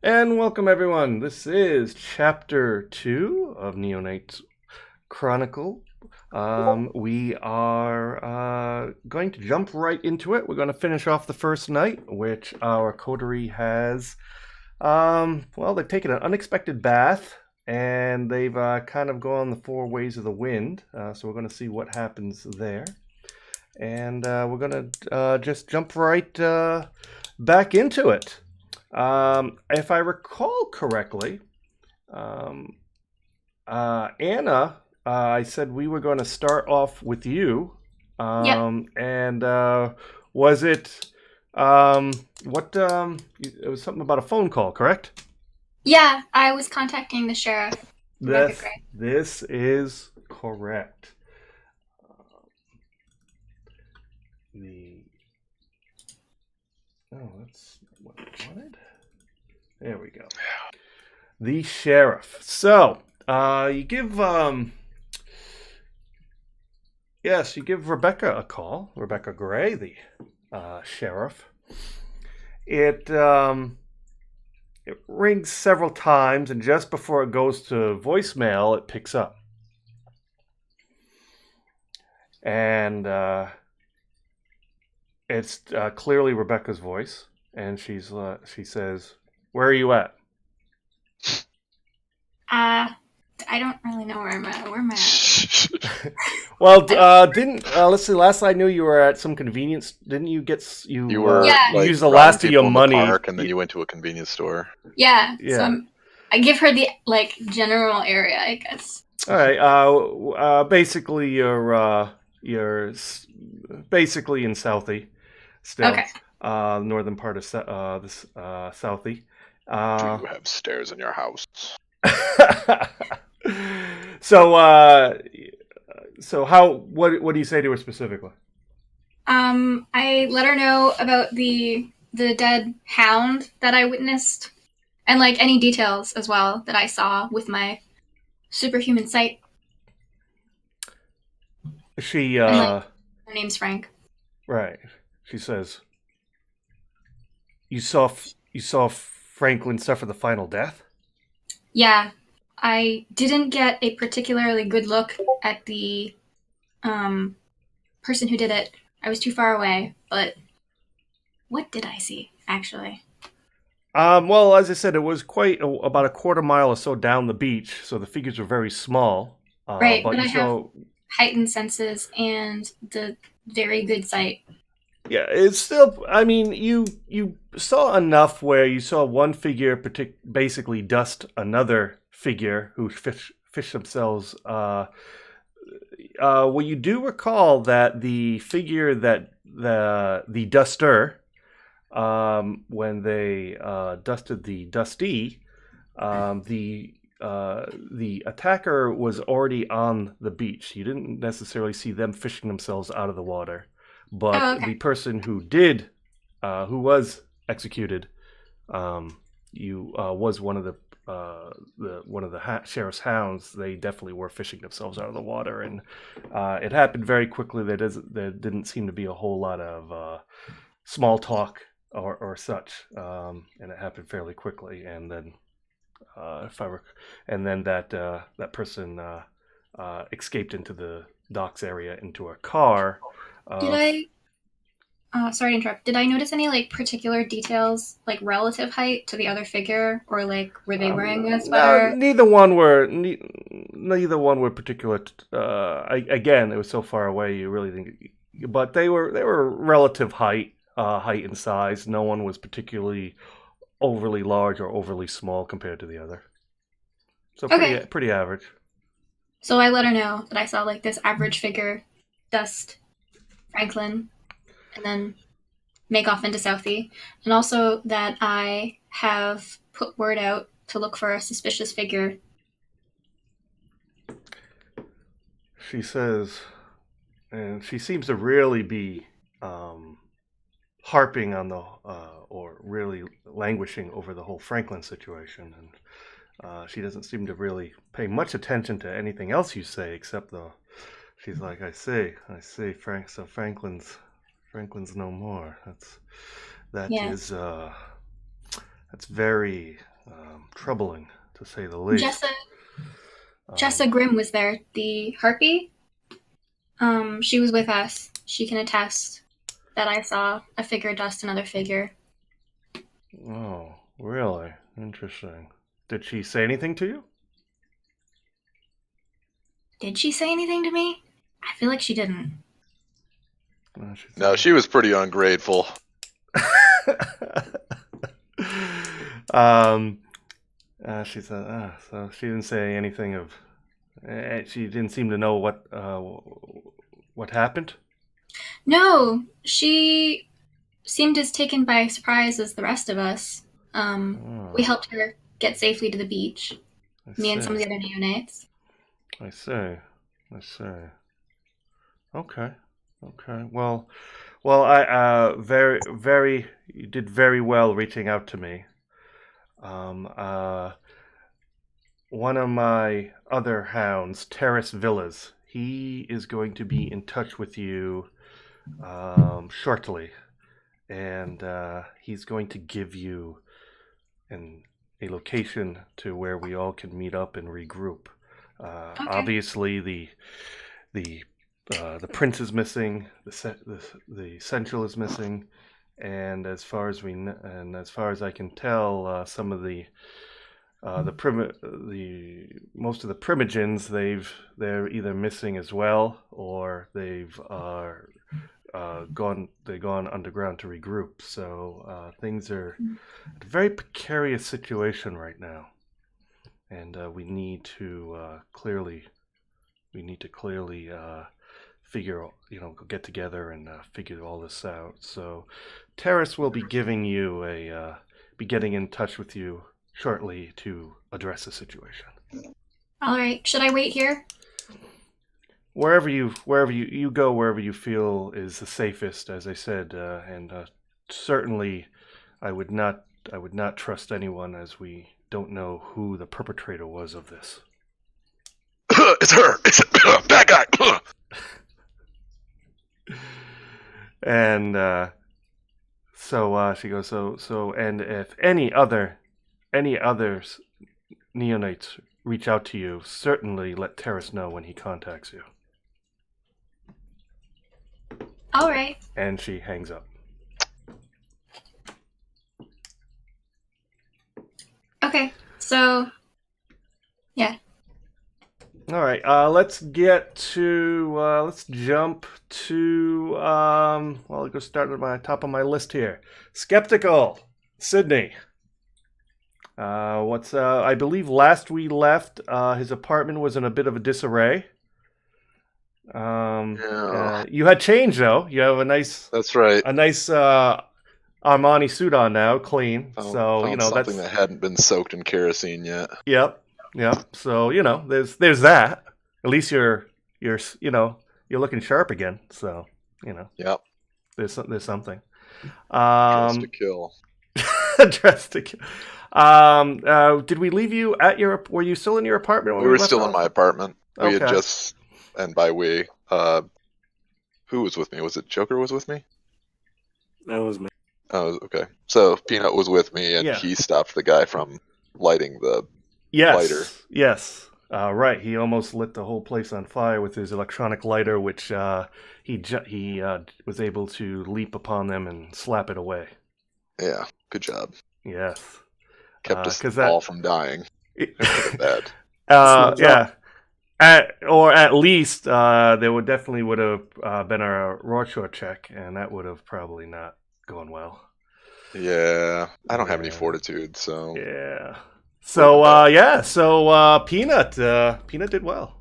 And welcome everyone. This is chapter 2 of Neonates Chronicle. We are going to jump right into it. We're going to finish off the first night, which our coterie has. They've taken an unexpected bath and they've kind of gone the four ways of the wind. So we're going to see what happens there. And we're going to just jump right back into it. If I recall correctly, um, Anna, I said we were going to start off with you. Yep. And was it what? It was something about a phone call, correct? Yeah, I was contacting the sheriff, Rebecca This Gray. this is correct. The that's what I wanted. There we go. The sheriff. So, you give yes, you give Rebecca a call. Rebecca Gray, the sheriff. It it rings several times, and just before it goes to voicemail, it picks up, and it's clearly Rebecca's voice, and she says, "Where are you at?" Uh, I don't really know where I'm at. Where am I at? Well, I don't. didn't let's see. Last I knew, you were at some convenience. Didn't you get You you? were Yeah, You like used the robbing last of your people in the money. park, and then you went to a convenience store. yeah. Yeah. I give her the general area, I guess. All right. Basically, you're basically in Southie still, Okay. northern part of this Southie. Do Uh, you have stairs in your house? so, so how? What do you say to her specifically? I let her know about the dead hound that I witnessed, and like any details as well that I saw with my superhuman sight. She And like her name's Frank. right. She says, you saw Franklin suffer the final death." Yeah, I didn't get a particularly good look at the um, person who did it. I was too far away, but what did I see, actually? Well, as I said, it was about a quarter mile or so down the beach, so the figures were very small. Right, But but you I have saw, heightened senses and the very good sight. yeah, it's still. I mean, you saw enough where you saw one figure basically dust another figure who fish themselves. Well, you do recall that the figure that the duster, when they dusted the dustee, the attacker was already on the beach. You didn't necessarily see them fishing themselves out of the water, but Oh, okay. the person who was executed, you was one of the sheriff's hounds. They definitely were fishing themselves out of the water, and it happened very quickly. There didn't seem to be a whole lot of small talk or such, and it happened fairly quickly. And then if I rec- and then that person escaped into the docks area into a car. Did Uh, I? Sorry to interrupt. Did I notice any like particular details, like relative height to the other figure, or like were they wearing a no, sweater? neither one were particular. Again, it was so far away, you really think, but they were relative height and size. No one was particularly overly large or overly small compared to the other. So Okay. pretty average. So I let her know that I saw like this average figure dust Franklin and then make off into Southie, and also that I have put word out to look for a suspicious figure. She says, and she seems to really be um, harping on the or really languishing over the whole Franklin situation, and she doesn't seem to really pay much attention to anything else you say, except the. She's like, I see, Frank. So Franklin's no more. That Yeah. is that's very troubling, to say the least. Jessa Grimm was there, the harpy. She was with us. She can attest that I saw a figure dust another figure. Oh, really? Interesting. Did she say anything to you? Did she say anything to me? I feel like she didn't. No, she was pretty ungrateful. She said, so she didn't say anything of. She didn't seem to know what happened. No, she seemed as taken by surprise as the rest of us. We helped her get safely to the beach. Me and some of the other neonates. I see. Okay. Well, I you did very well reaching out to me. One of my other hounds, Terrace Villas, he is going to be in touch with you shortly, and he's going to give you a location to where we all can meet up and regroup. Okay. Obviously, the prince is missing, the central is missing, and as far as I can tell, some of most of the primogens they're either missing as well, or they've gone underground to regroup. So things are a very precarious situation right now, and we need to clearly figure, get together and figure all this out. So Terrace will be getting in touch with you shortly to address the situation. All right. Should I wait here? Wherever you go, wherever you feel is the safest, as I said, and certainly, I would not trust anyone, as we don't know who the perpetrator was of this. It's her. It's bad guy. And so she goes. So, and if any others neonates reach out to you, certainly let Terrace know when he contacts you. All right. And she hangs up. Okay. So, yeah. All right. Let's jump to. I'll go start at my top of my list here. Skeptical, Sydney. I believe last we left, his apartment was in a bit of a disarray. Yeah. You had changed though. You have a nice. That's right. A nice Armani suit on now, clean. Found So something that hadn't been soaked in kerosene yet. Yep. So there's that. At least you're looking sharp again. So Yep. there's something. Dressed to kill. Dressed to kill. Did we leave you at your? Were you still in your apartment? We were still in my apartment. We Okay. had just, and by we, who was with me? Was it Joker was with me? That was me. Oh, okay. So Peanut was with me, and he stopped the guy from lighting the lighter. Yes. Right. He almost lit the whole place on fire with his electronic lighter, which he was able to leap upon them and slap it away. Yeah. Good job. Yes. Kept us all from dying. Bad. Yeah. Or at least there would have been a Rorschach check, and that would have probably not gone well. Yeah, I don't have any fortitude, so yeah. So Peanut did well.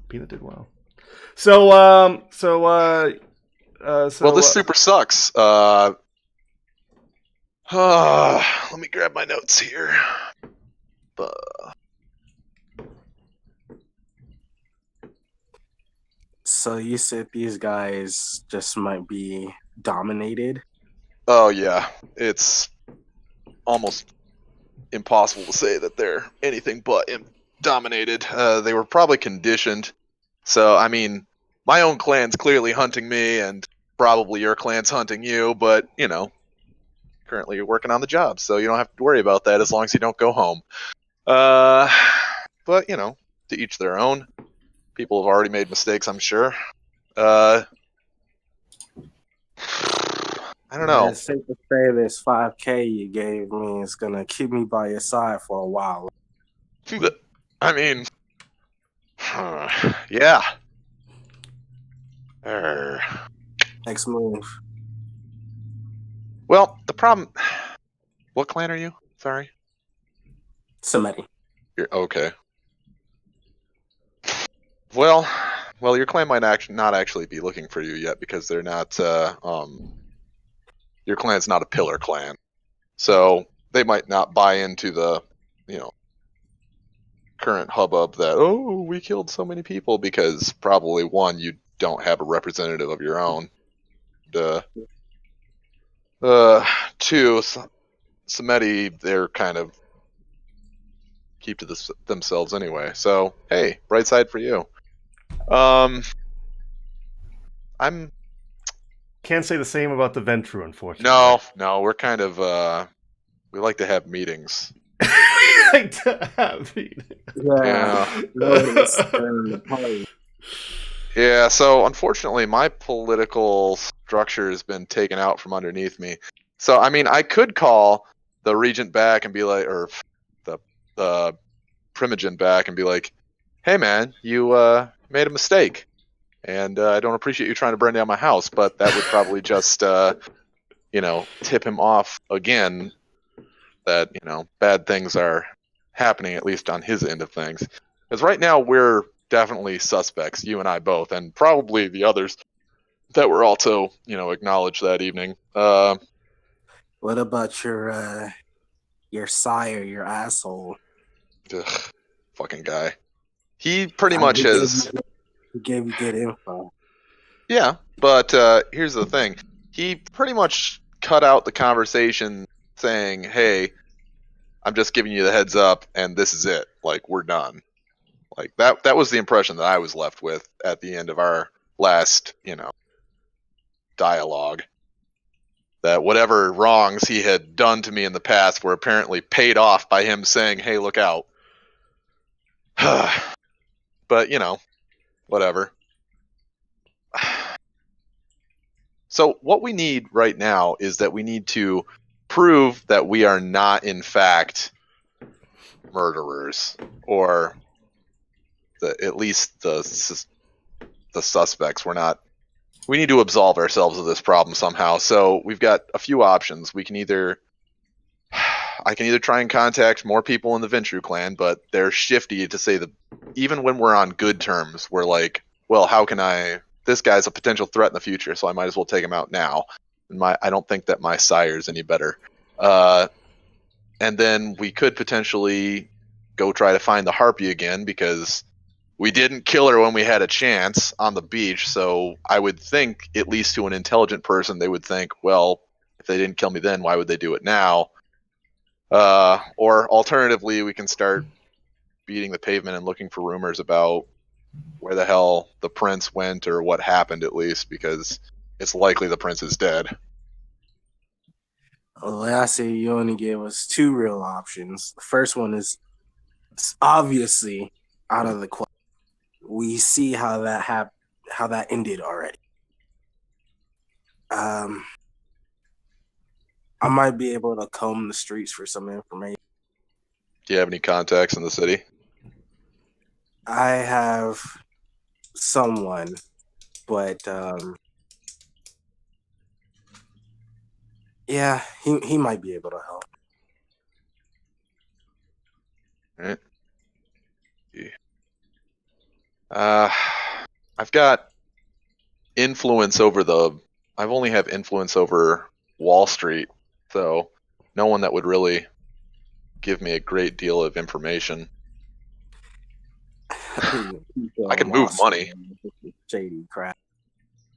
So well, this super sucks. Let me grab my notes here. So you said these guys just might be dominated? Oh yeah, it's almost impossible to say that they're anything but dominated. They were probably conditioned. So, I mean, my own clan's clearly hunting me, and probably your clan's hunting you, but, currently you're working on the job, so you don't have to worry about that as long as you don't go home. But to each their own. People have already made mistakes, I'm sure. I don't know. It's safe to say this 5K you gave me is gonna keep me by your side for a while. I mean, yeah. Next move. Well, the problem. What clan are you? Sorry. Somebody. You're okay. Well, your clan might not actually be looking for you yet because they're not. Your clan's not a pillar clan, so they might not buy into the, current hubbub that we killed so many people because probably one, you don't have a representative of your own. Two, Samedi, they're kind of keep to themselves anyway. So hey, bright side for you. I'm Can't say the same about the Ventru, unfortunately. no, we're kind of we like to have meetings. We like to have meetings. Yeah. Yeah. Yeah, so unfortunately my political structure has been taken out from underneath me. So I mean I could call the regent back and be like, or the primogen back and be like, hey man, you made a mistake. And I don't appreciate you trying to burn down my house, but that would probably just tip him off again that, bad things are happening, at least on his end of things. Because right now we're definitely suspects, you and I both, and probably the others that were also, acknowledged that evening. What about your sire, your asshole? Ugh, fucking guy. He pretty much has... He gave you good info. Yeah, but here's the thing. He pretty much cut out the conversation saying, hey, I'm just giving you the heads up, and this is it. Like, we're done. Like, that was the impression that I was left with at the end of our last, dialogue. That whatever wrongs he had done to me in the past were apparently paid off by him saying, hey, look out. But, whatever. So what we need right now is that we need to prove that we are not, in fact, murderers, or at least the suspects. We need to absolve ourselves of this problem somehow. So we've got a few options. I can either try and contact more people in the Ventru clan, but they're shifty to say that even when we're on good terms, we're like, well, how can this guy's a potential threat in the future, so I might as well take him out now. And I don't think that my sire's any better. And then we could potentially go try to find the Harpy again, because we didn't kill her when we had a chance on the beach, so I would think, at least to an intelligent person, they would think, well, if they didn't kill me then, why would they do it now? Or alternatively, we can start beating the pavement and looking for rumors about where the hell the prince went, or what happened, at least, because it's likely the prince is dead. Well, I say you only gave us two real options. The first one is obviously out of the question. We see how that ended already. I might be able to comb the streets for some information. Do you have any contacts in the city? I have someone, but yeah, he might be able to help. All right. I've got influence over I've only have influence over Wall Street, so no one that would really give me a great deal of information. I can move money. Shady crap.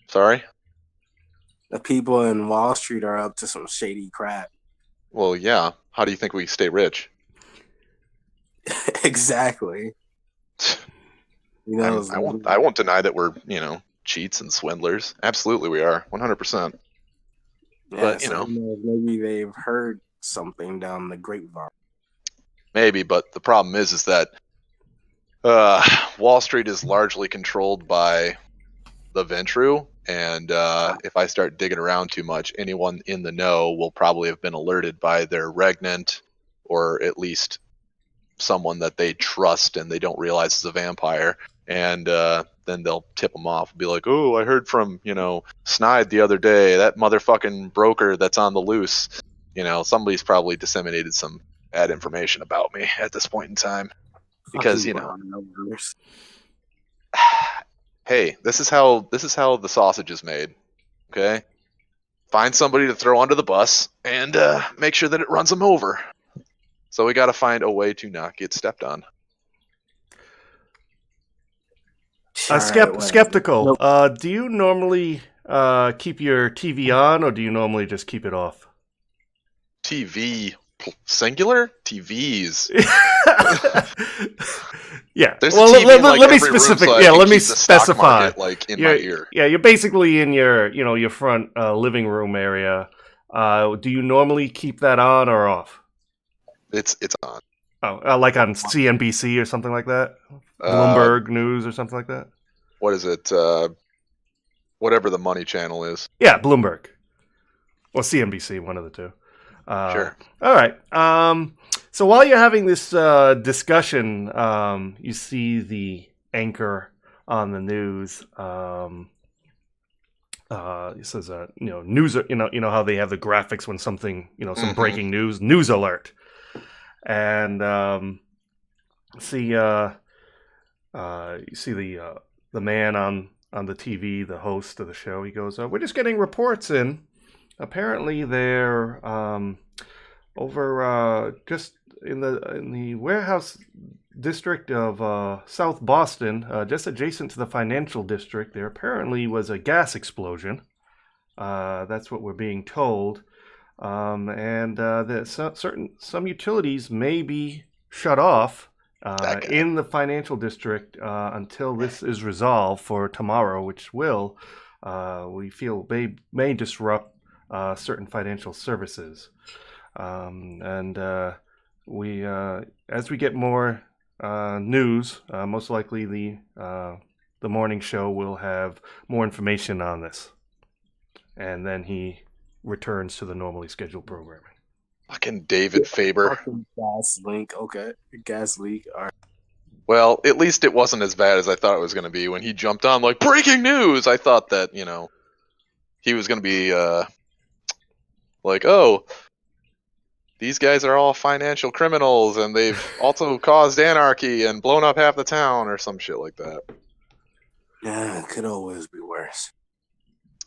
Sorry? The people in Wall Street are up to some shady crap. Well, yeah. How do you think we stay rich? Exactly. I won't deny that we're, cheats and swindlers. Absolutely we are. 100%. Yeah, but, so maybe they've heard something down the grapevine. Maybe, but the problem is that Wall Street is largely controlled by the Ventru, and if I start digging around too much, anyone in the know will probably have been alerted by their regnant, or at least someone that they trust and they don't realize is a vampire, and then they'll tip them off and be like, oh, I heard from, Snide the other day, that motherfucking broker that's on the loose. Somebody's probably disseminated some bad information about me at this point in time. Because, hey, this is how the sausage is made, okay? Find somebody to throw under the bus and make sure that it runs them over. So we got to find a way to not get stepped on. Skeptical. Nope. Do you normally keep your TV on, or do you normally just keep it off? TV singular? TVs. Yeah. There's well, let me specific. So yeah, let me specify. Market, in my ear. Yeah, you're basically in your front living room area. Do you normally keep that on or off? It's on. Oh, like on CNBC or something like that? Bloomberg News or something like that? What is it? Whatever the money channel is. Yeah, Bloomberg. Or CNBC, one of the two. Sure. All right. So while you're having this discussion, you see the anchor on the news. It says, news. You know how they have the graphics when something, some breaking news alert. And you see the man on the TV, the host of the show. He goes, "We're just getting reports in. Apparently, they're over just in the warehouse district of South Boston, just adjacent to the financial district. There apparently was a gas explosion. That's what we're being told." And some utilities may be shut off in the financial district until this is resolved for tomorrow, which we feel may disrupt certain financial services. We as we get more news, most likely the morning show will have more information on this, and then he returns to the normally scheduled programming. Fucking David Faber. Gas leak. Okay. Gas leak. All right. Well, at least it wasn't as bad as I thought it was going to be. When he jumped on like breaking news, I thought that, he was going to be like, oh, these guys are all financial criminals and they've also caused anarchy and blown up half the town or some shit like that. Yeah, it could always be worse.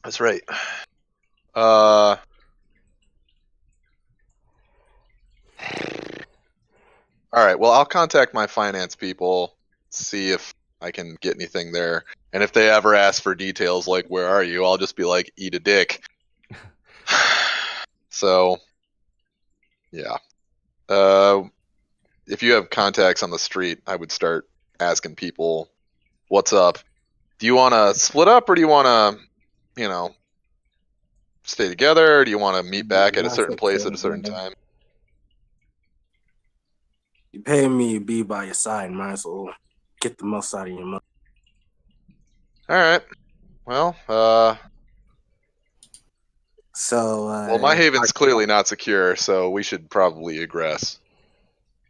That's right. All right, well, I'll contact my finance people, see if I can get anything there. And if they ever ask for details like, where are you? I'll just be like, eat a dick. So, yeah. If you have contacts on the street, I would start asking people, what's up? Do you want to split up or do you want to, stay together, or do you want to meet back at a certain place at a certain time? You pay me, you be by your side, might as well get the most out of your money. All right. Well, well, my haven's clearly not secure, so we should probably egress.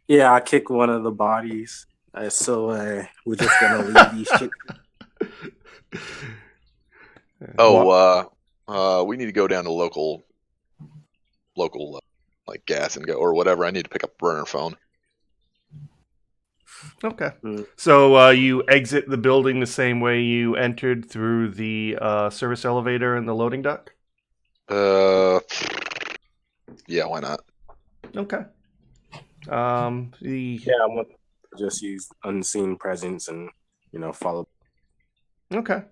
Yeah, I kick one of the bodies. So we're just gonna leave these shit. We need to go down to local, like gas and go or whatever. I need to pick up a burner phone. Okay. So you exit the building the same way you entered through the service elevator and the loading dock? Yeah, why not? Okay. I'm gonna just use unseen presence and follow. Okay.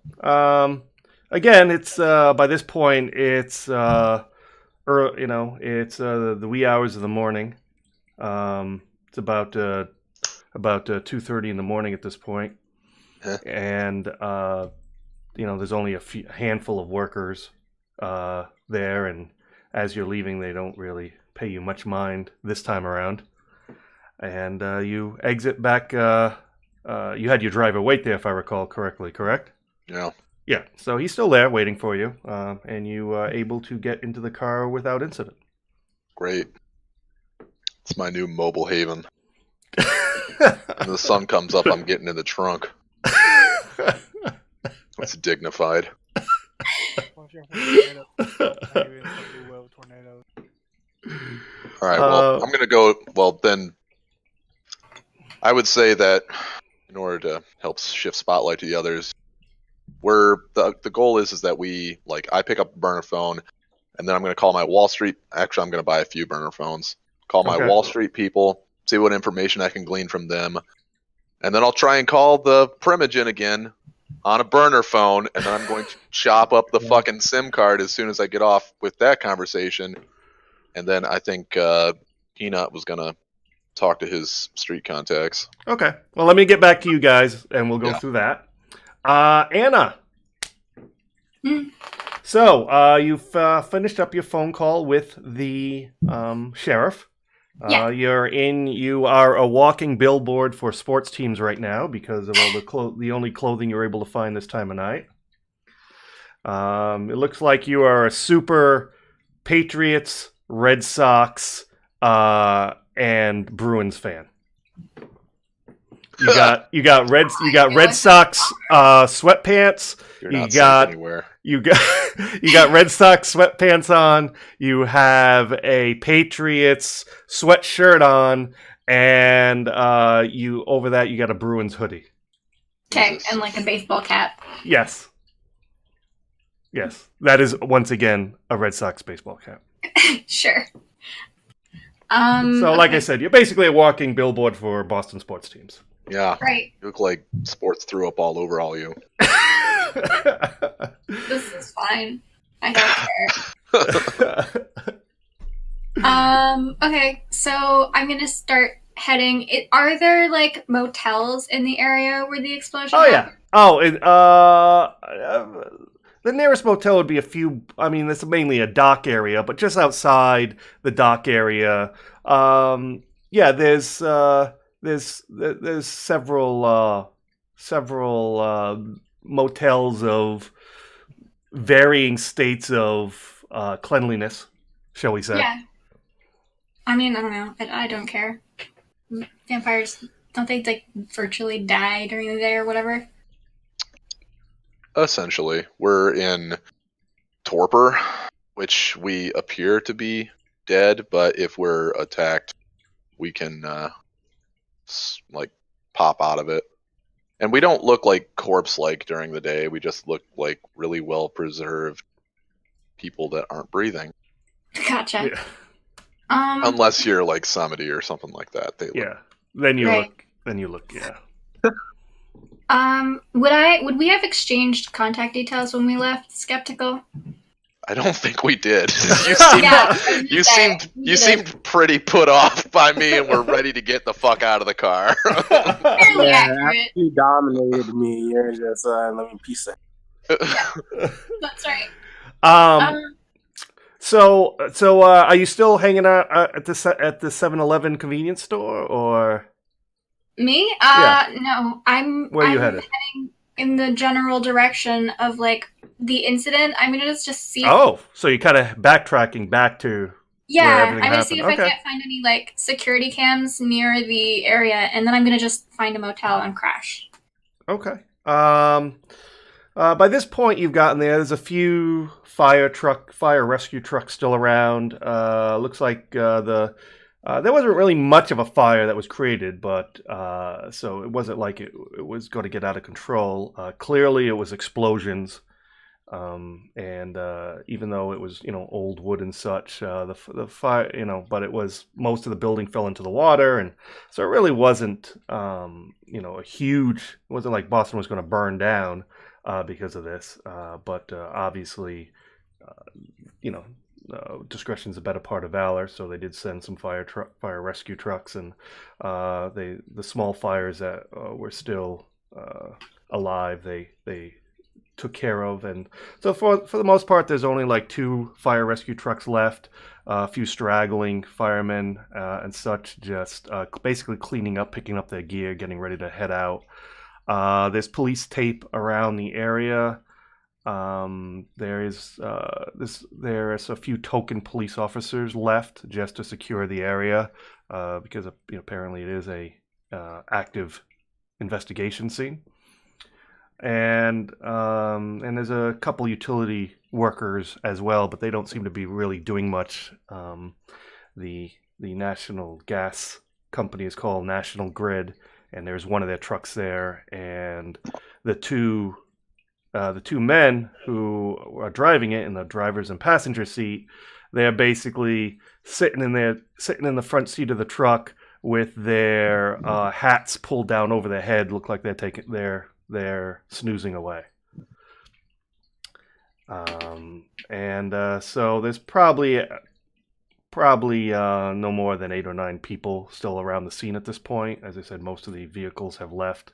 Again, it's by this point it's the wee hours of the morning. It's about 2:30 in the morning at this point. Huh. And there's only a handful of workers there, and as you're leaving, they don't really pay you much mind this time around. and you exit back. You had your driver wait there, if I recall correctly, correct? Yeah. Yeah, so he's still there waiting for you, and you are able to get into the car without incident. Great. It's my new mobile haven. When the sun comes up, I'm getting in the trunk. That's dignified. All right, well, I'm going to go. Well, then I would say that in order to help shift spotlight to the others, the goal is that we, like, I pick up a burner phone, and then I'm going to call my Wall Street. Actually, I'm going to buy a few burner phones. Call my Wall Street people, see what information I can glean from them, and then I'll try and call the Primogen again on a burner phone, and then I'm going to chop up the fucking SIM card as soon as I get off with that conversation. And then I think Peanut was going to talk to his street contacts. Okay. Well, let me get back to you guys, and we'll go through that. Anna. So, you've finished up your phone call with the sheriff. Yeah. You are a walking billboard for sports teams right now because of all the only clothing you're able to find this time of night. It looks like you are a super Patriots, Red Sox, and Bruins fan. You got Red Sox sweatpants. You're not safe anywhere. You got Red Sox sweatpants on. You have a Patriots sweatshirt on, and over that you got a Bruins hoodie. Okay, and like a baseball cap. Yes, that is once again a Red Sox baseball cap. Sure. So, like I said, you're basically a walking billboard for Boston sports teams. Yeah. Right. You look like sports threw up all over all you. This is fine. I don't care. Okay, so I'm gonna start heading. Are there like motels in the area where the explosion happened? The nearest motel would be a few. I mean, it's mainly a dock area, but just outside the dock area, there's several motels of varying states of cleanliness, shall we say? Yeah. I mean, I don't know. I don't care. Vampires, don't they like virtually die during the day or whatever? Essentially, we're in torpor, which we appear to be dead, but if we're attacked, we can pop out of it. And we don't look like corpse-like during the day. We just look like really well-preserved people that aren't breathing. Gotcha. Yeah. Unless you're like Summity or something like that. Then you look. Would we have exchanged contact details when we left Skeptical? I don't think we did. You seemed pretty put off by me, and were ready to get the fuck out of the car. Fairly accurate. You dominated me. You're just let me piece it. Yeah, that's right. So are you still hanging out at the 7-Eleven convenience store, or me? Yeah. No. Where are you headed? Heading in the general direction of like the incident. I'm gonna just see. Oh, so you're kind of backtracking back to. Yeah, I'm gonna see if I can't find any like security cams near the area, and then I'm gonna just find a motel and crash. Okay. By this point, you've gotten there. There's a few fire rescue trucks still around. Looks like there wasn't really much of a fire that was created, but so it wasn't like it was going to get out of control. Clearly, it was explosions, and even though it was old wood and such, the fire but it was most of the building fell into the water, and so it really wasn't a huge. It wasn't like Boston was going to burn down because of this, but obviously, discretion's a better part of valor, so they did send some fire rescue trucks, and the small fires that were still alive, they took care of, and so for the most part, there's only like 2 fire rescue trucks left, a few straggling firemen and such, just basically cleaning up, picking up their gear, getting ready to head out. There's police tape around the area. There's a few token police officers left just to secure the area because apparently it is a active investigation scene. And there's a couple utility workers as well, but they don't seem to be really doing much. The national gas company is called National Grid, and there's one of their trucks there, and the two men who are driving it in the driver's and passenger seat, they're basically sitting in the front seat of the truck with their hats pulled down over their head, look like they're snoozing away. So there's probably no more than 8 or 9 people still around the scene at this point. As I said, most of the vehicles have left.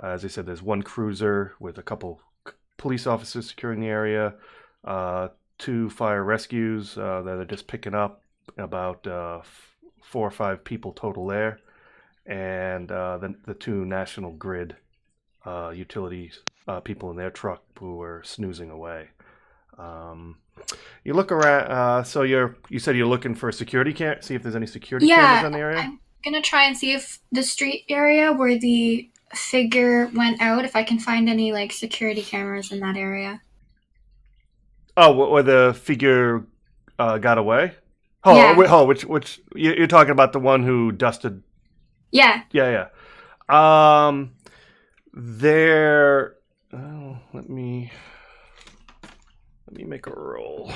As I said, there's 1 cruiser with a couple police officers securing the area, 2 fire rescues that are just picking up, about 4 or 5 people total there, and the 2 National Grid utilities people in their truck who are snoozing away. You look around. So you said you're looking for a security see if there's any security cameras in the area. I'm gonna try and see if the street area where the figure went out, if I can find any like security cameras in that area. Oh, where the figure got away? Oh, yeah. Which you're talking about the one who dusted? Yeah. Yeah. There. Oh, let me make a roll.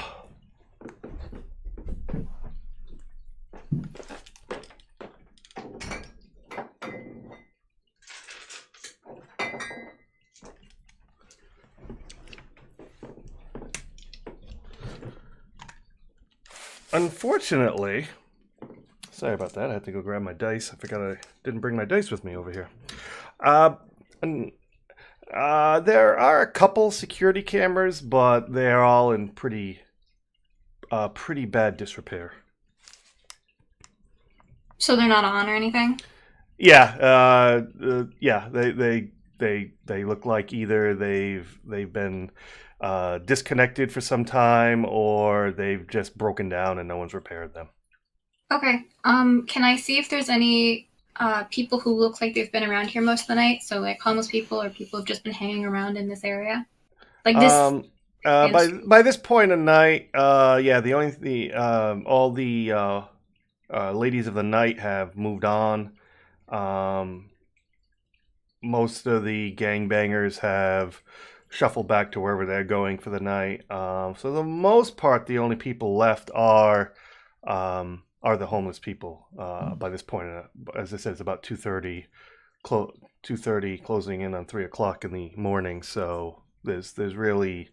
Unfortunately, sorry about that. I had to go grab my dice. I forgot I didn't bring my dice with me over here. There are a couple security cameras, but they're all in pretty bad disrepair. So they're not on or anything? Yeah. They look like either they've been disconnected for some time, or they've just broken down and no one's repaired them. Okay. Can I see if there's any people who look like they've been around here most of the night? So like homeless people or people who've just been hanging around in this area? Like this. By this point of night, all the ladies of the night have moved on. Most of the gangbangers have shuffled back to wherever they're going for the night. So the most part, the only people left are the homeless people. By this point, as I said, it's about 2:30, 2:30, closing in on 3:00 in the morning. So there's really,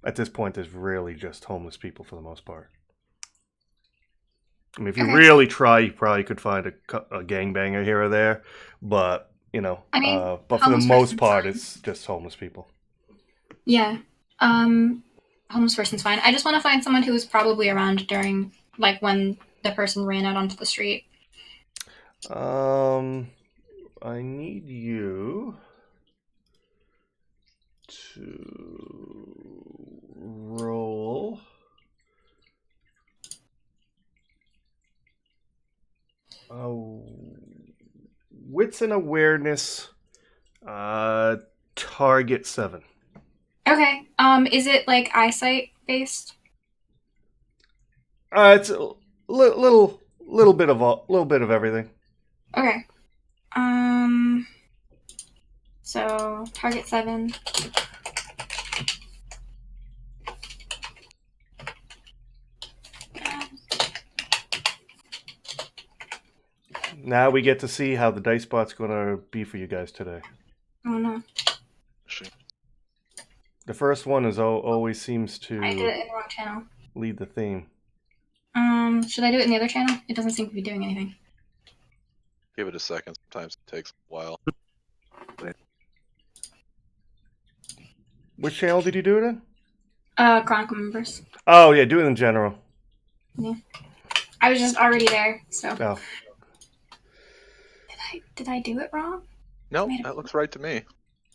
at this point, there's really just homeless people for the most part. I mean, if you really try, you probably could find a gangbanger here or there, but but for the most part, it's just homeless people. Yeah, homeless person's fine. I just want to find someone who was probably around during like when the person ran out onto the street. I need you to roll wits and awareness, target 7. Okay. Is it like eyesight based? It's a little bit of everything. Okay. So target 7. Now we get to see how the dice spot's going to be for you guys today. Oh no. The first one always seems to I did it in the wrong channel. Lead the theme. Should I do it in the other channel? It doesn't seem to be doing anything. Give it a second. Sometimes it takes a while. Which channel did you do it in? Chronicle members. Oh, yeah, do it in general. Yeah. I was just already there, so. Oh. Did I do it wrong? Nope, that looks right to me.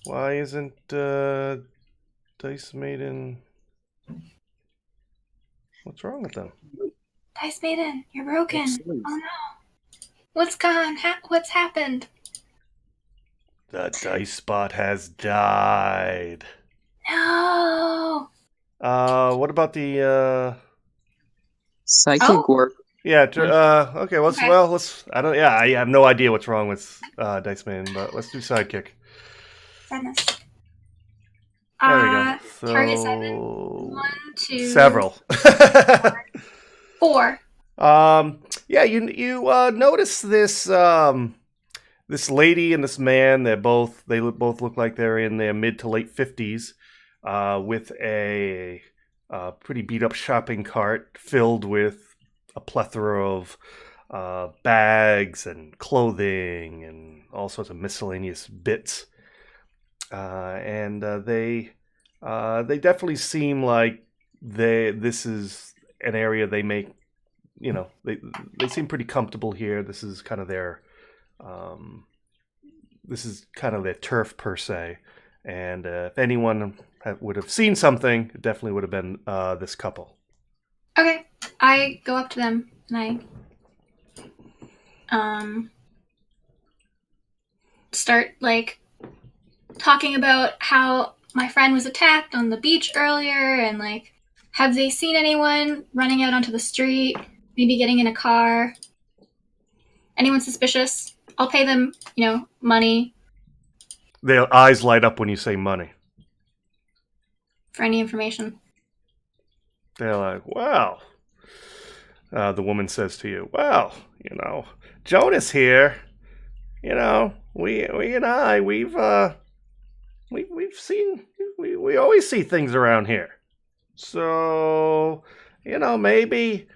Why isn't Dice Maiden... What's wrong with them? Dice Maiden, you're broken. Excellent. Oh no. What's gone? What's happened? The dice spot has died. No. What about the Psychic work. Yeah. Okay. Okay. Let's. I don't. Yeah. I have no idea what's wrong with Dice Man, but let's do sidekick. Sadness. There we go. So, Target 7. 1, 2. Several. 4. Yeah. You notice this this lady and this man. They both look like they're in their mid to late 50s, with a pretty beat up shopping cart filled with a plethora of bags and clothing and all sorts of miscellaneous bits. And they definitely seem like this is an area they make, they seem pretty comfortable here. This is kind of their turf per se. And if anyone would have seen something, it definitely would have been this couple. Okay. I go up to them and I start talking about how my friend was attacked on the beach earlier and have they seen anyone running out onto the street, maybe getting in a car? Anyone suspicious? I'll pay them, money Their eyes light up when you say money. for any information. They're like, wow. The woman says to you, well, Jonas here, we and I, we've seen, we always see things around here. So, maybe,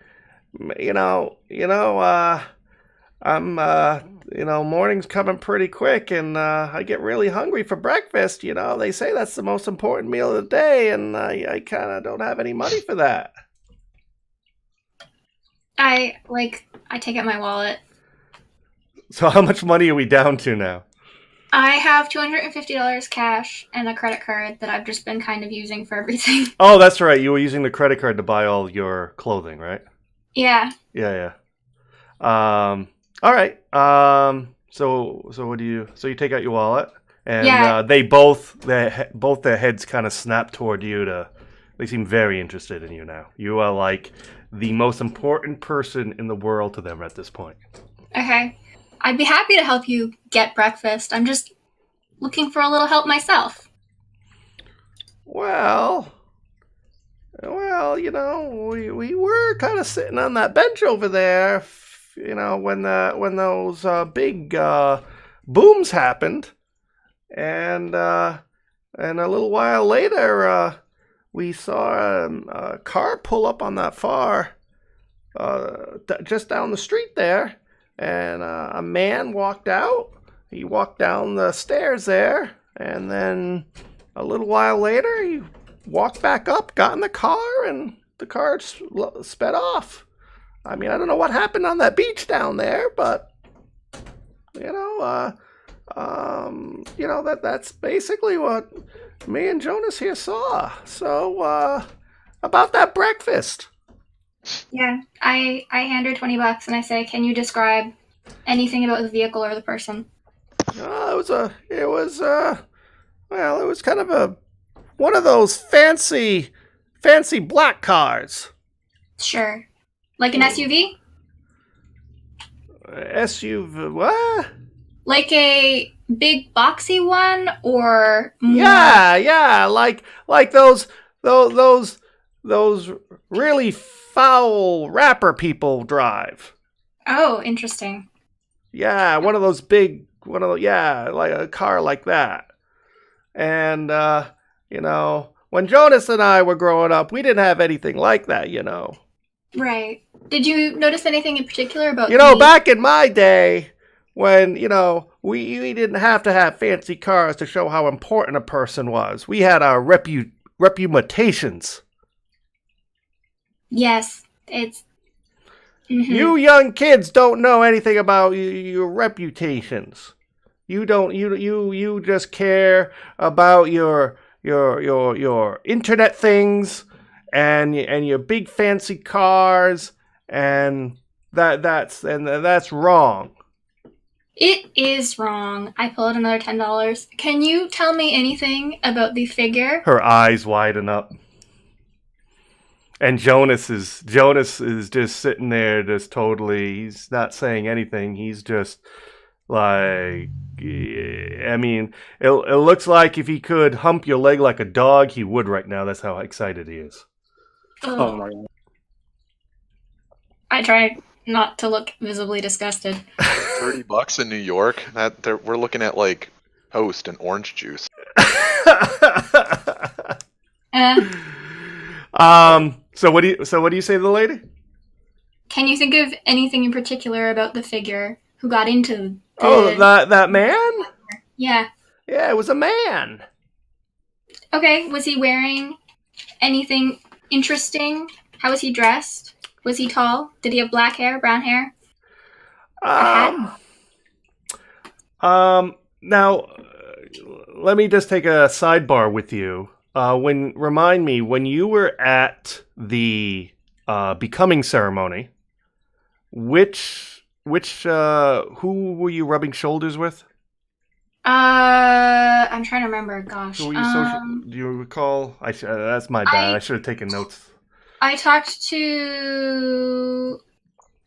morning's coming pretty quick and I get really hungry for breakfast. They say that's the most important meal of the day and I kind of don't have any money for that. I take out my wallet. So how much money are we down to now? I have $250 cash and a credit card that I've just been kind of using for everything. Oh, that's right. You were using the credit card to buy all your clothing, right? Yeah. Yeah. All right. So what do you? So you take out your wallet, and Yeah. they both their heads kind of snap toward you. They seem very interested in you now. You are like the most important person in the world to them at this point. Okay. I'd be happy to help you get breakfast. I'm just looking for a little help myself. Well, we were kind of sitting on that bench over there, when those big booms happened, and a little while later, we saw a car pull up on that far, just down the street there, and a man walked out. He walked down the stairs there, and then a little while later, he walked back up, got in the car, and the car sped off. I mean, I don't know what happened on that beach down there, but that's basically what me and Jonas here saw. So, about that breakfast. Yeah. I hand her $20 and I say, "Can you describe anything about the vehicle or the person?" It was kind of one of those fancy black cars. Sure. Like an SUV? SUV, what? Like a big boxy one or more? Yeah, like those really foul rapper people drive. Oh, interesting. Yeah, like a car like that. And when Jonas and I were growing up, we didn't have anything like that, Right. Did you notice anything in particular about back in my day, when we didn't have to have fancy cars to show how important a person was. We had our reputations. Yes, it's. Mhm. You young kids don't know anything about your reputations. You don't. You just care about your internet things and your big fancy cars, and that's wrong. It is wrong. I pull out another $10. Can you tell me anything about the figure? Her eyes widen up. And Jonas is just sitting there, just totally. He's not saying anything. He's just like, I mean, it looks like if he could hump your leg like a dog, he would right now. That's how excited he is. Oh my god. I try not to look visibly disgusted. $30 in New York. We're looking at like toast and orange juice. So what do you say to the lady? Can you think of anything in particular about the figure who got into the... Oh, that man? Yeah. Yeah, it was a man. Okay, was he wearing anything interesting? How was he dressed? Was he tall? Did he have black hair, brown hair? Now, let me just take a sidebar with you. Remind me, when you were at the becoming ceremony, who were you rubbing shoulders with? I'm trying to remember. Gosh. Who were you do you recall? That's my bad. I should have taken notes. I talked to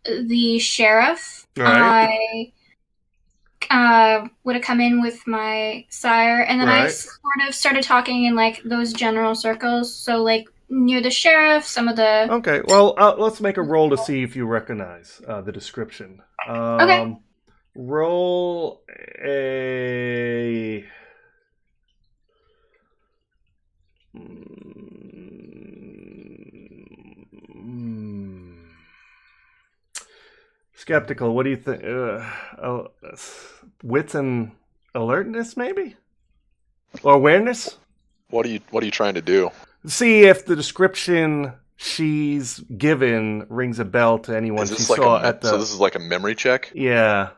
the sheriff. Right. I would have come in with my sire, and then I Right. sort of started talking in like those general circles. So like near the sheriff, some of the. Okay. Well, let's make a roll to see if you recognize the description. Okay. Roll a. Skeptical. What do you think? Wits and alertness, maybe, or awareness. What are you trying to do? See if the description she's given rings a bell to anyone Is she this like saw at the. So this is like a memory check? Yeah.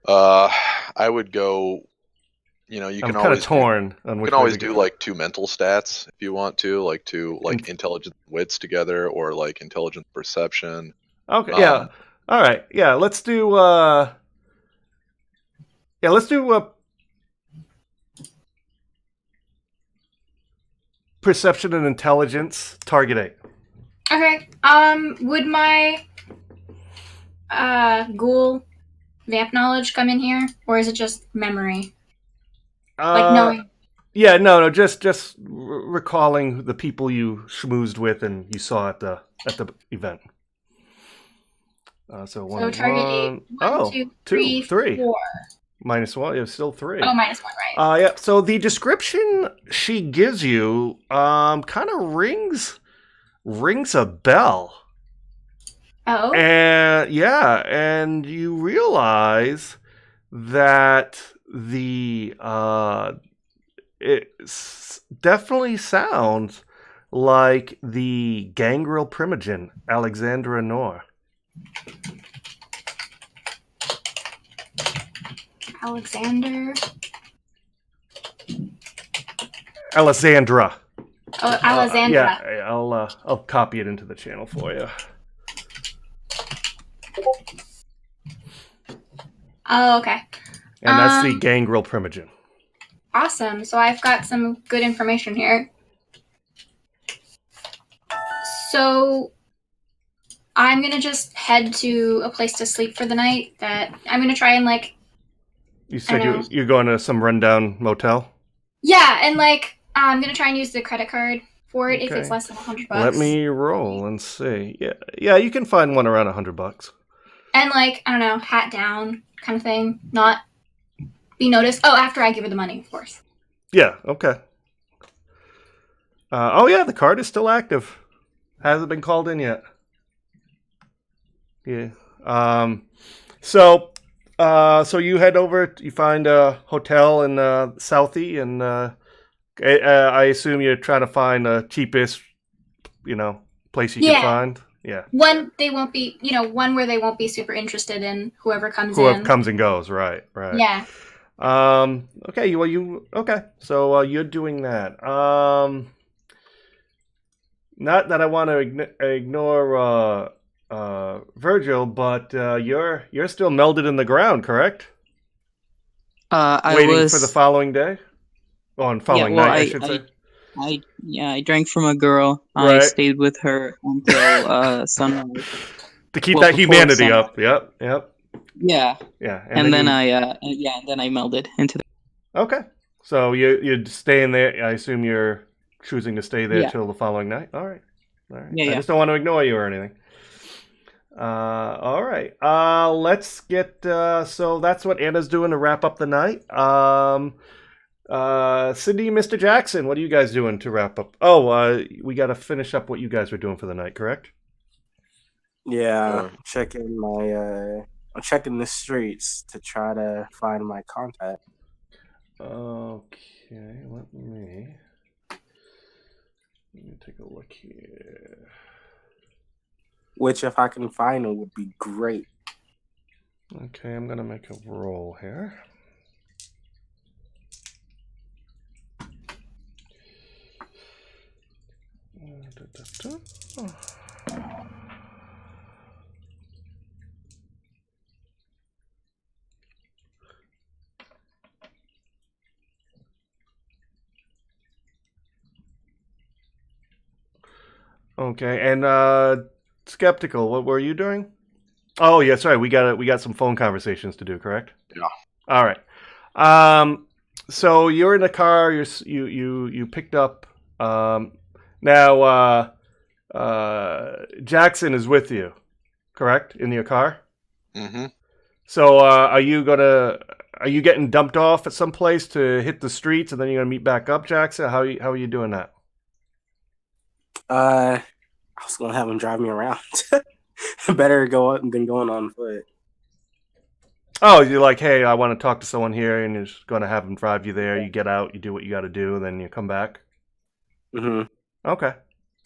I would go. You I'm can kind of always torn on You which can always way to do go. like two mental stats if you want to, like two intelligence wits together, or like intelligence perception. Okay. Yeah. All right. Yeah. Let's do. Let's do perception and intelligence. Target 8. Okay. Would my ghoul vamp knowledge come in here, or is it just memory? Like knowing. Yeah. No. Just recalling the people you schmoozed with and you saw at the event. So one. Target 8. Oh, 1, 2, 2, 3. 4. -1. You're still 3. Oh, -1, right. Yeah. So the description she gives you, kind of rings a bell. Oh. And yeah, and you realize that it definitely sounds like the gangrel primogen, Alexandra Noor. Alexandra. Oh, Alexandra. Yeah, I'll copy it into the channel for you. Oh, okay. And that's the gangrel primogen. Awesome. So I've got some good information here. So I'm going to just head to a place to sleep for the night that I'm going to try and like... You said you're going to some rundown motel? Yeah, and like I'm going to try and use the credit card for it if it's less than $100. Let me roll and see. Yeah, you can find one around $100. And like, I don't know, hat down kind of thing. Not be noticed. Oh, after I give her the money, of course. Yeah, okay. Yeah, the card is still active. Hasn't been called in yet. Yeah. So So you head over. You find a hotel in Southie, and I assume you're trying to find the cheapest, place you can Yeah. find. Yeah. One they won't be, one where they won't be super interested in whoever comes Whoever in. comes and goes. Right. Right. Yeah. Okay. Well, okay. So you're doing that. Not that I want to ignore Virgil, but you're still melded in the ground, correct? I Waiting was for the following day, on following well, night, I should say. I drank from a girl. I Right. stayed with her until sunrise. To keep Well, that before humanity sunrise. up. Yep. Yep. Yeah, Yeah. and then I melded into the. Okay. So you're staying there. I assume you're choosing to stay there Yeah. till the following night. All right. All right. Yeah, I just don't want to ignore you or anything. All right. Let's get. So that's what Anna's doing to wrap up the night. Cindy, Mr. Jackson, what are you guys doing to wrap up? Oh, we got to finish up what you guys were doing for the night, correct? Yeah, I'm checking the streets to try to find my contact. Okay, let me take a look here. Which, if I can find them, would be great. Okay, I'm gonna make a roll here. Okay, and Skeptical, what were you doing? Oh, yeah, sorry, we got some phone conversations to do, correct? Yeah. All right. So you're in the car. You picked up. Now Jackson is with you, correct? In your car. Mm-hmm. So are you getting dumped off at some place to hit the streets, and then you're gonna meet back up, Jackson? How are you doing that? I was gonna have him drive me around. Better go up than going on foot. Oh, you're like, hey, I want to talk to someone here, and you're just going to have them drive you there. You get out, you do what you got to do, and then you come back. Mm-hmm. Okay.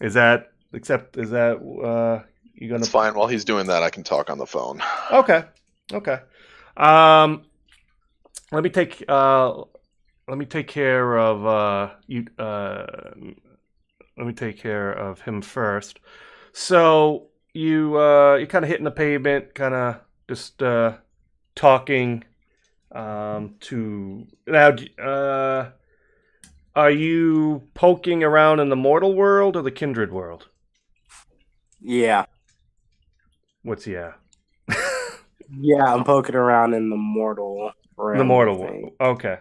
Is that you gonna? It's fine. While he's doing that, I can talk on the phone. Okay. Okay. Let me take care of you. Let me take care of him first. So you're kind of hitting the pavement, kind of just talking to now. Are you poking around in the mortal world or the kindred world? Yeah. What's yeah? Yeah, I'm poking around in the mortal realm. The mortal world. Okay.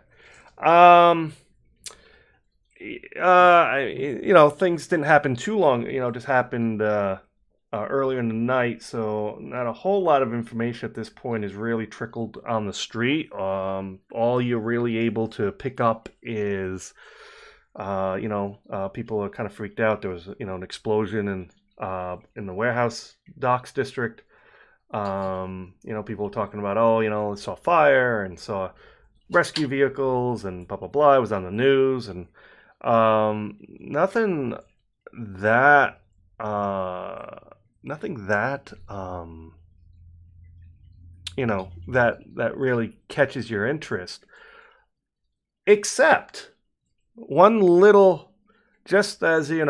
Things didn't happen too long. Just happened earlier in the night, so not a whole lot of information at this point is really trickled on the street. All you're really able to pick up is, people are kind of freaked out. There was, an explosion in the warehouse docks district. People were talking about, saw fire and saw rescue vehicles and blah blah blah. It was on the news and nothing that that really catches your interest, except one little, just as you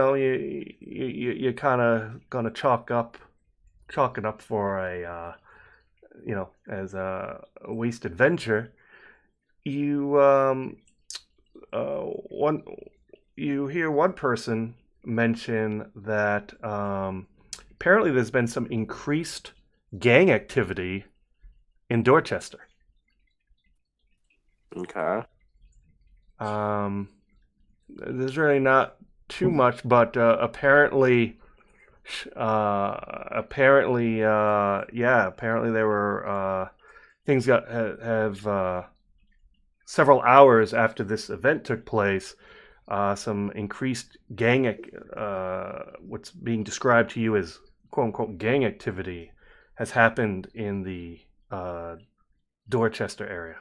kind of gonna chalk it up for a as a wasted venture. You hear one person mention that apparently there's been some increased gang activity in Dorchester. Okay. There's really not too much, but apparently there were things have several hours after this event took place. Some increased what's being described to you as quote unquote gang activity has happened in the Dorchester area.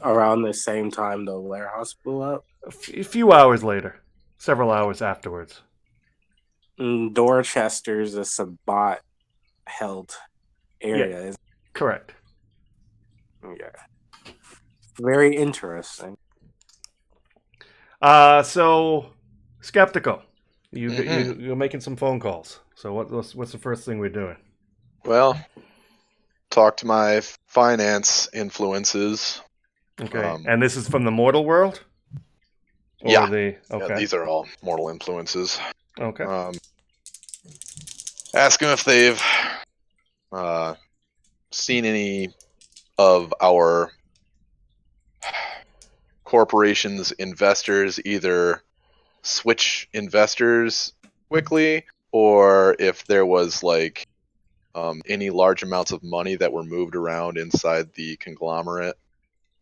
Around the same time the warehouse blew up. A few hours later, several hours afterwards. Dorchester's a Sabbat held area. Correct. Yeah. Very interesting. So skeptical. You're making some phone calls. So what's the first thing we're doing? Well, talk to my finance influences. Okay. And this is from the mortal world? Or Yeah. Okay. Yeah, these are all mortal influences. Okay. Ask them if they've seen any of our corporation's investors either switch investors quickly, or if there was like any large amounts of money that were moved around inside the conglomerate.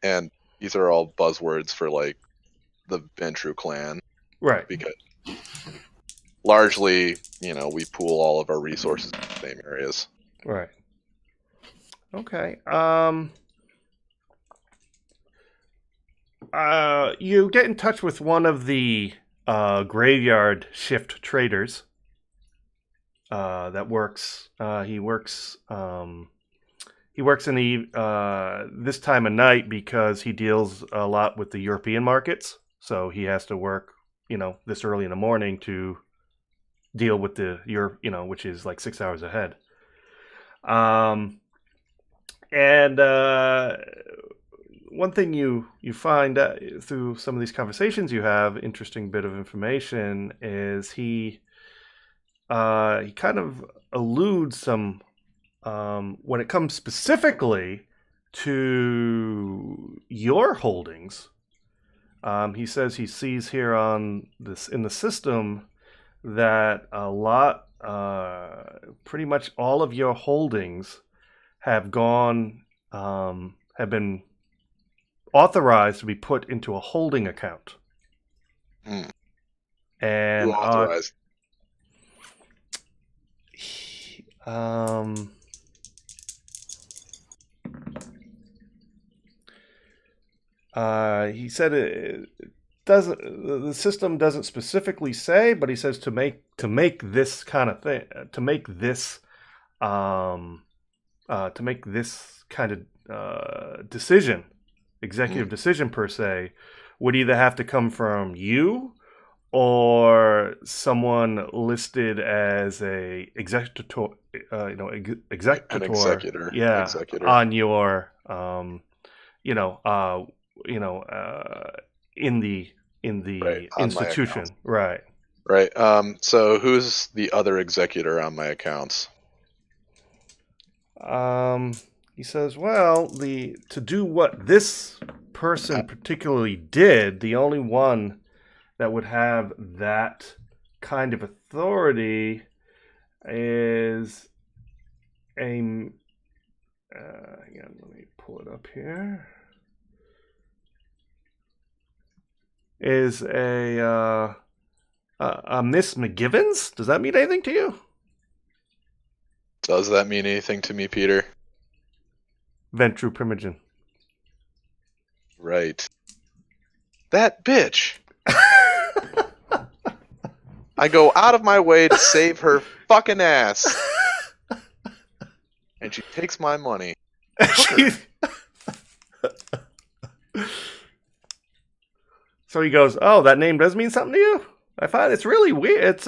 And these are all buzzwords for like the Ventru clan. Right. Because largely, we pool all of our resources in the same areas. Right. Okay. You get in touch with one of the graveyard shift traders that works. He works in the this time of night because he deals a lot with the European markets. So he has to work, this early in the morning to deal with the Europe, which is like 6 hours ahead. And one thing you find through some of these conversations you have, interesting bit of information, is he kind of alludes some when it comes specifically to your holdings. He says he sees here on this in the system that a lot, pretty much all of your holdings have been authorized to be put into a holding account. And Who authorized? He said it doesn't. The system doesn't specifically say, but he says to make this kind of thing, to make this kind of decision, executive decision per se, would either have to come from you or someone listed as a executor, An executor. yeah, Executor. on your, in the Right, on my institution, accounts. right? Right. So who's the other executor on my accounts? He says, well, to do what this person particularly did, the only one that would have that kind of authority is let me pull it up here. Is a Miss McGivens? Does that mean anything to you? Does that mean anything to me, Peter? Ventru Primogen. Right. That bitch. I go out of my way to save her fucking ass. And she takes my money. So he goes, oh, that name does mean something to you? I find it's really weird. It's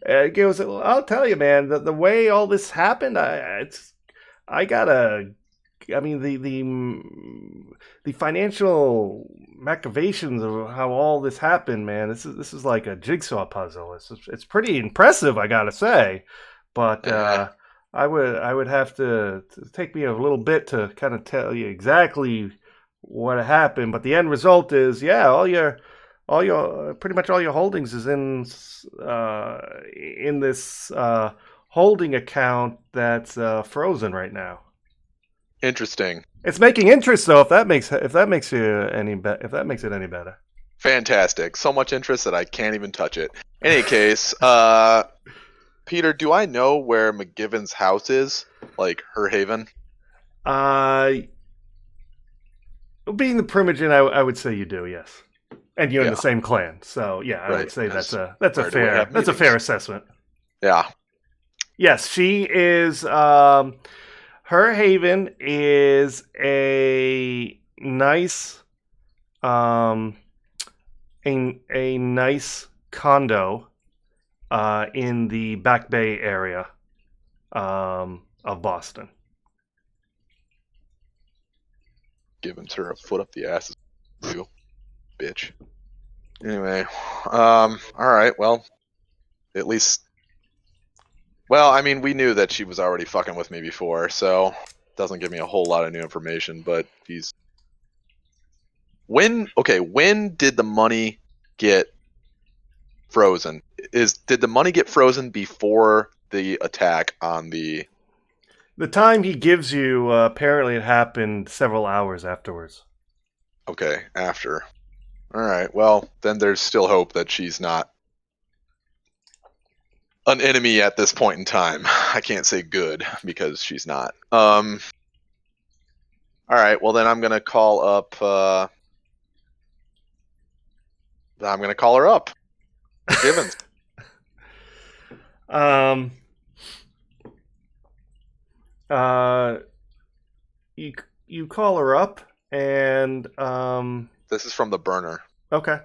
it goes, I'll tell you, man, the way all this happened, the financial machinations of how all this happened, man. This is like a jigsaw puzzle. It's pretty impressive, I gotta say. But I would have to take me a little bit to kind of tell you exactly what happened. But the end result is, yeah, pretty much all your holdings is in this holding account that's frozen right now. Interesting. It's making interest though. If that makes it any better. Fantastic. So much interest that I can't even touch it. In any case, Peter, do I know where McGivens' house is? Like her haven? being the Primogen, I would say you do, yes. And you're in Yeah. the same clan, so yeah, I would Right, say because that's a where do we have fair meetings? assessment. Yeah. Yes, she is. Her haven is a nice, um, a nice condo, in the Back Bay area, of Boston. Giving her a foot up the ass. You bitch. Anyway, all right. Well, at least. Well, I mean, we knew that she was already fucking with me before, so doesn't give me a whole lot of new information. But he's when did the money get frozen? Did the money get frozen before the attack on the? The time he gives you, apparently it happened several hours afterwards. Okay, after. All right. Well, then there's still hope that she's not an enemy at this point in time. I can't say good because she's not. All right. Well, then I'm gonna call up. I'm gonna call her up. Givens. Um. You call her up, and This is from the burner. okay.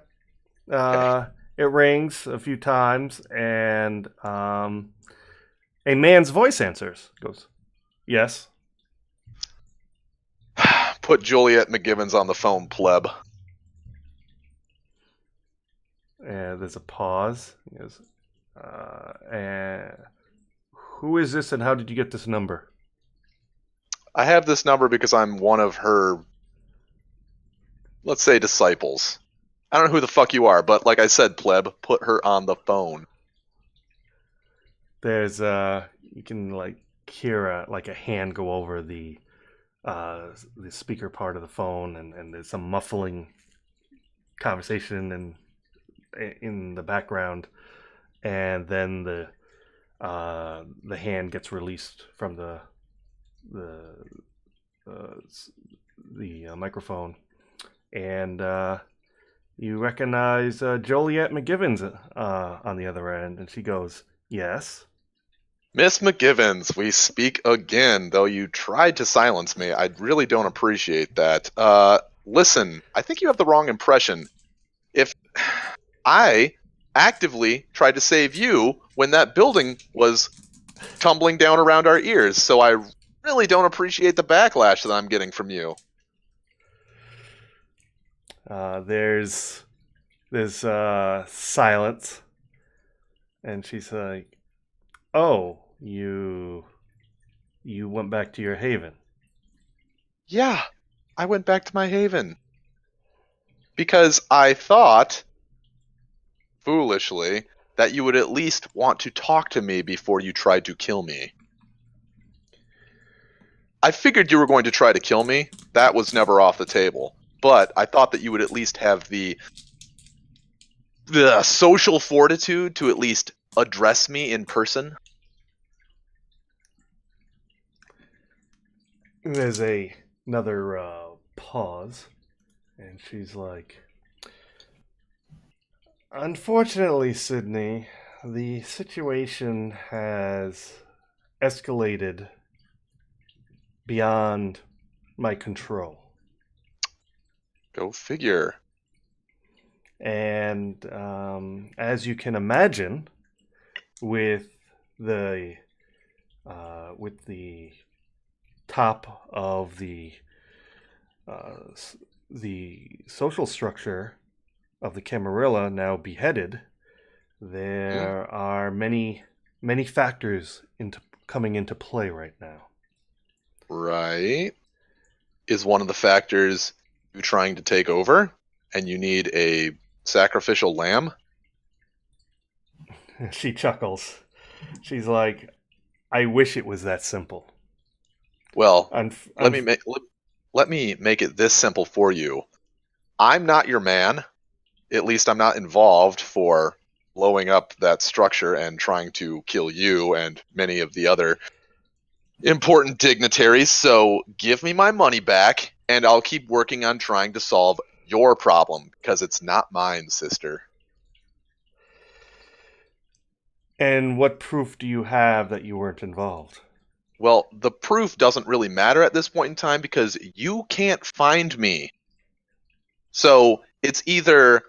It rings a few times, and a man's voice answers. Goes, yes. Put Juliet McGivens on the phone, pleb. And there's a pause. He goes, and who is this, and how did you get this number? I have this number because I'm one of her, let's say, disciples. I don't know who the fuck you are, but like I said, pleb, put her on the phone. There's you can like hear a hand go over the speaker part of the phone, and there's some muffling conversation and in the background, and then the hand gets released from the microphone, and you recognize Joliet McGivens on the other end, and she goes, yes. Miss McGivens, we speak again, though you tried to silence me. I really don't appreciate that. Listen, I think you have the wrong impression. If I actively tried to save you when that building was tumbling down around our ears, so I really don't appreciate the backlash that I'm getting from you. There's silence, and she's like, oh, you went back to your haven. Yeah, I went back to my haven. Because I thought, foolishly, that you would at least want to talk to me before you tried to kill me. I figured you were going to try to kill me. That was never off the table. But I thought that you would at least have the social fortitude to at least address me in person. There's another pause, and she's like, unfortunately, Sydney, the situation has escalated beyond my control. Go figure. And as you can imagine, with the top of the social structure of the Camarilla now beheaded, there are many factors coming into play right now. Right. Is one of the factors you trying to take over, and you need a sacrificial lamb? She chuckles. She's like, I wish it was that simple. Well, let me make it this simple for you. I'm not your man. At least I'm not involved for blowing up that structure and trying to kill you and many of the other important dignitaries. So give me my money back, And I'll keep working on trying to solve your problem, because it's not mine, sister. And what proof do you have that you weren't involved? Well, the proof doesn't really matter at this point in time because you can't find me. So it's either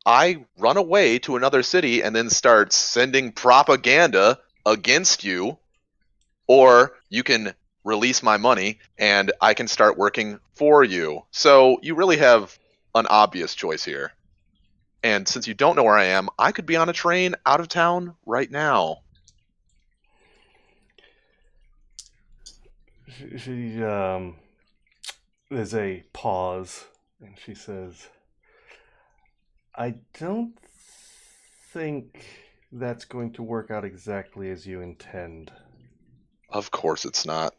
I run away to another city and then start sending propaganda against you, or you can release my money and I can start working for you. So you really have an obvious choice here. And since you don't know where I am, I could be on a train out of town right now. There's a pause, and she says, I don't think that's going to work out exactly as you intend. Of course it's not.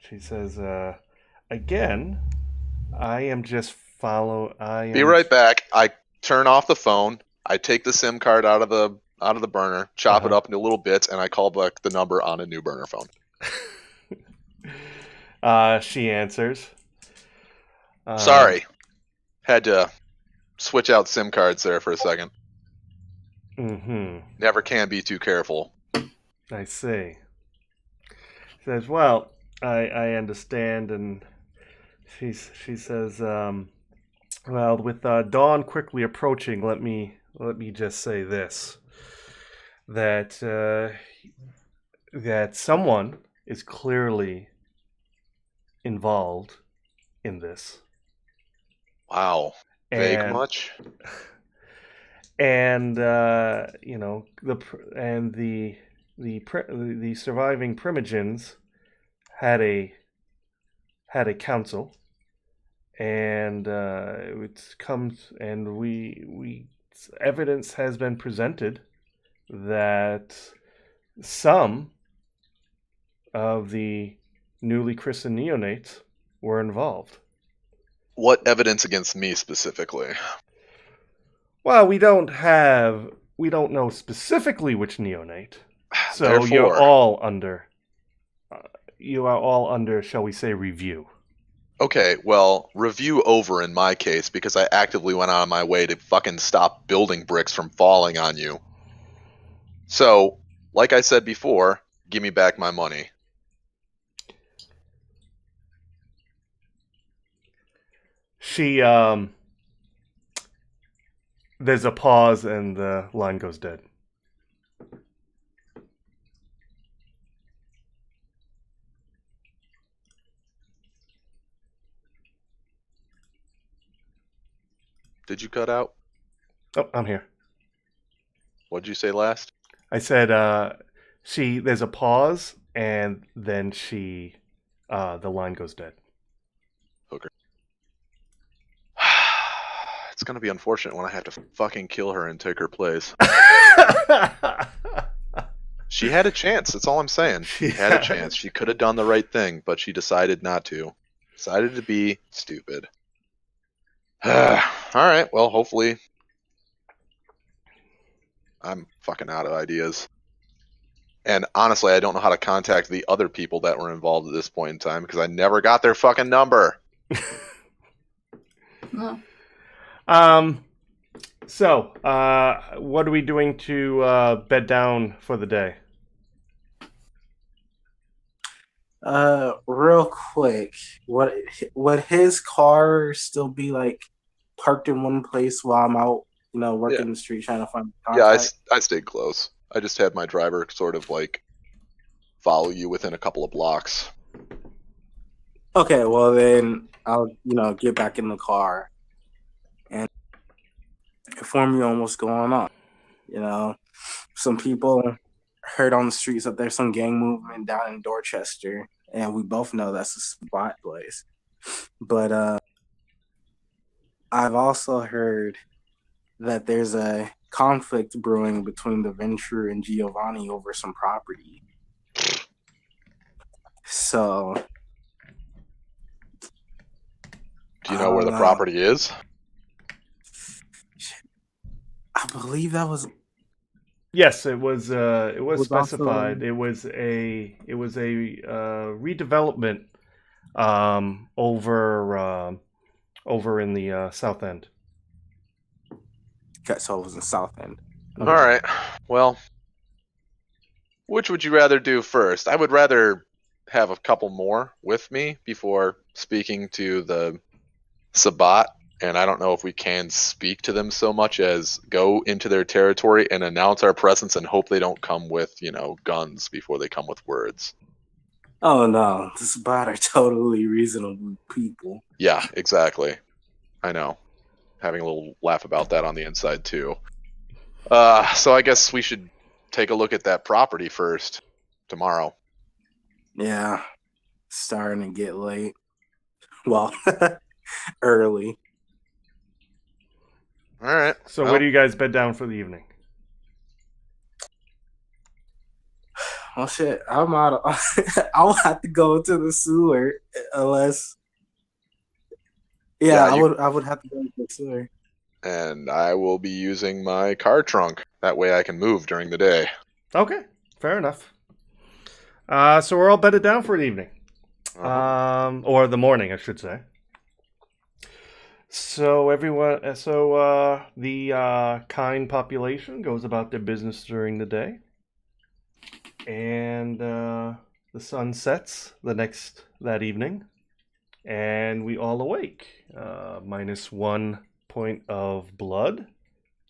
She says, again, I am just Be right back. I turn off the phone. I take the SIM card out of the burner, chop it up into little bits, and I call back the number on a new burner phone. She answers. Sorry. Had to switch out SIM cards there for a second. Mm-hmm. Never can be too careful. I see. Says, well, I understand, and she says, well, with dawn quickly approaching, let me just say this: that someone is clearly involved in this. Wow. Vague much? And the surviving primogens had a council, and it comes, and we evidence has been presented that some of the newly christened neonates were involved. What evidence against me specifically? Well, we don't know specifically which neonate. So Therefore, you are all under, shall we say, review. Okay, well, review over in my case because I actively went out of my way to fucking stop building bricks from falling on you. So, like I said before, give me back my money. She, there's a pause and the line goes dead. Did you cut out? Oh, I'm here. What'd you say last? I said, there's a pause and then the line goes dead. Okay. It's gonna be unfortunate when I have to fucking kill her and take her place. She had a chance, that's all I'm saying. She had a chance. She could have done the right thing, but she decided not to. Decided to be stupid. Alright, well, hopefully I'm fucking out of ideas. And honestly, I don't know how to contact the other people that were involved at this point in time because I never got their fucking number. Well. So, what are we doing to bed down for the day? Real quick, would his car still be like parked in one place while I'm out, working the street trying to find contact? Yeah, I stayed close. I just had my driver sort of like follow you within a couple of blocks. Okay, well then I'll get back in the car and inform you on what's going on. Some people heard on the streets that there's some gang movement down in Dorchester, and we both know that's a spot place. But I've also heard that there's a conflict brewing between the Venture and Giovanni over some property. So, do you know where the property is? I believe that was. Yes, it was specified. Also, it was a redevelopment over in the south end. Okay, so it was in South End. All right. Well, which would you rather do first? I would rather have a couple more with me before speaking to the Sabat, and I don't know if we can speak to them so much as go into their territory and announce our presence and hope they don't come with, guns before they come with words. Oh no, the Sabat are totally reasonable people. Yeah, exactly. I know. Having a little laugh about that on the inside too. So I guess we should take a look at that property first tomorrow. Yeah, starting to get late. Well, early. All right. So well, where do you guys bed down for the evening? Well, shit, I'm out of. I'll have to go to the sewer unless. Yeah, Yeah, I would have to go to the sewer. and I will be using my car trunk. That way I can move during the day. Okay, fair enough. So we're all bedded down for the evening. Or the morning, I should say. So the kind population goes about their business during the day, and the sun sets that evening, and we all awake. -1 point of blood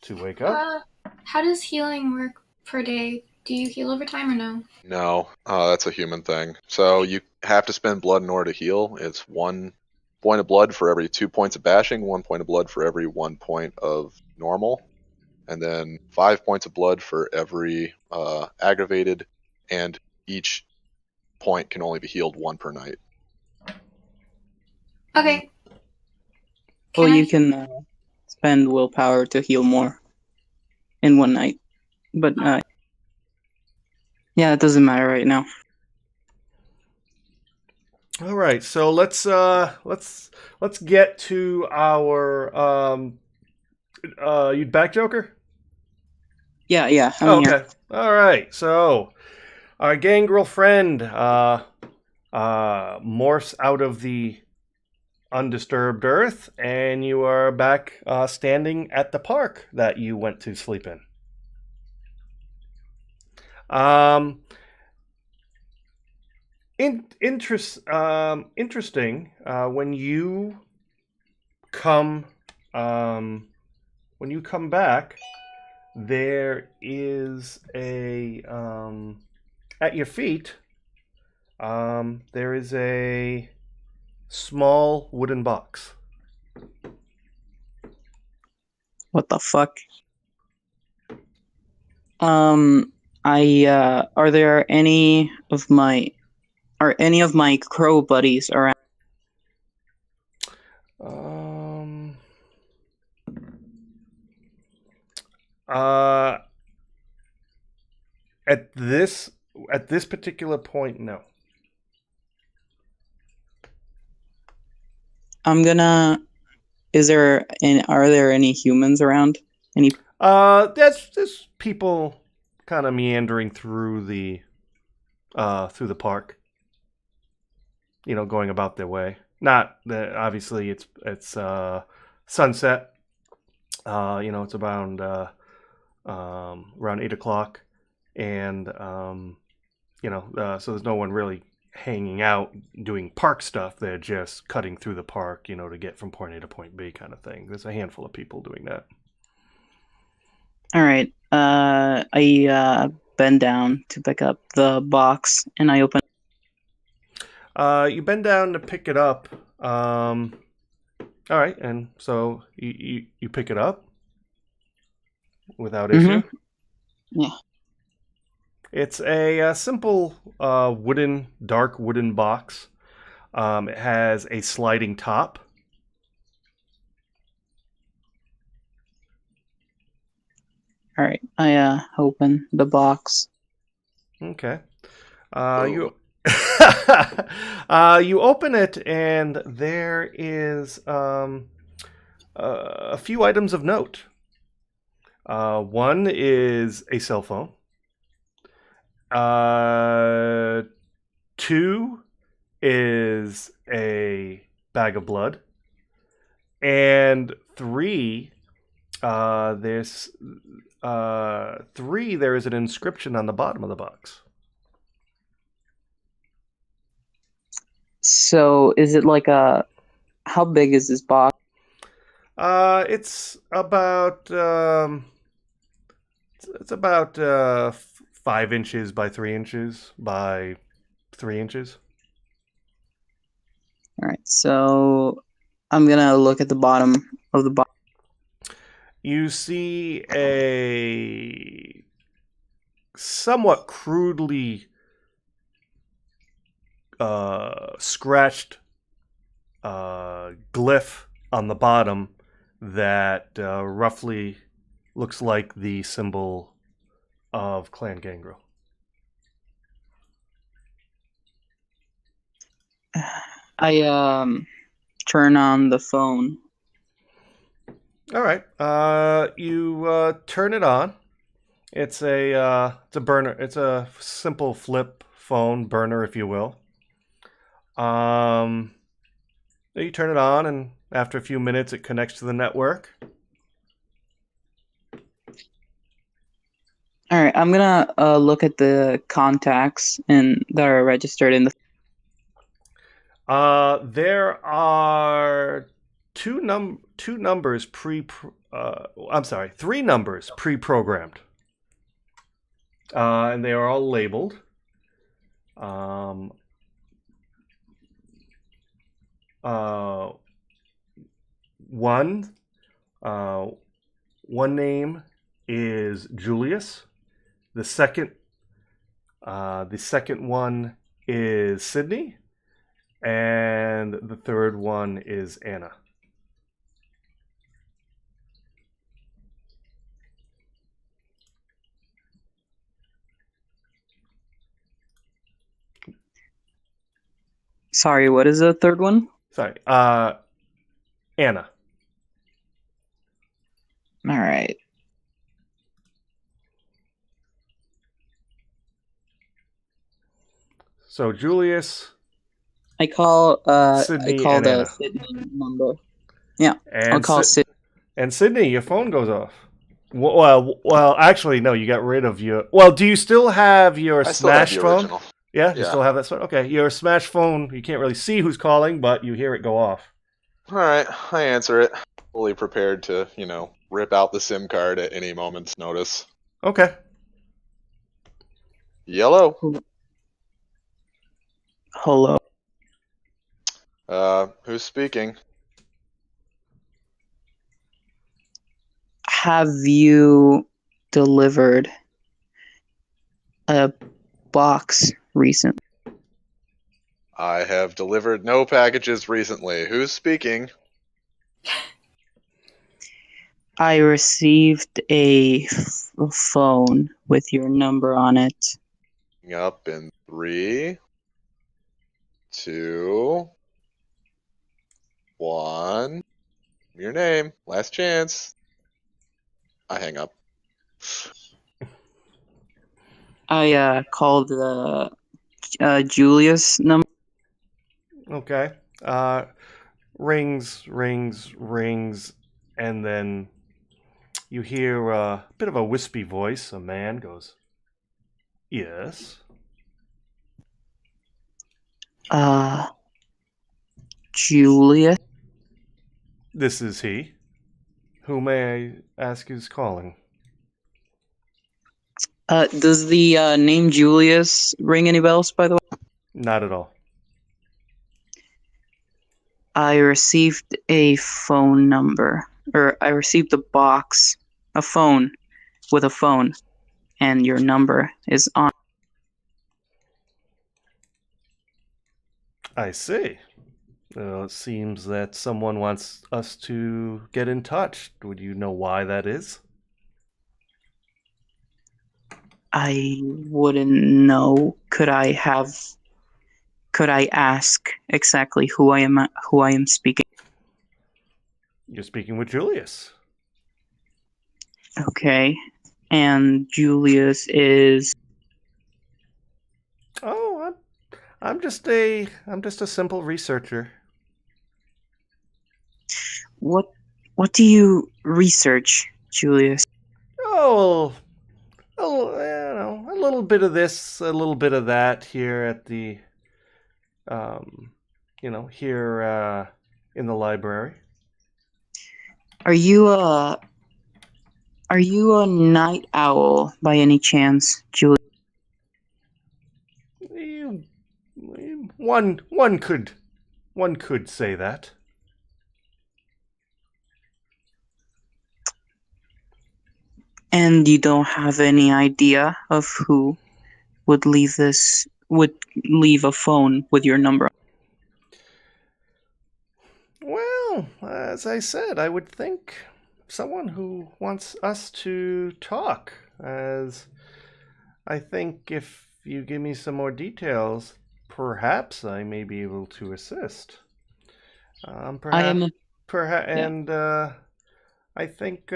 to wake up. How does healing work per day? Do you heal over time or no? No, that's a human thing. So you have to spend blood in order to heal. It's 1 point of blood for every 2 points of bashing, 1 point of blood for every 1 point of normal, and then 5 points of blood for every aggravated, and each point can only be healed 1 per night. Okay. Well, you can spend willpower to heal more in one night, but yeah, it doesn't matter right now. All right, so let's get to our you back, Joker? Yeah, I'm Okay. here. All right. So our gangrel friend morphs out of the undisturbed earth, and you are back standing at the park that you went to sleep in. Interesting. When you come back, there is a at your feet. There is a small wooden box. What the fuck? Are there any of my crow buddies around? At this particular point, no. Are there any humans around? Any? There's people kind of meandering through the park. Going about their way. Not that obviously it's sunset. It's around 8 o'clock, and so there's no one really hanging out doing park stuff. They're just cutting through the park, to get from point A to point B, kind of thing. There's a handful of people doing that. All right. I bend down to pick up the box, and I open. You bend down to pick it up. All right, and so you pick it up without issue. Yeah. It's a simple dark wooden box. It has a sliding top. All right. I open the box. Okay. You you open it, and there is a few items of note. One is a cell phone. 2 is a bag of blood, and 3, there's 3. There is an inscription on the bottom of the box. So is it like a? How big is this box? It's about it's about 5 inches by 3 inches by 3 inches. All right. So I'm gonna look at the bottom of the box. You see a somewhat crudely scratched glyph on the bottom that roughly looks like the symbol of Clan Gangrel. I turn on the phone. All right. You turn it on. It's a burner. It's a simple flip phone burner, if you will. You turn it on, and after a few minutes, it connects to the network. All right. I'm gonna look at the contacts and that are registered in the. There are three numbers pre-programmed, and they are all labeled. One name is Julius. The second one is Sydney, and the third one is Anna. Sorry, what is the third one? Sorry, Anna. All right. So Julius, I call Sydney, the and Anna. Sydney number. Yeah, And I'll call Sydney. And Sydney, your phone goes off. Well, actually, no. You got rid of your. Well, do you still have your I still have smash the phone? original. Yeah, you Yeah. still have that phone. Okay, your smash phone. You can't really see who's calling, but you hear it go off. All right, I answer it, fully prepared to, rip out the SIM card at any moment's notice. Okay. Yellow. Hello. Who's speaking? Have you delivered a box recently? I have delivered no packages recently. Who's speaking? I received a phone with your number on it. Up in 3, 2, 1. Your name. Last chance. I hang up. I called the Julius number. Okay. Rings, and then you hear a bit of a wispy voice. A man goes, "Yes." Julius. This is he. Who may I ask is calling? Does the name Julius ring any bells, by the way? Not at all. I received a phone number, or I received a box, a phone with a phone, and your number is on. I see. It seems that someone wants us to get in touch. Would you know why that is? I wouldn't know. Could I ask exactly who I am speaking? You're speaking with Julius. Okay. And Julius is... Oh, I'm just a simple researcher. What do you research, Julius? Oh, a little bit of this, a little bit of that here at the, here in the library. Are you a night owl by any chance, Julius? You- One could say that. And you don't have any idea of who would leave a phone with your number? Well, as I said, I would think someone who wants us to talk, as I think if you give me some more details, perhaps I may be able to assist. I am a And I think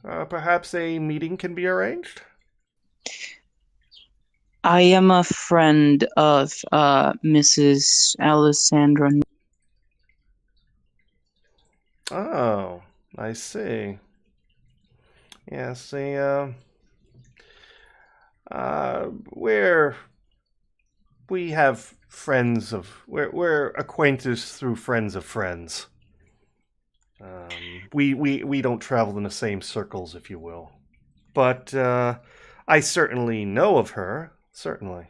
perhaps a meeting can be arranged. friend of Mrs. Alessandra. Oh, I see. Yes, we have friends of we're acquaintances through friends of friends. We don't travel in the same circles, if you will, but I certainly know of her. Certainly.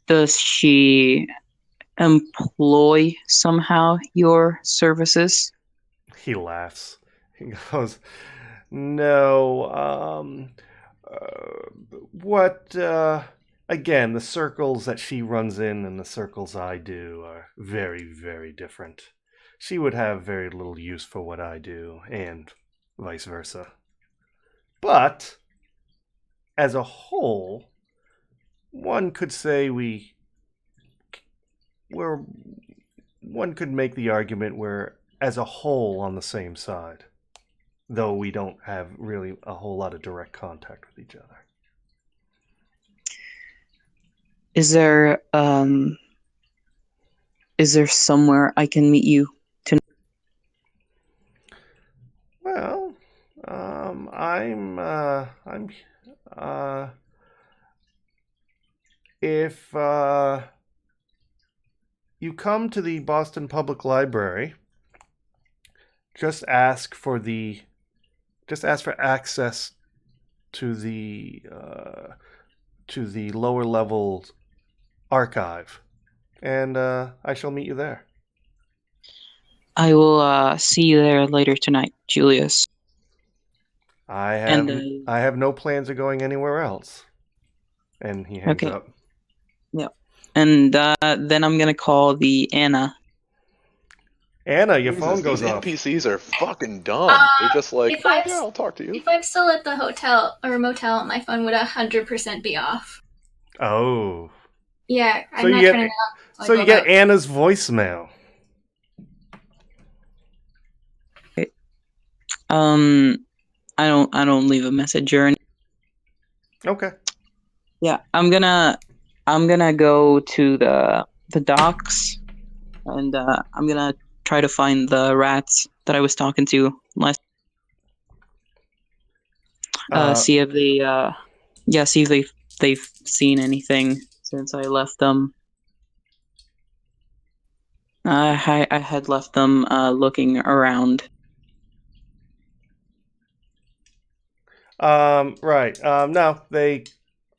Does she employ somehow your services? He laughs. He goes, "No. What? Again, the circles that she runs in and the circles I do are very, very different. She would have very little use for what I do, and vice versa. But as a whole, one could say one could make the argument we're as a whole on the same side, though we don't have really a whole lot of direct contact with each other." Is there somewhere I can meet you tonight? Well, if you come to the Boston Public Library, just ask for access to the lower level archive, and I shall meet you there. I will see you there later tonight, Julius. I have no plans of going anywhere else. And he hangs up. Yeah. And then I'm gonna call the Anna. Anna, your phone goes these off. NPCs are fucking dumb. They're just like, yeah, I'll talk to you. If I'm still at the hotel or motel, my phone would 100% be off. Oh. Yeah, I'm not turning it on. So you get Anna's voicemail. I don't leave a message or anything. Okay. Yeah, I'm gonna go to the docks, and I'm gonna try to find the rats that I was talking to last. See if they've seen anything since I left them. I had left them looking around. Right. No, they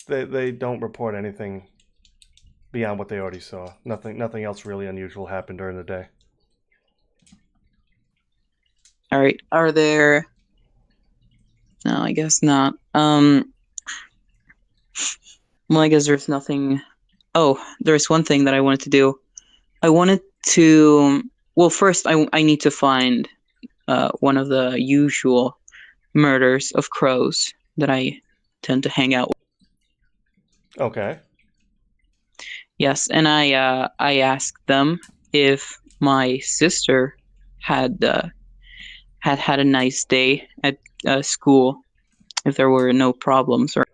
don't report anything beyond what they already saw. Nothing else really unusual happened during the day. All right. Are there? No, I guess not. Well, I guess there's nothing. Oh, there's one thing that I wanted to do. I wanted to. Well, first, I need to find one of the usual murders of crows that I tend to hang out with. Okay. Yes, and I asked them if my sister had a nice day at school, if there were no problems. Or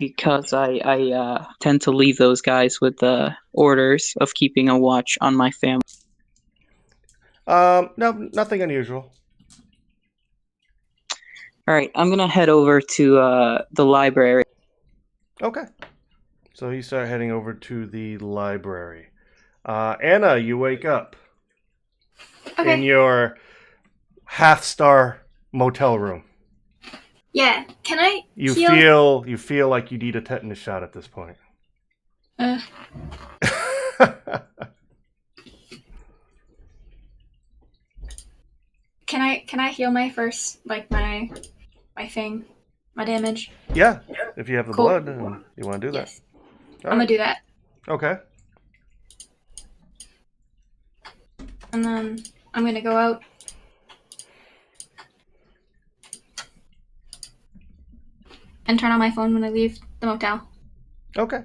because I tend to leave those guys with the orders of keeping a watch on my family. No, nothing unusual. All right, I'm gonna head over to the library. Okay. So you start heading over to the library. Anna, you wake up in Okay. your half-star motel room. Yeah. Can I You heal? feel like you need a tetanus shot at this point. Uh, can I heal my first, like my thing, my damage? Yeah, if you have the Cool. blood and you want to do that. Yes. All I'm right. gonna do that, Okay. and then I'm gonna go out. And turn on my phone when I leave the motel. Okay.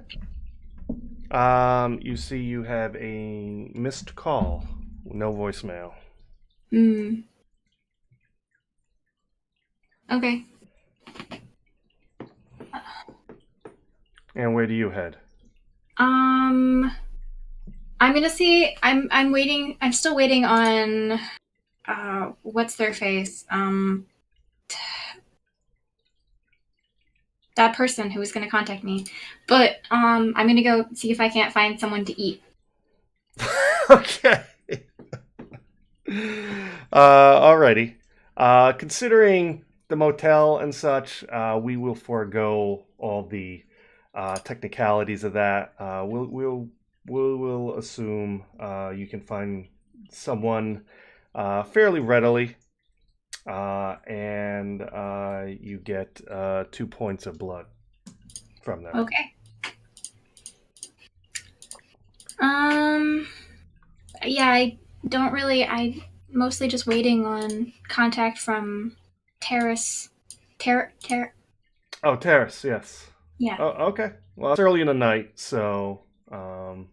You see you have a missed call. No voicemail. Okay. And where do you head? I'm gonna see. I'm waiting. I'm still waiting on. What's their face? That person who was gonna contact me, but I'm gonna go see if I can't find someone to eat. Okay. Alrighty. Considering the motel and such, we will forego all the technicalities of that. We'll assume you can find someone fairly readily, and you get 2 points of blood from them. Okay. Yeah, I don't really. I mostly just waiting on contact from Terrace. Oh, Terrace, yes. Yeah. Oh, okay. Well, it's early in the night, so all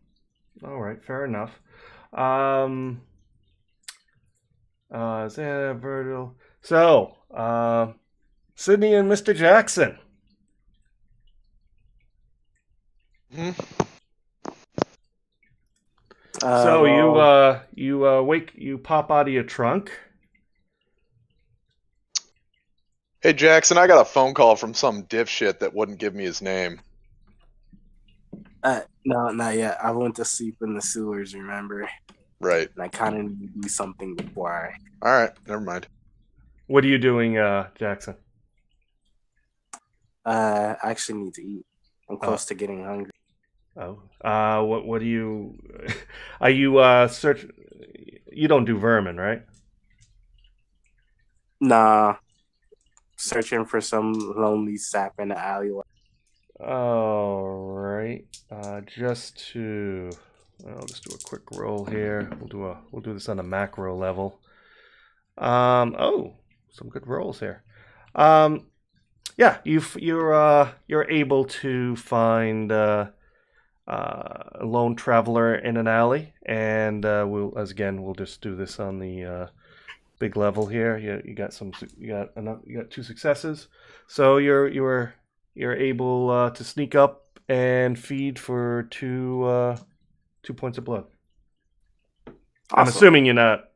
right, fair enough. Is that Virgil? So, Sydney and Mr. Jackson. Hmm? So well, you pop out of your trunk. Hey Jackson, I got a phone call from some dipshit that wouldn't give me his name. no, not yet. I went to sleep in the sewers, remember? Right. And I kind of need to do something before All right. Never mind. What are you doing, Jackson? I actually need to eat. I'm close to getting hungry. Oh, what do you? Are you search? You don't do vermin, right? Nah, searching for some lonely sap in the alleyway. All right. I'll just do a quick roll here. We'll do this on a macro level. Oh, some good rolls here. Yeah, you're able to find a lone traveler in an alley, and we'll just do this on the big level here. You got 2 successes, so you're able to sneak up and feed for 2 points of blood. I'm Awesome. assuming you're not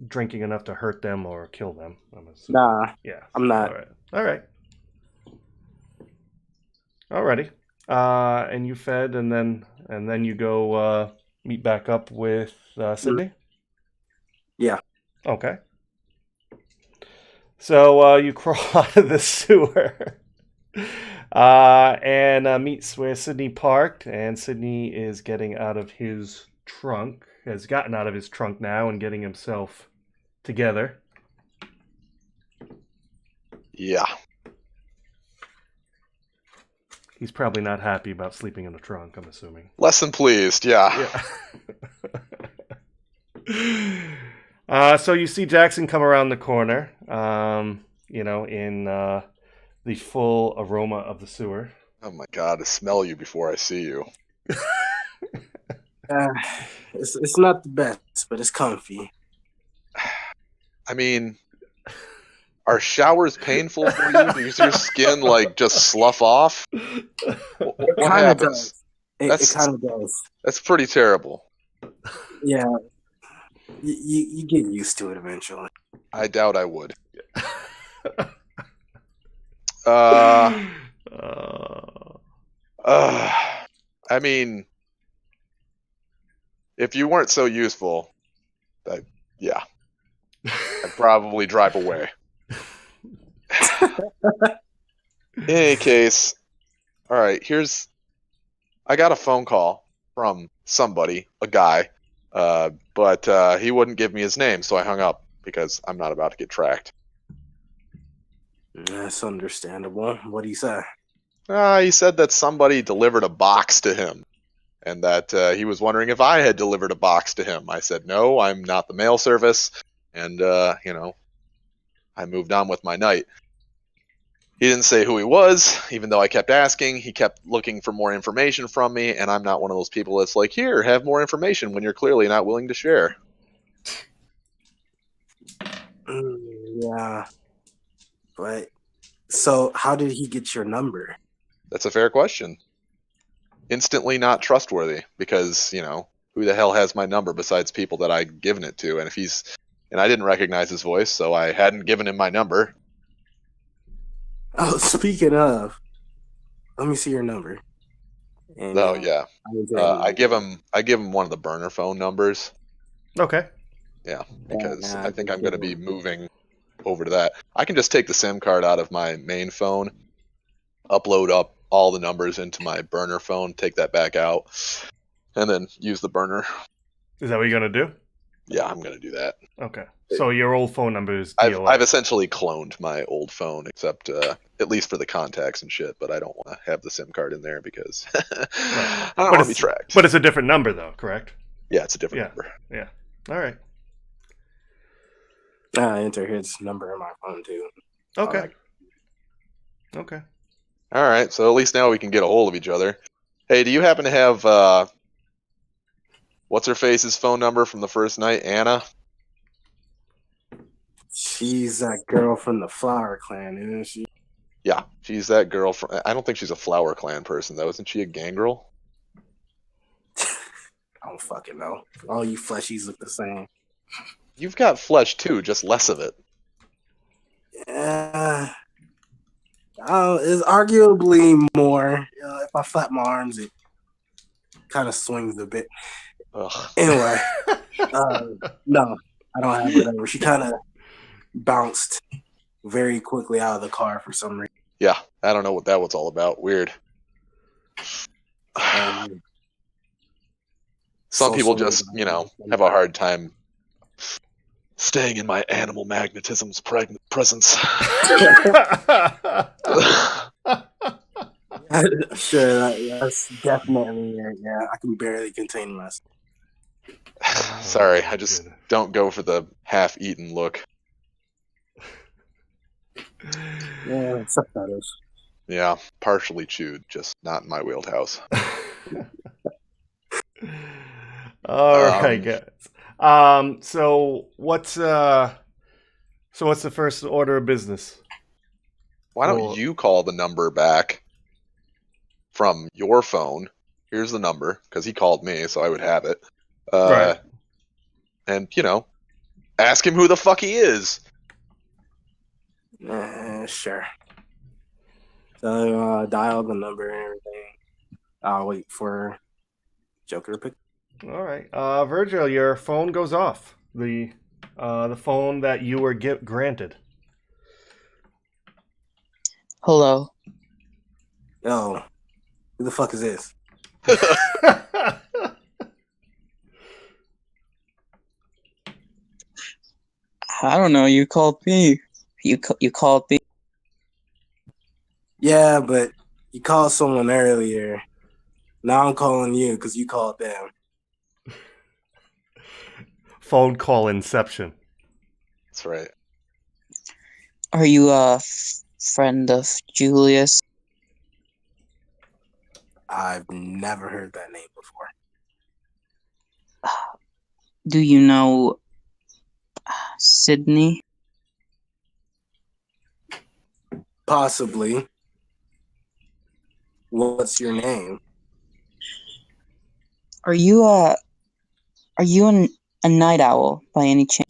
drinking enough to hurt them or kill them. I'm assuming. Nah, Yeah, I'm not. All right. Alrighty. And you fed, and then you go meet back up with Sydney. Yeah. Okay. So you crawl out of the sewer and meets where Sydney parked, and Sydney is getting out of his trunk. Has gotten out of his trunk now and getting himself together. Yeah. He's probably not happy about sleeping in the trunk, I'm assuming. Less than pleased. Yeah. Yeah. So you see Jackson come around the corner, in the full aroma of the sewer. Oh my god, I smell you before I see you. It's not the best, but it's comfy. I mean, Are showers painful for you? Does your skin like just slough off? It What kind of happens? does. It That's kind of does. that's pretty terrible. Yeah, you get used to it eventually. I doubt I would. Uh, I mean, if you weren't so useful, yeah, I'd probably drive away. In any case, all right, I got a phone call from somebody, a guy, but he wouldn't give me his name, so I hung up because I'm not about to get tracked. That's understandable. What do you say? He said that somebody delivered a box to him, and that he was wondering if I had delivered a box to him. I said, no, I'm not the mail service, and, I moved on with my night. He didn't say who he was, even though I kept asking. He kept looking for more information from me, and I'm not one of those people that's like, here, have more information when you're clearly not willing to share. Yeah. But, so how did he get your number? That's a fair question. Instantly not trustworthy, because, who the hell has my number besides people that I've given it to? And I didn't recognize his voice, so I hadn't given him my number. Oh, speaking of, let me see your number. And, Oh yeah, I give him one of the burner phone numbers. Okay. Yeah, because I think I'm going to be moving over to that. I can just take the SIM card out of my main phone, upload up all the numbers into my burner phone, take that back out, and then use the burner. Is that what you're going to do? Yeah, I'm going to do that. Okay. So your old phone number is DOA. I've essentially cloned my old phone, except at least for the contacts and shit, but I don't want to have the SIM card in there because I don't want to be tracked. But it's a different number, though, correct? Yeah, it's a different number. Yeah. All right. I enter his number in my phone, too. Okay. Okay. All right, so at least now we can get a hold of each other. Hey, do you happen to have what's-her-face's phone number from the first night, Anna? She's that girl from the Flower Clan, isn't she? Yeah, she's that girl from... I don't think she's a Flower Clan person, though. Isn't she a gangrel? I don't fucking know. All you fleshies look the same. You've got flesh, too, just less of it. Yeah. It's arguably more. If I flap my arms, it kind of swings a bit. Ugh. Anyway, no, I don't have her number. She kind of bounced very quickly out of the car for some reason. Yeah, I don't know what that was all about. Weird. Some people just, have a hard time staying in my animal magnetism's presence. Sure, that's definitely it. Yeah, I can barely contain myself. Sorry, I just don't go for the half-eaten look. Yeah, except that is. Yeah, partially chewed, just not in my wheelhouse. All right, guys. So what's the first order of business? Why don't you call the number back from your phone? Here's the number, because he called me, so I would have it. Right. And, ask him who the fuck he is. Sure. So dial the number and everything. I'll wait for Joker to pick. All right. Virgil, your phone goes off. The phone that you were granted. Hello. Yo, who the fuck is this? I don't know. You called me. You called me. Yeah, but you called someone earlier. Now I'm calling you because you called them. Phone call inception. That's right. Are you a friend of Julius? I've never heard that name before. Do you know Sydney? Possibly. What's your name? Are you a night owl by any chance?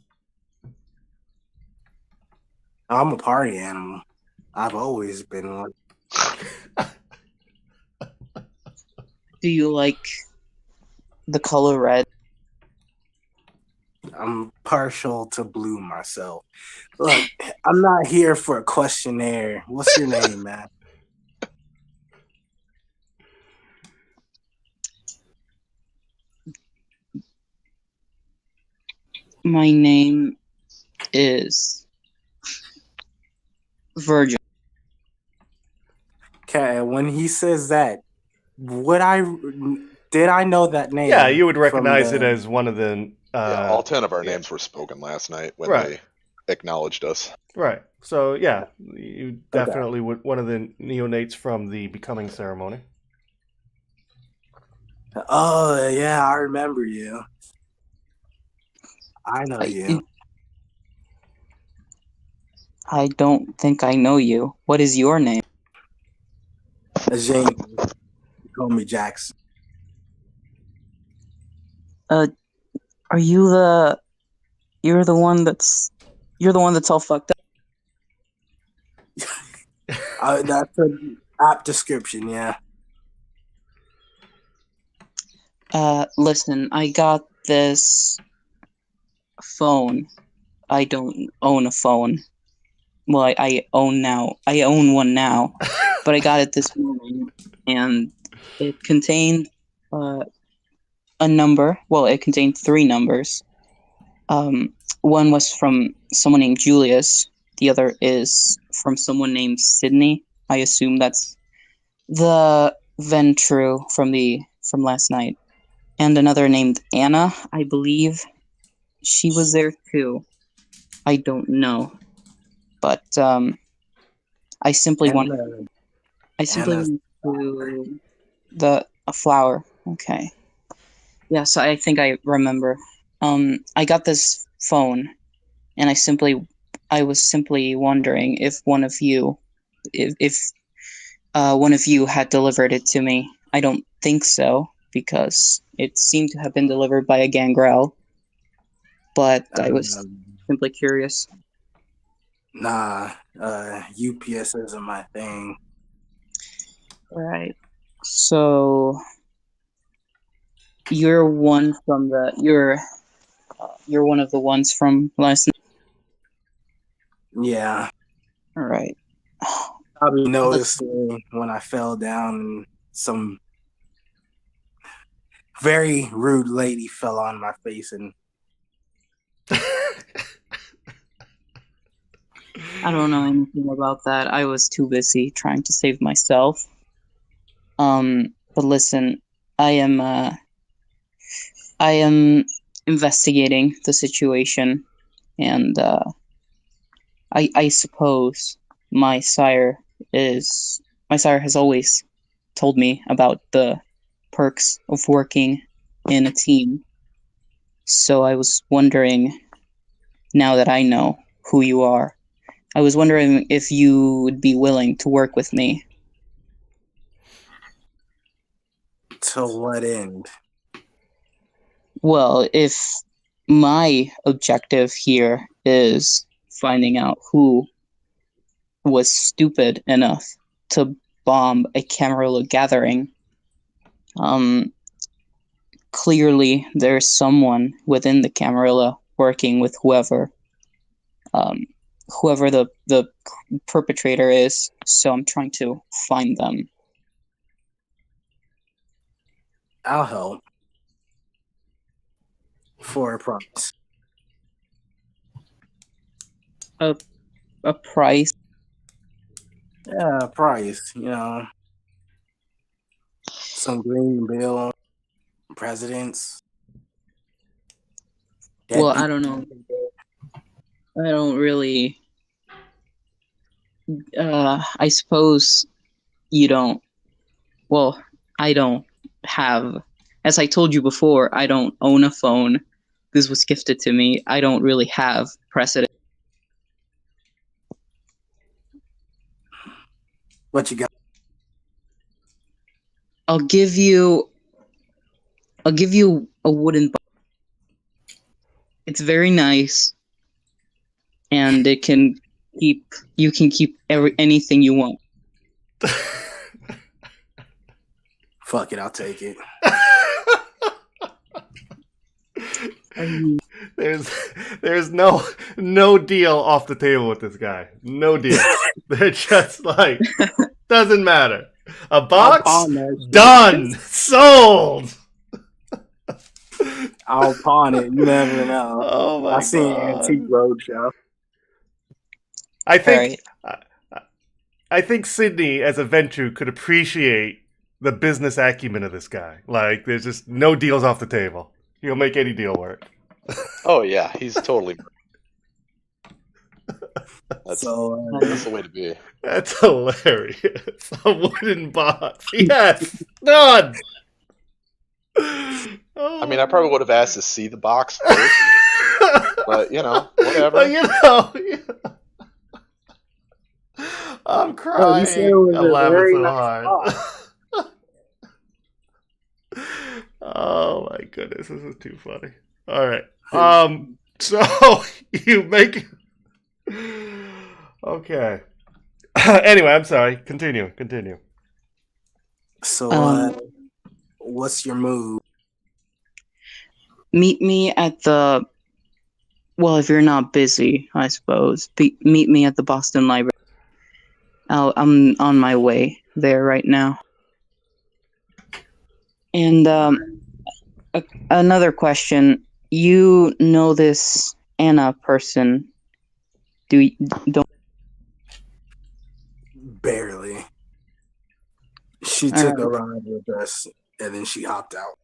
I'm a party animal. I've always been one. Do you like the color red? I'm partial to blue myself. Look, I'm not here for a questionnaire. What's your name, man? My name is Virgil. Okay, when he says that, did I know that name? Yeah, you would from recognize the- it as one of the. Yeah, all 10 of our yeah. names were spoken last night when Right. they acknowledged us. Right. So yeah, you definitely would one of the neonates from the becoming ceremony. Oh yeah, I remember you. I know you. I don't think I know you. What is your name? Jamie, call me Jackson. Are you you're the one that's all fucked up? That's an apt description, yeah. Listen, I got this phone. I don't own a phone. Well, I own one now, but I got it this morning, and it contained a number. Well, it contained 3 numbers. One was from someone named Julius. The other is from someone named Sydney. I assume that's the Ventru from last night. And another named Anna, I believe. She was there too. I don't know. But I simply want to a flower. Okay. Yeah, so I think I remember. I got this phone, and I was simply wondering if one of you had delivered it to me. I don't think so, because it seemed to have been delivered by a gangrel. But I was simply curious. Nah, UPS isn't my thing. Right. So you're one of the ones from last night. Yeah. All right. Probably noticed me when I fell down and some very rude lady fell on my face and I don't know anything about that. I was too busy trying to save myself. But listen, I am investigating the situation, and I suppose my sire has always told me about the perks of working in a team. So I was wondering, now that I know who you are, I was wondering if you would be willing to work with me. to what end? Well, if my objective here is finding out who was stupid enough to bomb a Camarilla gathering, clearly there's someone within the Camarilla working with whoever the perpetrator is, so I'm trying to find them. I'll help. For a price. A price? Yeah, a price, you know. Some green bill, presidents. Well, I don't know. I don't really. I suppose you don't. Well, I don't have. As I told you before, I don't own a phone. This was gifted to me. I don't really have precedent. What you got? I'll give you a wooden box. It's very nice, and you can keep anything you want. Fuck it, I'll take it. There's no deal off the table with this guy. No deal. They're just like, doesn't matter. A box done, sold. I'll pawn it. You never know. Oh my I seen God. Antique Roadshow. I think Right. I think Sydney as a Ventu could appreciate the business acumen of this guy. Like, there's just no deals off the table. He'll make any deal work. Oh yeah, he's totally. That's So the way to be. That's hilarious. A wooden box. Yes, done. Oh. I mean, I probably would have asked to see the box first, but whatever. But I'm crying. you said it was I'm a laughing very so nice hard. Oh my goodness, this is too funny. All right. So you make. Okay. Anyway, I'm sorry. Continue. so what's your move? Meet me at the. Well, if you're not busy, I suppose. Meet me at the Boston Library. I'm on my way there right now. And another question: you know this Anna person? Don't? Barely. She took a ride with us, and then she hopped out.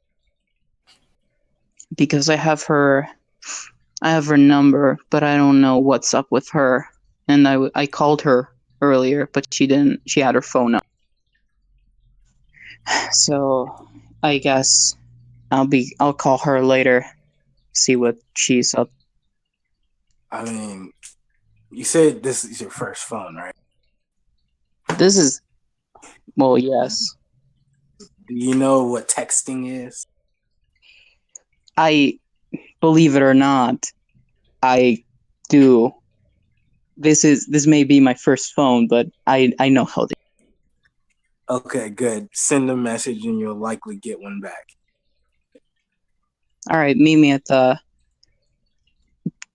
Because I have her number, but I don't know what's up with her. And I called her earlier, but she didn't. She had her phone up. So I guess I'll call her later, see what she's up. I mean, you said this is your first phone, right? This is, well, yes. Do you know what texting is? I believe it or not, I do. This may be my first phone, but I know how to. Okay, good. Send a message and you'll likely get one back. All right, meet me at the.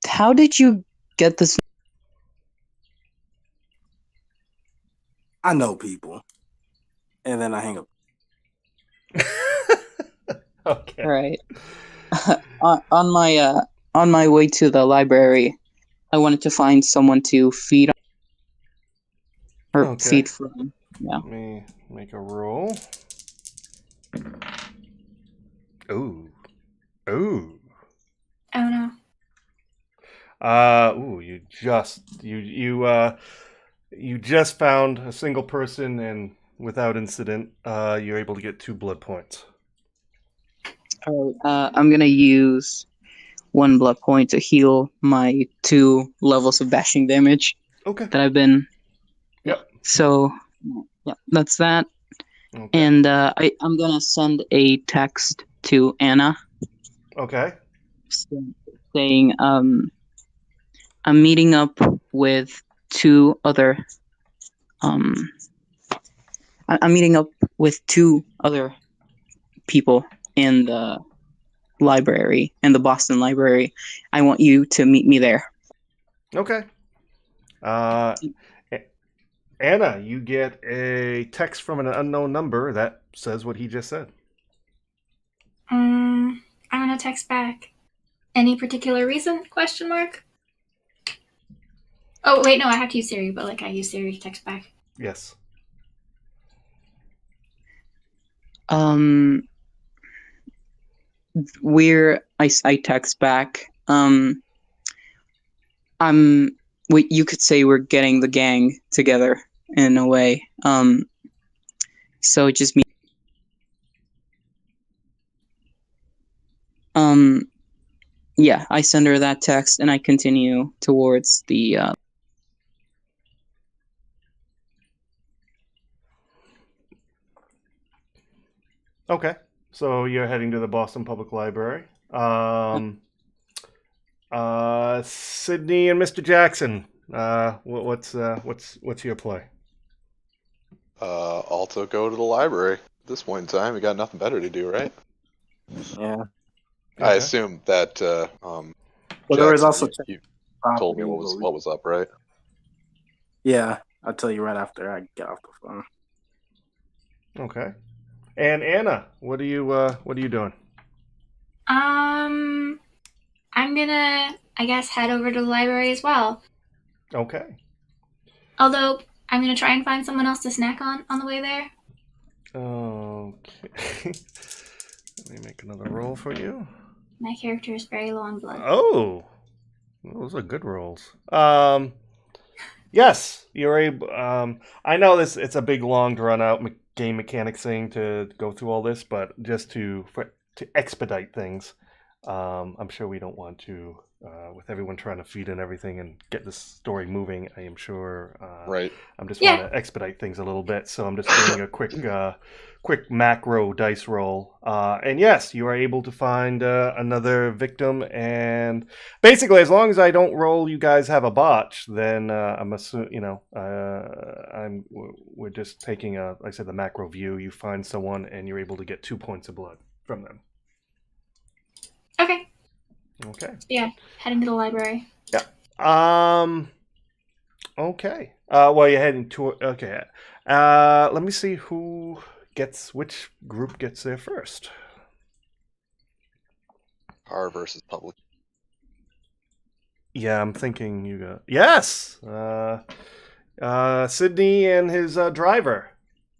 How did you get this? I know people. And then I hang up. Okay. All right. On my way to the library, I wanted to find someone to feed feed from. Yeah. Let me make a roll. Ooh. Oh no. You just found a single person, and without incident, you're able to get 2 blood points. All right, I'm gonna use 1 blood point to heal my 2 levels of bashing damage Okay. that I've been. Yep. So, yeah, that's that. Okay. And I'm gonna send a text to Anna. Okay. Saying I'm meeting up with 2 other I'm meeting up with 2 other people in the library, in the Boston Library. I want you to meet me there. Okay. Anna, you get a text from an unknown number that says what he just said. I'm gonna text back. Any particular reason? Question mark. Oh wait, no, I have to use Siri, but I use Siri to text back. Yes. I text back. You could say we're getting the gang together in a way. So just me. Yeah, I send her that text and I continue towards the Okay. So you're heading to the Boston Public Library. Sydney and Mr. Jackson. What's your play? Also go to the library. At this point in time, we got nothing better to do, right? Yeah. I Okay. assume that Well, there was Jackson, also you told me what was up, right? Yeah, I'll tell you right after I get off the phone. Okay. And Anna, what are you doing? I'm gonna, I guess, head over to the library as well. Okay. Although I'm gonna try and find someone else to snack on the way there. Okay. Let me make another roll for you. My character is very low on blood. Oh, those are good rolls. Yes, you're able. I know it's a big, long, drawn out game mechanics thing to go through all this, but just to expedite things, I'm sure we don't want to, with everyone trying to feed in everything and get this story moving. I am sure. Right. I'm just Yeah. want to expedite things a little bit, so I'm just doing a quick macro dice roll. And yes, you are able to find another victim, and basically, as long as I don't roll, you guys have a botch. Then I'm assuming, we're just taking like I said, the macro view. You find someone, and you're able to get 2 points of blood from them. Okay. Okay. Yeah, heading to the library. Okay. Well, you're heading to. Okay. Let me see which group gets there first. Car versus public. Yeah, I'm thinking you got. Yes! Sydney and his driver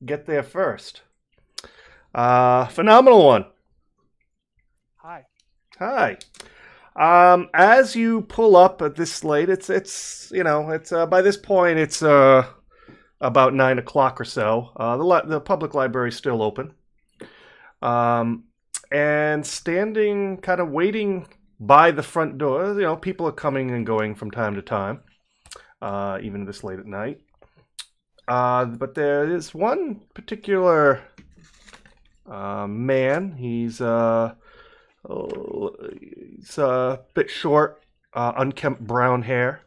get there first. Phenomenal one. Hi. Hi. As you pull up at this slate, it's by this point it's about 9 o'clock or so. The public library is still open. And standing, kind of waiting by the front door, people are coming and going from time to time, even this late at night. But there is one particular man. He's a bit short, unkempt brown hair.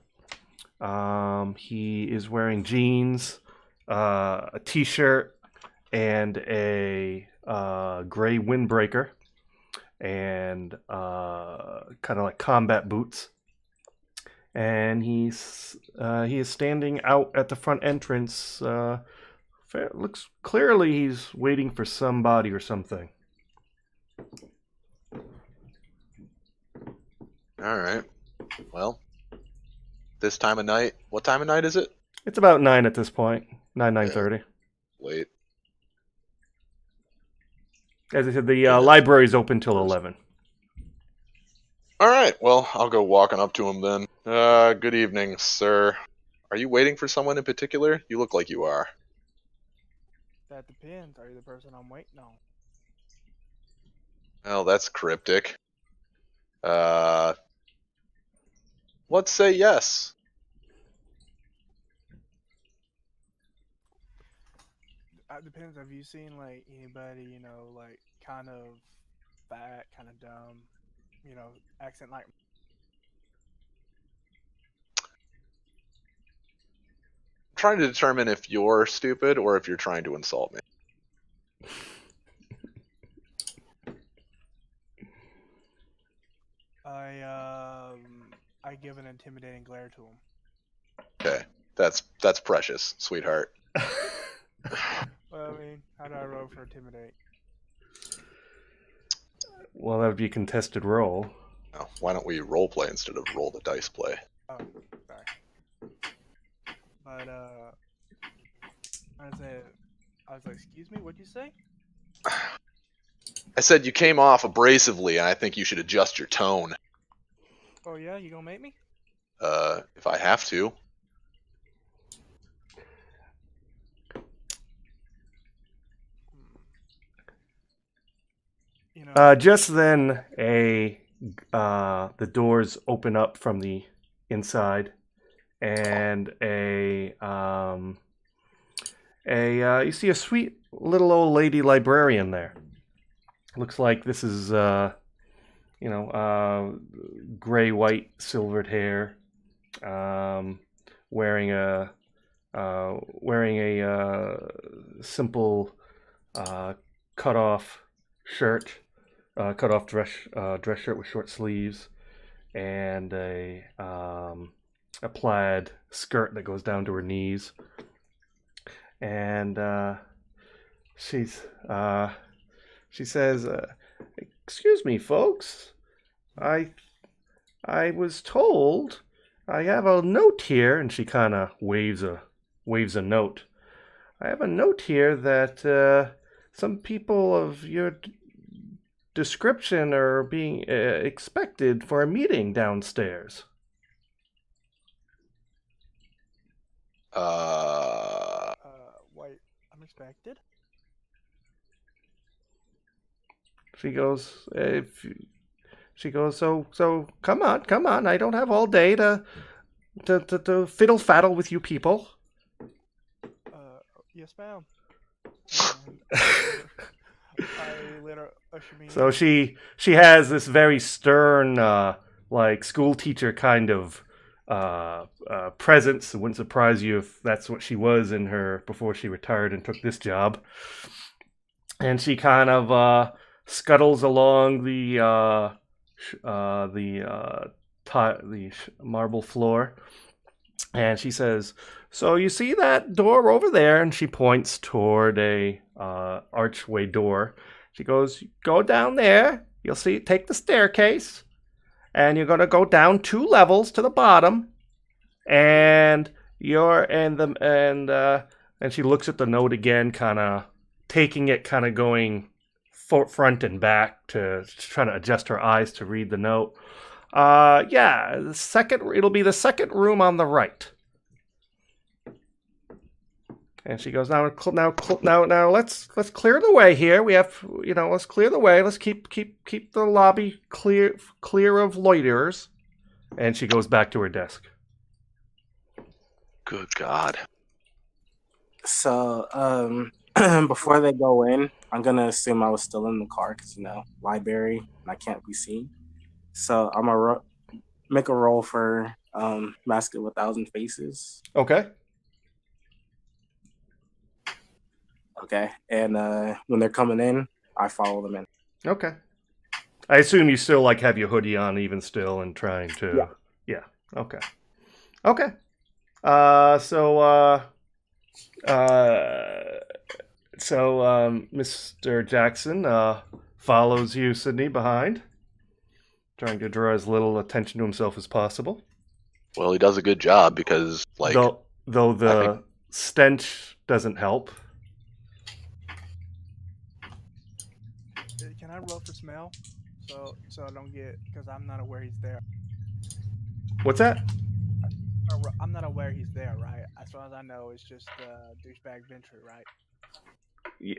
He is wearing jeans, a t-shirt, and a gray windbreaker, and kind of like combat boots. And he is standing out at the front entrance. Looks clearly he's waiting for somebody or something. All right. Well, this time of night. What time of night is it? It's about 9 at this point. 9:30. Late. As I said, the library is open till 11. All right. Well, I'll go walking up to him then. Good evening, sir. Are you waiting for someone in particular? You look like you are. That depends. Are you the person I'm waiting on? Well, that's cryptic. Let's say yes. It depends. Have you seen like anybody, like kind of fat, kind of dumb, accent like? I'm trying to determine if you're stupid or if you're trying to insult me. I give an intimidating glare to him. Okay, that's precious, sweetheart. Well, I mean, how do I roll for intimidate? Well, that would be a contested roll. Now, why don't we role play instead of roll the dice play? Oh, sorry. But I was like, excuse me, what'd you say? I said you came off abrasively, and I think you should adjust your tone. Oh yeah, you gonna make me? If I have to. Just then, the doors open up from the inside, and you see a sweet little old lady librarian there. Looks like this is gray, white, silvered hair, wearing a simple cut off shirt, cut off dress shirt with short sleeves, and a plaid skirt that goes down to her knees. And she says, "Excuse me, folks. I was told I have a note here," and she kind of waves a note. "I have a note here that some people of your description are being expected for a meeting downstairs." Wait, I'm expected? She goes, so come on. I don't have all day to fiddle faddle with you people. Yes, ma'am. I let her usher me So in. she has this very stern, like school teacher kind of presence. It wouldn't surprise you if that's what she was in her before she retired and took this job. And she kind of scuttles along the marble floor, and she says, "So you see that door over there?" And she points toward a archway door. She goes, "Go down there. You'll see. Take the staircase, and you're gonna go down 2 levels to the bottom, and and she looks at the note again, kind of taking it, kind of going front and back to trying to adjust her eyes to read the note. Yeah, it'll be the second room on the right." And she goes, now, let's clear the way here. We have, let's clear the way. Let's keep the lobby clear of loiterers. And she goes back to her desk. Good God. So, before they go in, I'm gonna assume I was still in the car because library and I can't be seen. So I'm gonna make a roll for Mask of 1,000 Faces. Okay. Okay, and when they're coming in, I follow them in. Okay. I assume you still have your hoodie on even still and trying to. Yeah. Okay. Okay. So Mr. Jackson follows you, Sydney, behind, trying to draw as little attention to himself as possible. Well, he does a good job because, though the stench doesn't help. Can I roll for smell? So I don't get, because I'm not aware he's there. What's that? I'm not aware he's there, right? As far as I know, it's just douchebag Ventru, right?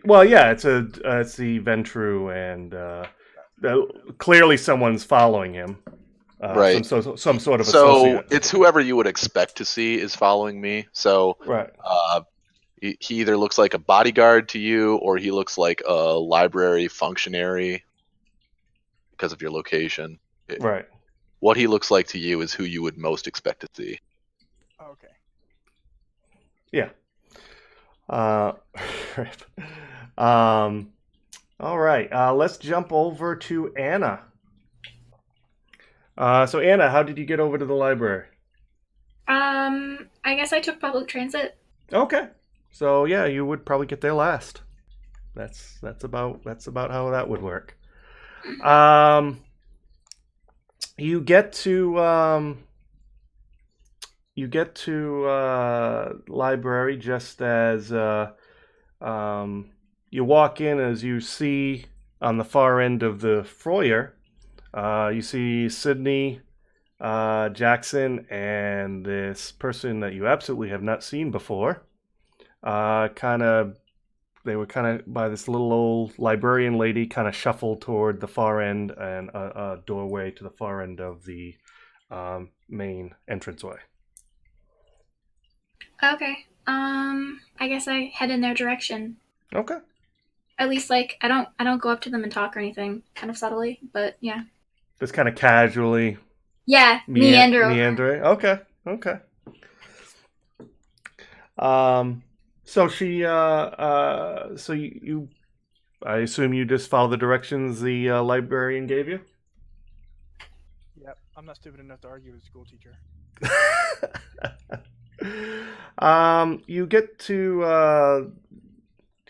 Well, yeah, it's the Ventru, and clearly someone's following him. Right. Some sort of associate. So it's whoever you would expect to see is following me. So right. He either looks like a bodyguard to you, or he looks like a library functionary because of your location. Right. What he looks like to you is who you would most expect to see. Okay. Yeah. All right. Let's jump over to Anna. So Anna, how did you get over to the library? I guess I took public transit. Okay. So yeah, you would probably get there last. That's about how that would work. You get to library just as you walk in. As you see on the far end of the foyer, you see Sydney, Jackson, and this person that you absolutely have not seen before. They were kind of by this little old librarian lady, kind of shuffled toward the far end, and a doorway to the far end of the main entranceway. Okay. I guess I head in their direction. Okay. At least like I don't go up to them and talk or anything, kind of subtly, but yeah. Just kind of casually Yeah, meander over. meandering. Okay, okay. So so you I assume you just follow the directions the librarian gave you. Yep, I'm not stupid enough to argue with a school teacher. You get to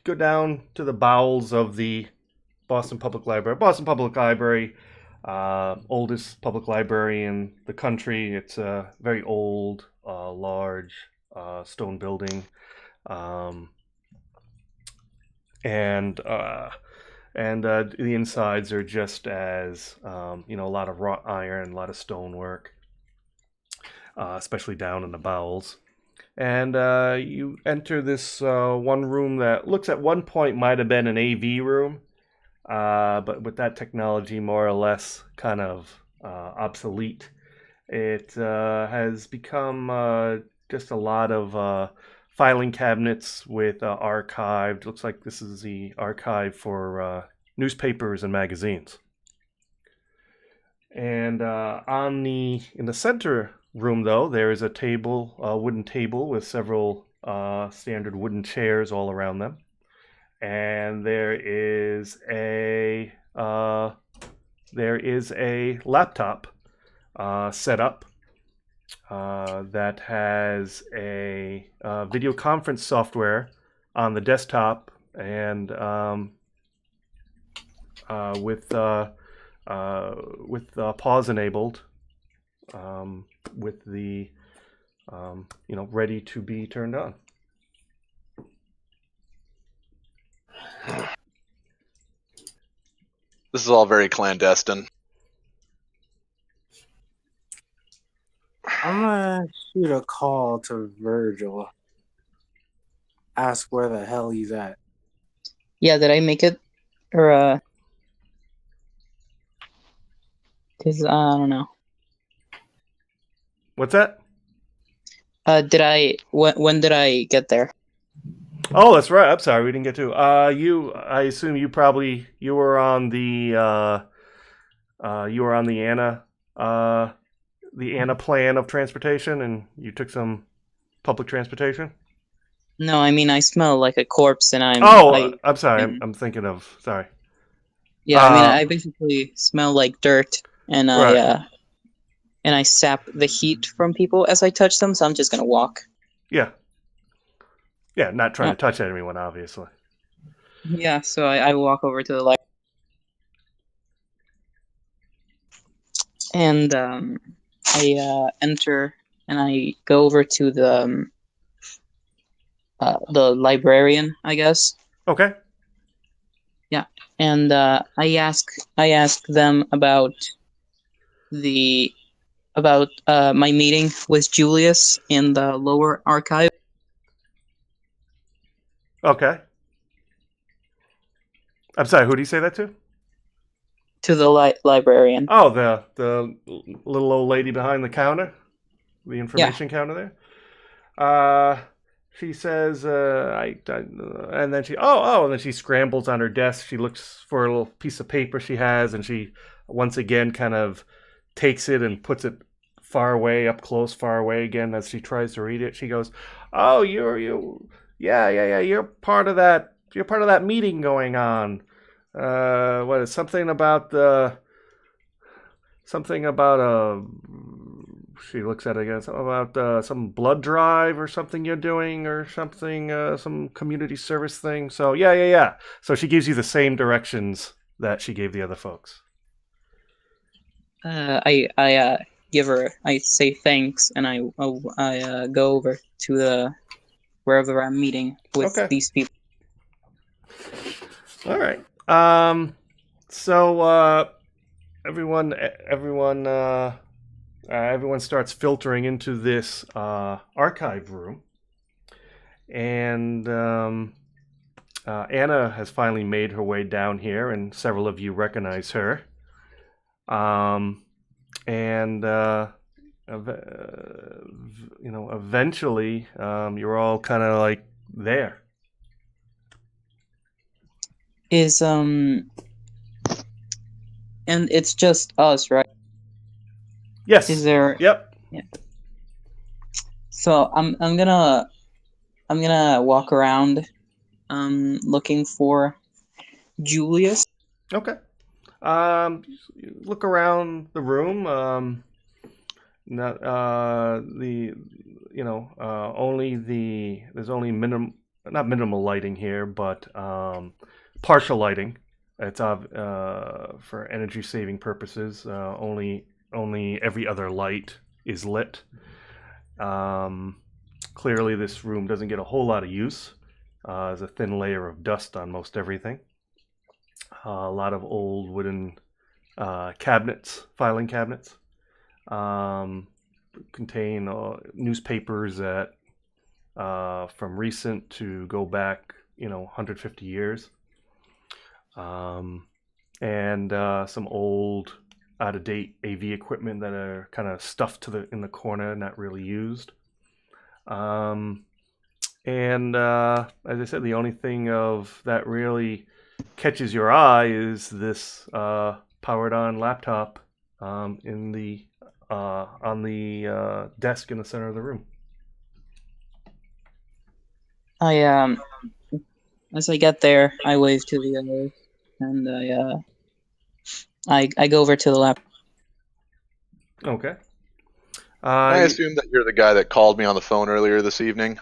go down to the bowels of the Boston Public Library. Boston Public Library, oldest public library in the country. It's a very old, large stone building, um, and the insides are just as a lot of wrought iron, a lot of stonework, especially down in the bowels. And you enter this one room that looks at one point might have been an AV room, but with that technology more or less kind of obsolete, it has become just a lot of filing cabinets with archived. Looks like this is the archive for newspapers and magazines. And in the center room, though, there is a table, a wooden table with several standard wooden chairs all around them, and there is a laptop set up that has a video conference software on the desktop, and with pause enabled, with the ready to be turned on. This is all very clandestine. I'm gonna shoot a call to Virgil. Ask where the hell he's at. Yeah, did I make it? Or, because, I don't know. What's that? When did I get there? Oh, that's right. I'm sorry, we didn't get to. I assume you were on the Anna plan of transportation, and you took some public transportation. No, I mean, I smell like a corpse, and I'm sorry. I'm thinking of. Sorry. Yeah, I mean, I basically smell like dirt, and Right. I sap the heat from people as I touch them, so I'm just gonna walk. Yeah. Yeah, not trying to touch anyone, obviously. Yeah, so I walk over to the light, and I enter, and I go over to the librarian, I guess. Okay. Yeah, and I ask them about my meeting with Julius in the lower archive. Okay. I'm sorry. Who do you say that to? To the librarian. Oh, the little old lady behind the counter, the information counter there. She says, and then and then she scrambles on her desk. She looks for a little piece of paper she has, and she once again kind of takes it and puts it far away, up close, far away again as she tries to read it. She goes, "Oh, yeah. You're part of that. You're part of that meeting going on. What is something about she looks at it again. Something about some blood drive or something you're doing, or something, some community service thing. So yeah. So she gives you the same directions that she gave the other folks. I give her. I say thanks, and I go over to wherever I'm meeting with these people. All right. So everyone starts filtering into this archive room, and Anna has finally made her way down here, and several of you recognize her. Eventually, you're all kind of like there. Is and it's just us, right? Yes. Is there? Yep. Yeah. So I'm gonna walk around, looking for Julius. Okay. You look around the room. Not the only there's only not minimal lighting here, but partial lighting. It's for energy saving purposes. Only every other light is lit. Clearly, this room doesn't get a whole lot of use. There's a thin layer of dust on most everything. A lot of old wooden cabinets, filing cabinets. Contain newspapers that from recent to go back 150 years, and some old out of date AV equipment that are kind of stuffed in the corner, not really used. And as I said, the only thing of that really catches your eye is this powered on laptop on the desk in the center of the room. As I get there, I wave to the others, and I go over to the laptop. Okay. I assume that you're the guy that called me on the phone earlier this evening.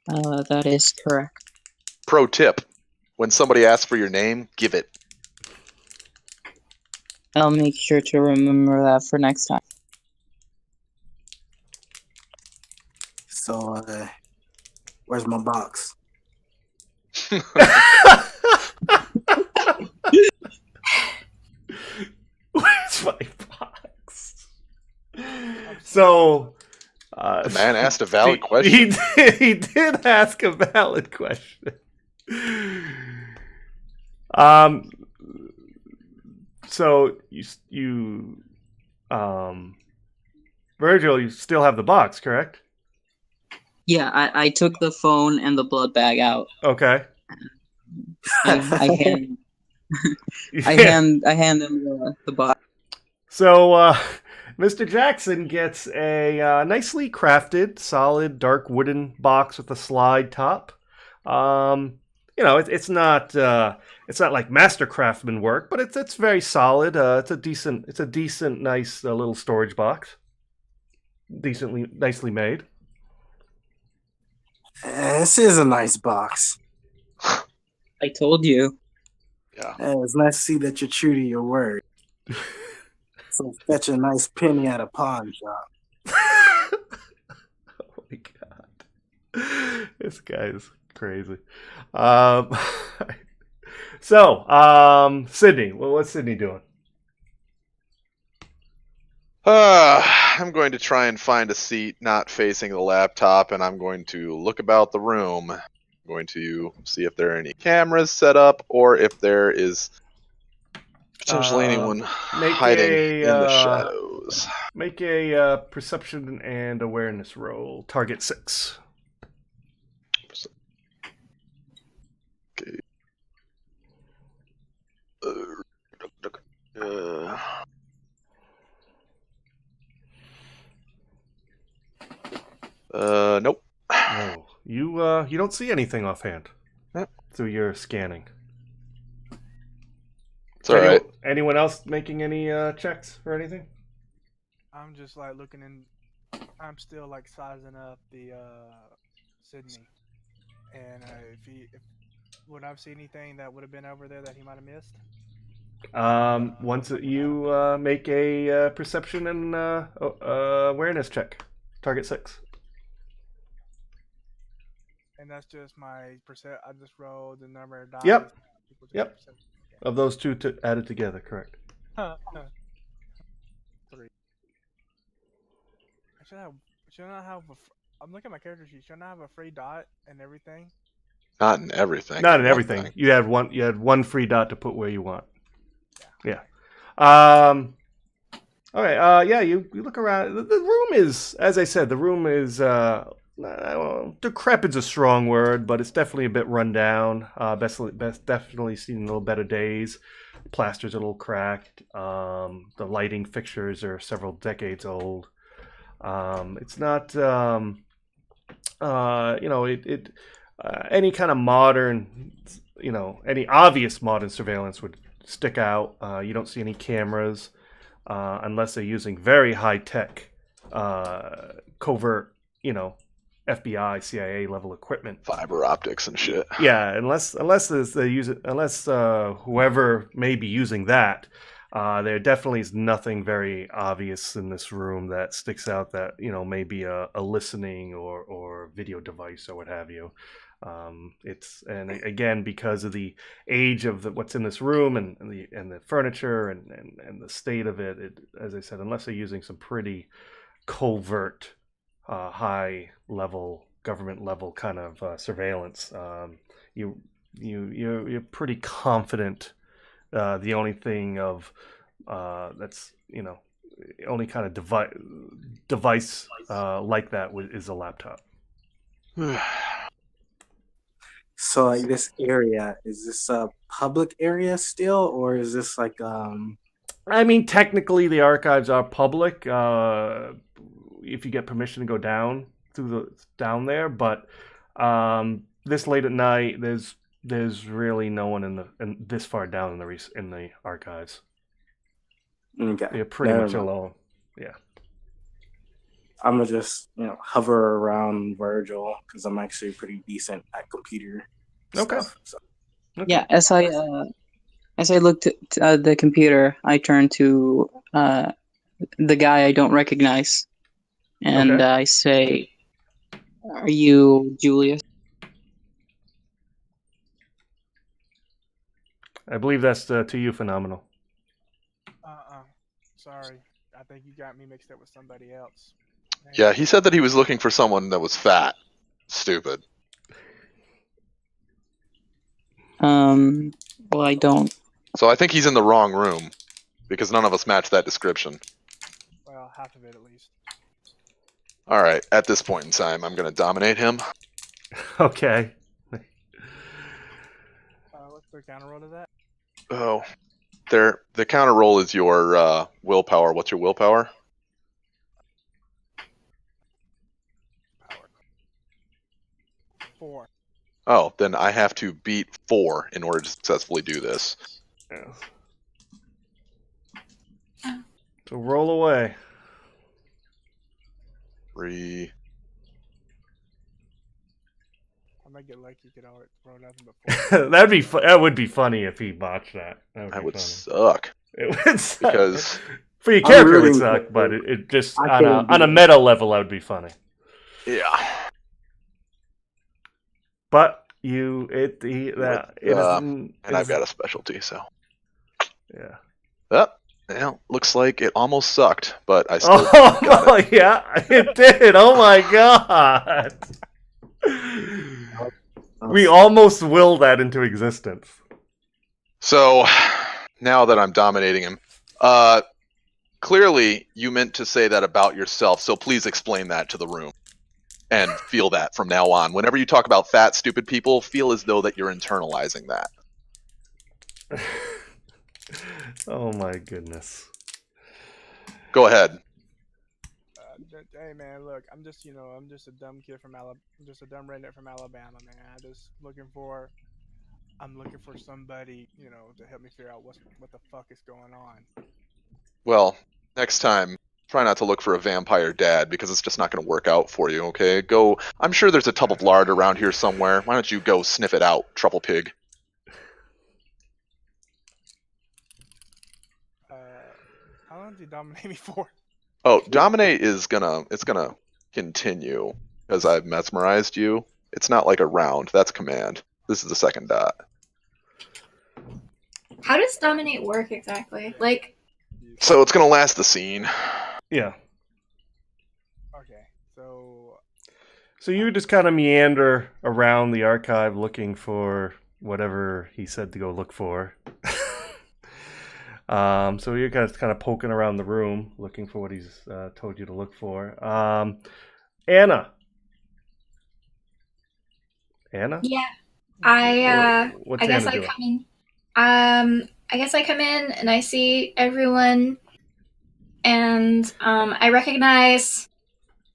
That is correct. Pro tip: when somebody asks for your name, give it. I'll make sure to remember that for next time. So, where's my box? Where's my box? So, the man asked a valid question. He did ask a valid question. So you Virgil, you still have the box, correct? Yeah, I took the phone and the blood bag out. Okay. I hand I hand him the box. So Mr. Jackson gets a nicely crafted, solid, dark wooden box with a slide top. It's not like master craftsman work, but it's very solid. It's a decent, nice little storage box. Nicely made. This is a nice box. I told you. Yeah. It's nice to see that you're true to your word. So fetch a nice penny at a pawn shop. Oh my god, this guy is crazy. So, Sydney, what's Sydney doing? I'm going to try and find a seat not facing the laptop, and I'm going to look about the room. I'm going to see if there are any cameras set up, or if there is potentially anyone hiding in the shadows. Make a perception and awareness roll. Target 6. Okay. Nope. Oh, you don't see anything offhand through your scanning. It's all right. Anyone else making any checks or anything? I'm just like looking in. I'm still like sizing up the Sydney, and if would I see anything that would have been over there that he might have missed? Once you make a perception and awareness check, target 6. And that's just my percent. I just rolled the number of dice. Yep. equal to Yep. percent. Of those two added together, correct? 3. Should I have? I'm looking at my character sheet. Shouldn't I have a free dot and everything? Not in everything. Not in everything. You had one free dot to put where you want. Yeah. All right. Yeah. You look around. The room is, as I said, the room is decrepit's a strong word, but it's definitely a bit run down. Definitely seen a little better days. Plaster's a little cracked. The lighting fixtures are several decades old. It's not, any kind of modern, any obvious modern surveillance would stick out. You don't see any cameras unless they're using very high tech, covert, FBI, CIA level equipment. Fiber optics and shit. Yeah, unless whoever may be using that, there definitely is nothing very obvious in this room that sticks out that may be a listening or video device or what have you. And again, because of the age of what's in this room and the furniture and the state of it, as I said, unless they're using some pretty covert, high level government level kind of surveillance, you're pretty confident. The only thing of that's only kind of device like that is a laptop. So, like, this area, is this a public area still, or is this like I mean, technically, the archives are public. If you get permission to go down down there, but this late at night, there's really no one in this far down in the archives. Okay. You're pretty Never much mind. alone. Yeah. I'm gonna just hover around Virgil because I'm actually pretty decent at computer stuff. So. Okay. Yeah, as I looked at the computer, I turned to the guy I don't recognize, and Okay. I say, "Are you Julius?" I believe that's to you, Phenomenal. Sorry. I think you got me mixed up with somebody else. Yeah, he said that he was looking for someone that was fat. Stupid. Well, I don't. So I think he's in the wrong room because none of us match that description. Well, half of it at least. All right, at this point in time, I'm going to dominate him. Okay. What's the counter roll to that? Oh, the counter roll is your willpower. What's your willpower? Power. 4. Oh, then I have to beat 4 in order to successfully do this. Yeah. So roll away. 3. I might get lucky. Could all throw nothing but 4. That would be funny if he botched that. That would funny. suck. It would suck. Because for your character it would rooting suck, for but you. it just I on can't a do it. meta level that would be funny. yeah. But it isn't. And I've got a specialty, so. Yeah. Well, looks like it almost sucked, but I still Oh yeah, it did. Oh my god. We almost willed that into existence. So, now that I'm dominating him, clearly you meant to say that about yourself, so please explain that to the room. And feel that from now on. Whenever you talk about fat, stupid people, feel as though that you're internalizing that. Oh my goodness. Go ahead. Hey man, look, I'm just a dumb kid from Alabama. I'm just a dumb redneck from Alabama, man. I'm looking for somebody, to help me figure out what the fuck is going on. Well, next time, try not to look for a vampire dad because it's just not going to work out for you, okay? I'm sure there's a tub of lard around here somewhere. Why don't you go sniff it out, trouble pig? How long did you dominate me for? Oh, dominate is it's gonna continue because I've mesmerized you. It's not like a round. That's command. This is the second dot. How does dominate work exactly? Like, So it's gonna last the scene. Yeah. Okay, so So you just kind of meander around the archive looking for whatever he said to go look for. So you're guys kind of poking around the room looking for what he's told you to look for. Anna, Anna? Yeah. I What's guess Anna I doing? come in. I guess I come in and I see everyone, and I recognize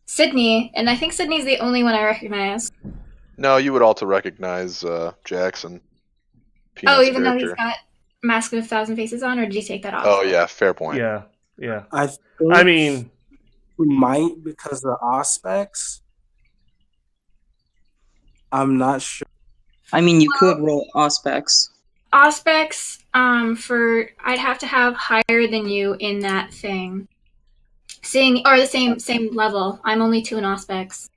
Sydney, and I think Sydney's the only one I recognize. No, you would also recognize Jackson, Oh, Peanut's even though he's character. got Mask of a Thousand Faces on, or did you take that off? Oh yeah, fair point. Yeah, yeah. I I think mean, we might because of the aspects. I'm not sure. I mean, you could roll Auspex. Auspex, I'd have to have higher than you in that thing. Or the same level. I'm only 2 in Auspex.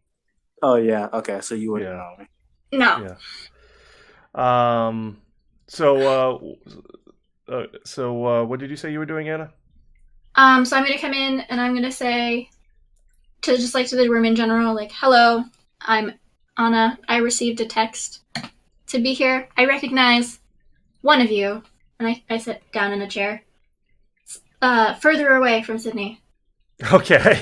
Oh yeah, okay, so you wouldn't Yeah. know me. No. yeah. So what did you say you were doing, Anna? So I'm gonna come in and I'm gonna say to the room in general, like, hello, I'm Anna. I received a text to be here. I recognize one of you, and I sit down in a chair, further away from Sydney. Okay.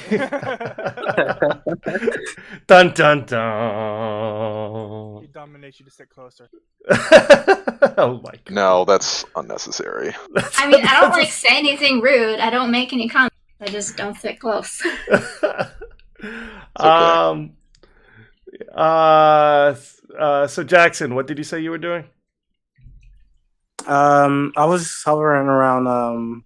Dun dun He dun. dominates you to sit closer. Oh my god. No, that's unnecessary. I mean, I don't like say anything rude. I don't make any comments. I just don't sit close. okay. So Jackson, what did you say you were doing? I was hovering around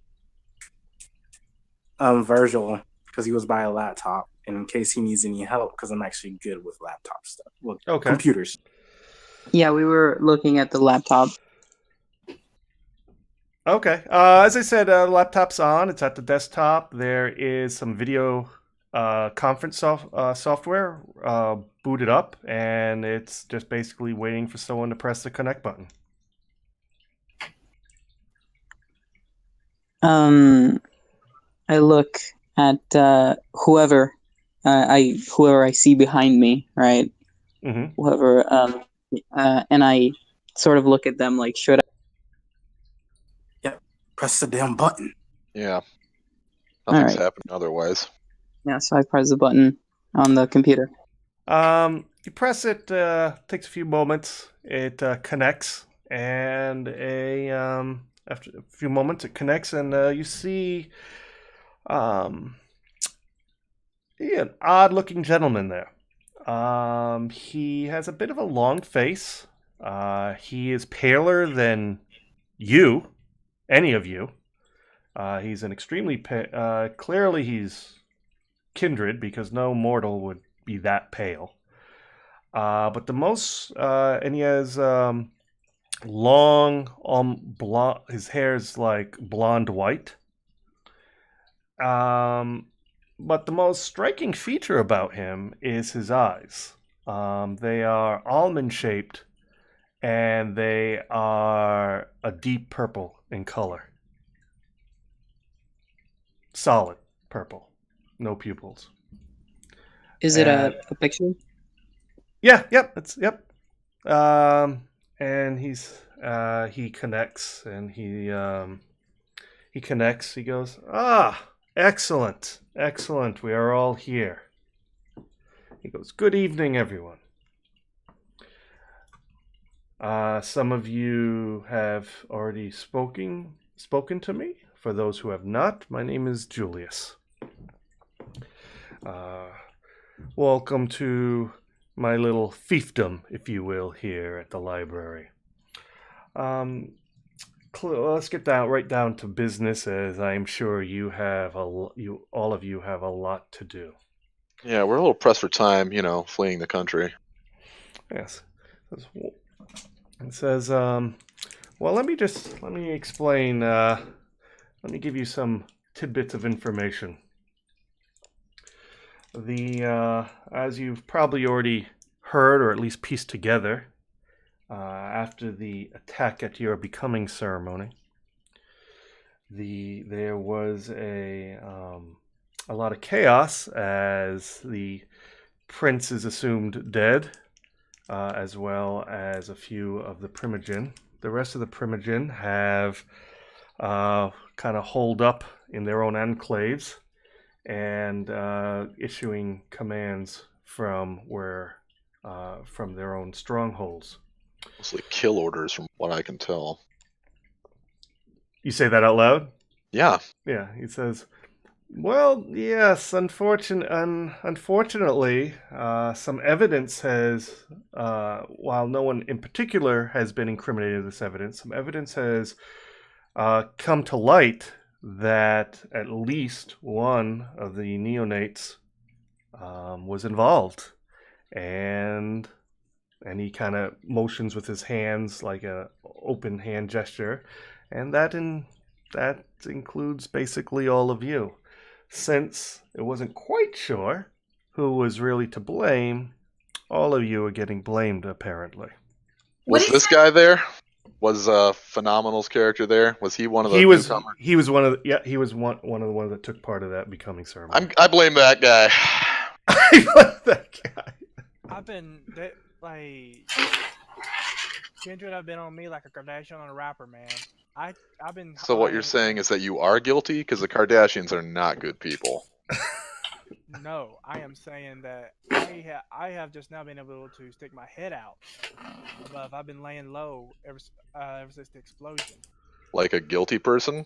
Virgil because he was by a laptop, and in case he needs any help, because I'm actually good with laptop stuff. Well, Okay. computers. Yeah, we were looking at the laptop. Okay. As I said, laptop's on. It's at the desktop. There is some video conference software booted up, and it's just basically waiting for someone to press the connect button. I look at whoever I see behind me, right? Mm-hmm. Whoever, and I sort of look at them like, should I? Press the damn button. Yeah. Nothing's Alright. happening otherwise. Yeah, so I press the button on the computer. You press it. Takes a few moments. It connects, and after a few moments, it connects, and you see an odd-looking gentleman there. He has a bit of a long face. He is paler than you, any of you. He's an extremely clearly he's kindred because no mortal would be that pale. But the most, and he has long, blonde. His hair's like blonde white. But the most striking feature about him is his eyes. They are almond shaped, and they are a deep purple in color. Solid purple, no pupils. Is it a picture? Yeah, yep, yep. And he connects, and he connects. He goes, excellent, excellent. We are all here. He goes, good evening, everyone. Some of you have already spoken to me. For those who have not, my name is Julius. Welcome to my little fiefdom, if you will, here at the library. Let's get right down to business, as I'm sure all of you have a lot to do. Yeah, we're a little pressed for time, fleeing the country. Yes. It says, well, let me explain. Let me give you some tidbits of information. As you've probably already heard, or at least pieced together, after the attack at your becoming ceremony, there was a lot of chaos as the prince is assumed dead, as well as a few of the Primogen. The rest of the Primogen have kind of holed up in their own enclaves and issuing commands from where from their own strongholds. Mostly kill orders, from what I can tell. You say that out loud? Yeah. Yeah, he says, well, yes, unfortunately, some evidence has, while no one in particular has been incriminated with this evidence, some evidence has come to light that at least one of the neonates was involved. And he kind of motions with his hands like a open hand gesture, and that includes basically all of you. Since it wasn't quite sure who was really to blame, all of you are getting blamed, apparently. Was this guy there? Was Phenomenal's character there? Was he one of the newcomers? He was one of the ones that took part of that becoming ceremony. I blame that guy. I blame that guy. I've been Kindred have been on me like a Kardashian on a rapper, man. I've been. So what you're saying is that you are guilty, because the Kardashians are not good people. No, I am saying that I have just now been able to stick my head out above. I've been laying low ever since the explosion. Like a guilty person?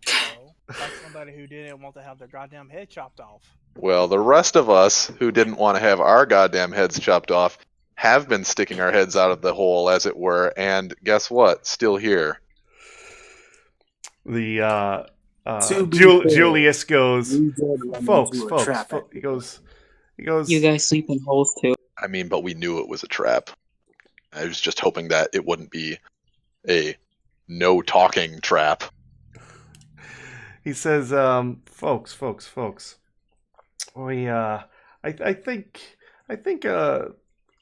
So, like somebody who didn't want to have their goddamn head chopped off. Well, the rest of us who didn't want to have our goddamn heads chopped off have been sticking our heads out of the hole, as it were, and guess what? Still here. The Julius goes, folks. He goes. You guys sleep in holes too. I mean, but we knew it was a trap. I was just hoping that it wouldn't be a no talking trap. He says, folks. We, I think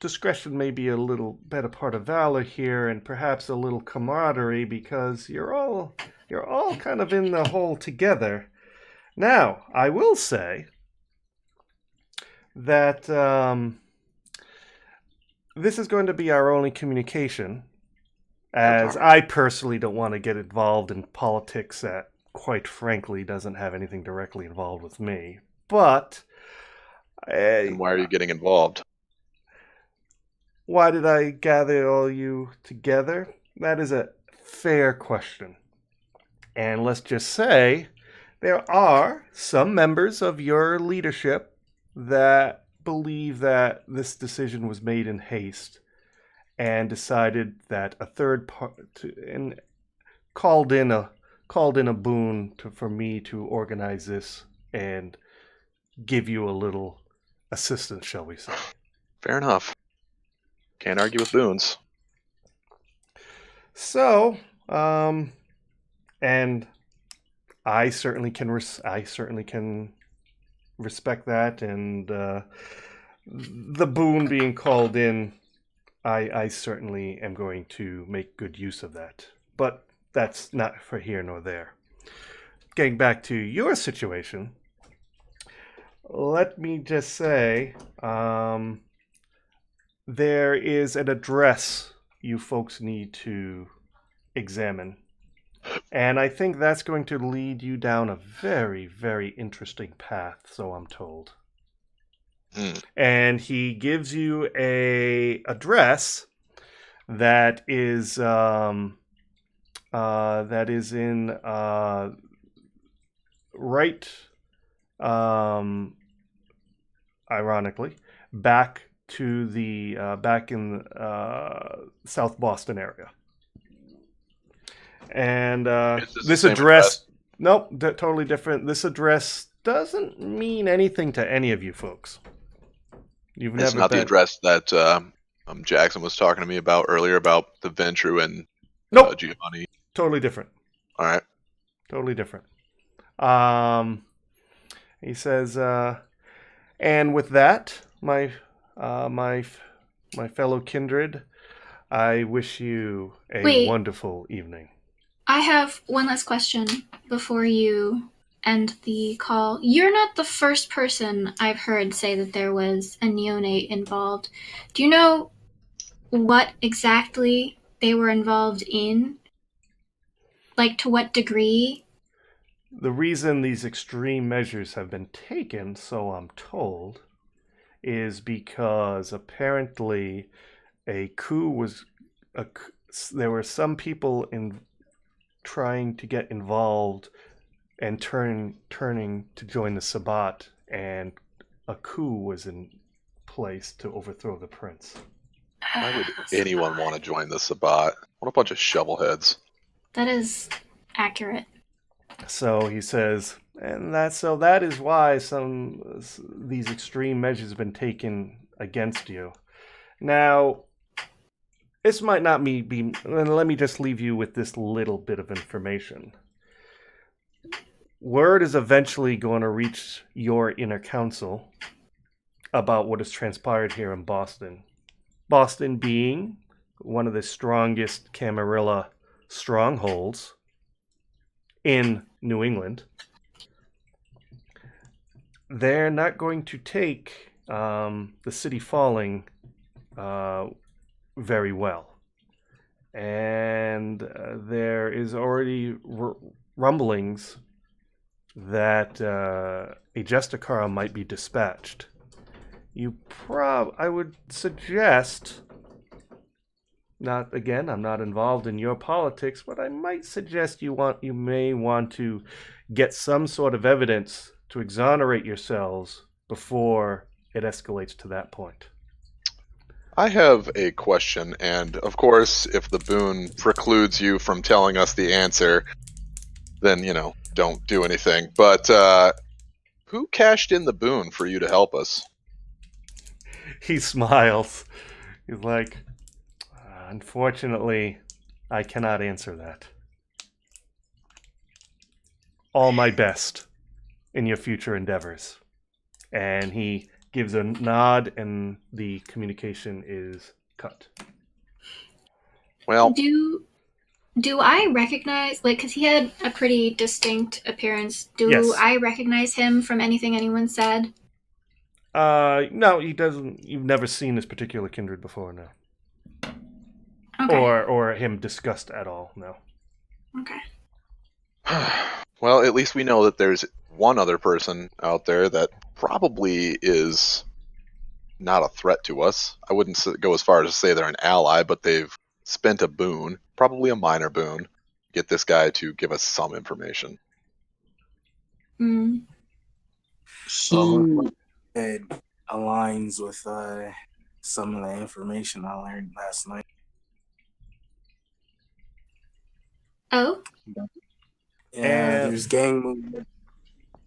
discretion may be a little better part of valor here, and perhaps a little camaraderie, because you're all kind of in the hole together. Now, I will say that this is going to be our only communication, as I personally don't want to get involved in politics that, quite frankly, doesn't have anything directly involved with me. But and why are you getting involved? Why did I gather all you together? That is a fair question. And let's just say there are some members of your leadership that believe that this decision was made in haste and decided that a third party and called in a boon for me to organize this and give you a little assistance, shall we say. Fair enough. Can't argue with boons. So, and I certainly can respect that, and the boon being called in, I certainly am going to make good use of that. But that's not for here nor there. Getting back to your situation, let me just say, there is an address you folks need to examine. And I think that's going to lead you down a very, very interesting path, so I'm told. And he gives you a address that is in right, ironically, back to the back in South Boston area. And this address, nope, totally different. This address doesn't mean anything to any of you folks. It's not the address that Jackson was talking to me about earlier about the Ventru and Giovanni. Totally different. All right. Totally different. He says, and with that, my fellow kindred, I wish you a wonderful evening. I have one last question before you end the call. You're not the first person I've heard say that there was a neonate involved. Do you know what exactly they were involved in? Like, to what degree? The reason these extreme measures have been taken, so I'm told, is because apparently a coup was there were some people in trying to get involved and turning to join the Sabbat, and a coup was in place to overthrow the prince. Why would anyone want to join the Sabbat? What a bunch of shovelheads. That is accurate. So he says, that is why these extreme measures have been taken against you. Now, this might not be. Let me just leave you with this little bit of information. Word is eventually going to reach your inner council about what has transpired here in Boston. Boston being one of the strongest Camarilla strongholds in New England. They're not going to take the city falling very well. And there is already rumblings that a Justicara might be dispatched. I would suggest, I'm not involved in your politics, but I might suggest you may want to get some sort of evidence to exonerate yourselves before it escalates to that point. I have a question, and of course, if the boon precludes you from telling us the answer, then, don't do anything. But who cashed in the boon for you to help us? He smiles. He's like, unfortunately, I cannot answer that. All my best in your future endeavors. And he gives a nod, and the communication is cut. Well, do I recognize, because he had a pretty distinct appearance, Yes. I recognize him from anything anyone said? No, he doesn't. You've never seen this particular kindred before, no. Okay. Or him discussed at all, no. Okay. well, at least we know that there's one other person out there that probably is not a threat to us. I wouldn't go as far as to say they're an ally, but they've spent a boon, probably a minor boon, get this guy to give us some information. Mm. It aligns with some of the information I learned last night. Oh? Yeah, there's gang movement.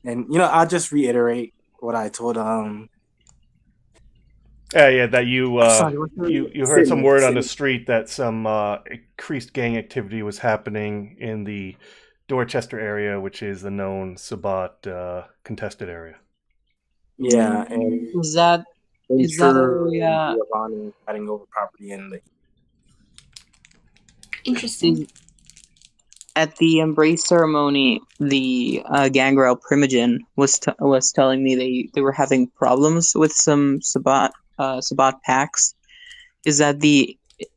And, I'll just reiterate what I told that you heard some word on the Sydney. street that some increased gang activity was happening in the Dorchester area, which is the known Sabbat contested area. Yeah, and Is that area Giovanni fighting over property in the Interesting. at the embrace ceremony? The gangrel primogen was telling me they were having problems with some Sabbat packs. Is that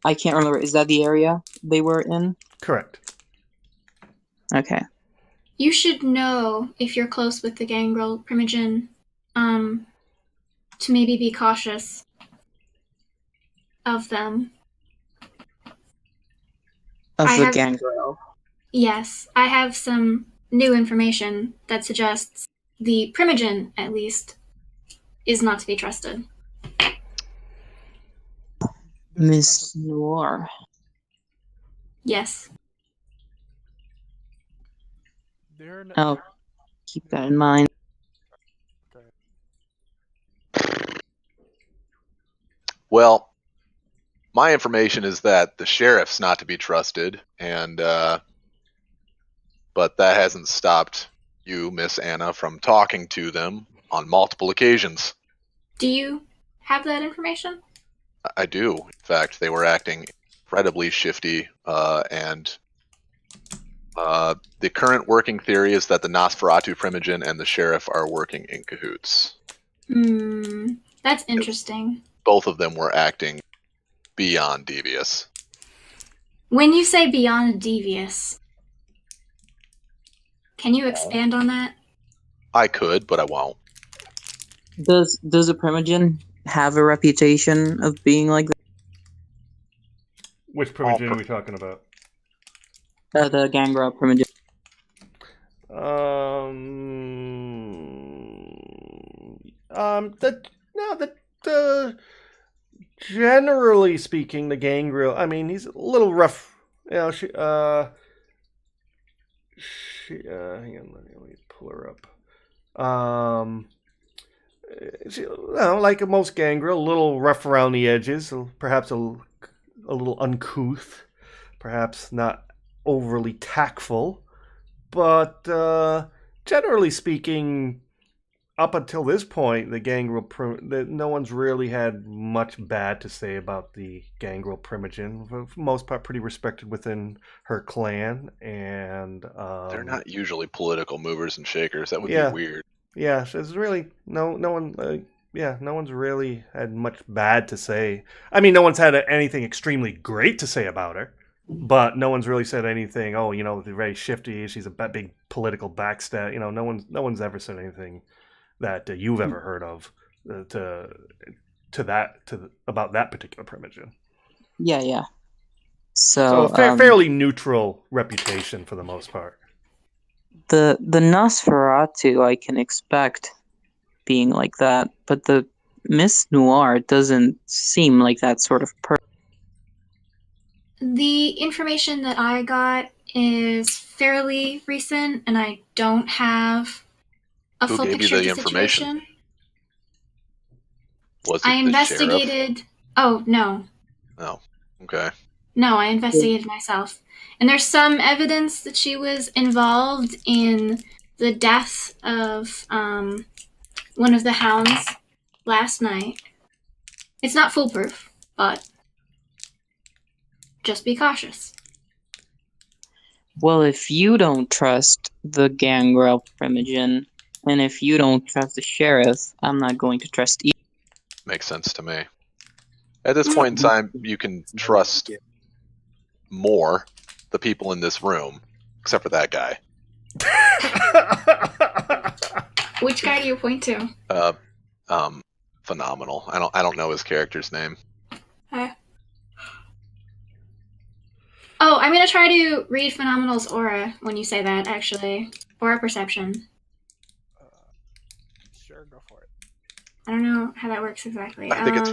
I can't remember. Is that the area they were in? Correct. Okay. You should know, if you're close with the gangrel primogen, to maybe be cautious of them. Gangrel. Yes, I have some new information that suggests the primogen, at least, is not to be trusted. Miss Noir. Yes. I'll keep that in mind. Well, my information is that the sheriff's not to be trusted, and but that hasn't stopped you, Miss Anna, from talking to them on multiple occasions. Do you have that information? I do. In fact, they were acting incredibly shifty, and the current working theory is that the Nosferatu primogen and the sheriff are working in cahoots. That's interesting. Both of them were acting beyond devious. When you say beyond devious, can you expand on that? I could, but I won't. Does a primogen have a reputation of being like that? Which primogen are we talking about? The Gangrel primogen. Generally speaking, the Gangrel. I mean, he's a little rough. You know, hang on, let me pull her up. Like most Gangrel, a little rough around the edges, perhaps a little uncouth, perhaps not overly tactful, but generally speaking, up until this point, the Gangrel no one's really had much bad to say about the Gangrel Primogen. For the most part, pretty respected within her clan, and they're not usually political movers and shakers. That would be weird. Yeah, there's really no one. No one's really had much bad to say. I mean, no one's had anything extremely great to say about her, but no one's really said anything. Oh, they're very shifty. She's a big political backstab. No one's ever said anything that you've ever heard of about that particular primogen. Yeah. So a fairly neutral reputation for the most part. The Nosferatu I can expect being like that, but the Miss Noir doesn't seem like that sort of person. The information that I got is fairly recent, and I don't have a full picture of the situation. Was it I investigated. The sheriff? Oh, no. Oh, okay. No, I investigated myself. And there's some evidence that she was involved in the death of one of the hounds last night. It's not foolproof, but just be cautious. Well, if you don't trust the Gangrel primogen, and if you don't trust the sheriff, I'm not going to trust you. Makes sense to me. At this point in time, you can trust more the people in this room, except for that guy. Which guy do you point to? Phenomenal. I don't know his character's name. Oh, I'm gonna try to read Phenomenal's aura when you say that, actually. Aura perception. Sure, go for it. I don't know how that works exactly. I think it's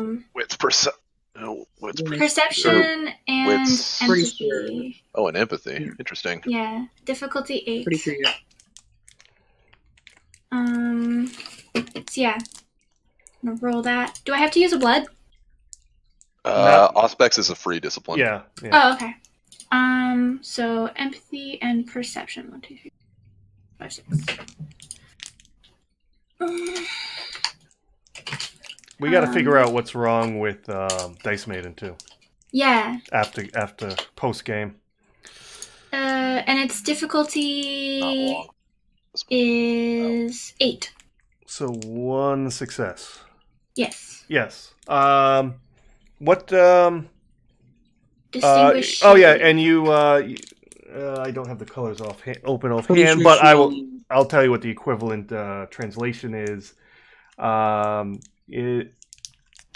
perception and empathy. Oh, and empathy. Interesting. Yeah. Difficulty 8. Pretty sure. So yeah. I'm gonna roll that. Do I have to use a blood? Auspex is a free discipline. Yeah. Oh, okay. So empathy and perception. 1, 2, 3, 5, 6. We got to figure out what's wrong with Dice Maiden too. Yeah. After post game. And its difficulty is 8. So 1 success. Yes. Yes. What? Distinguished. Oh yeah, and you. I don't have the colors open offhand, but I'll tell you what the equivalent translation is. It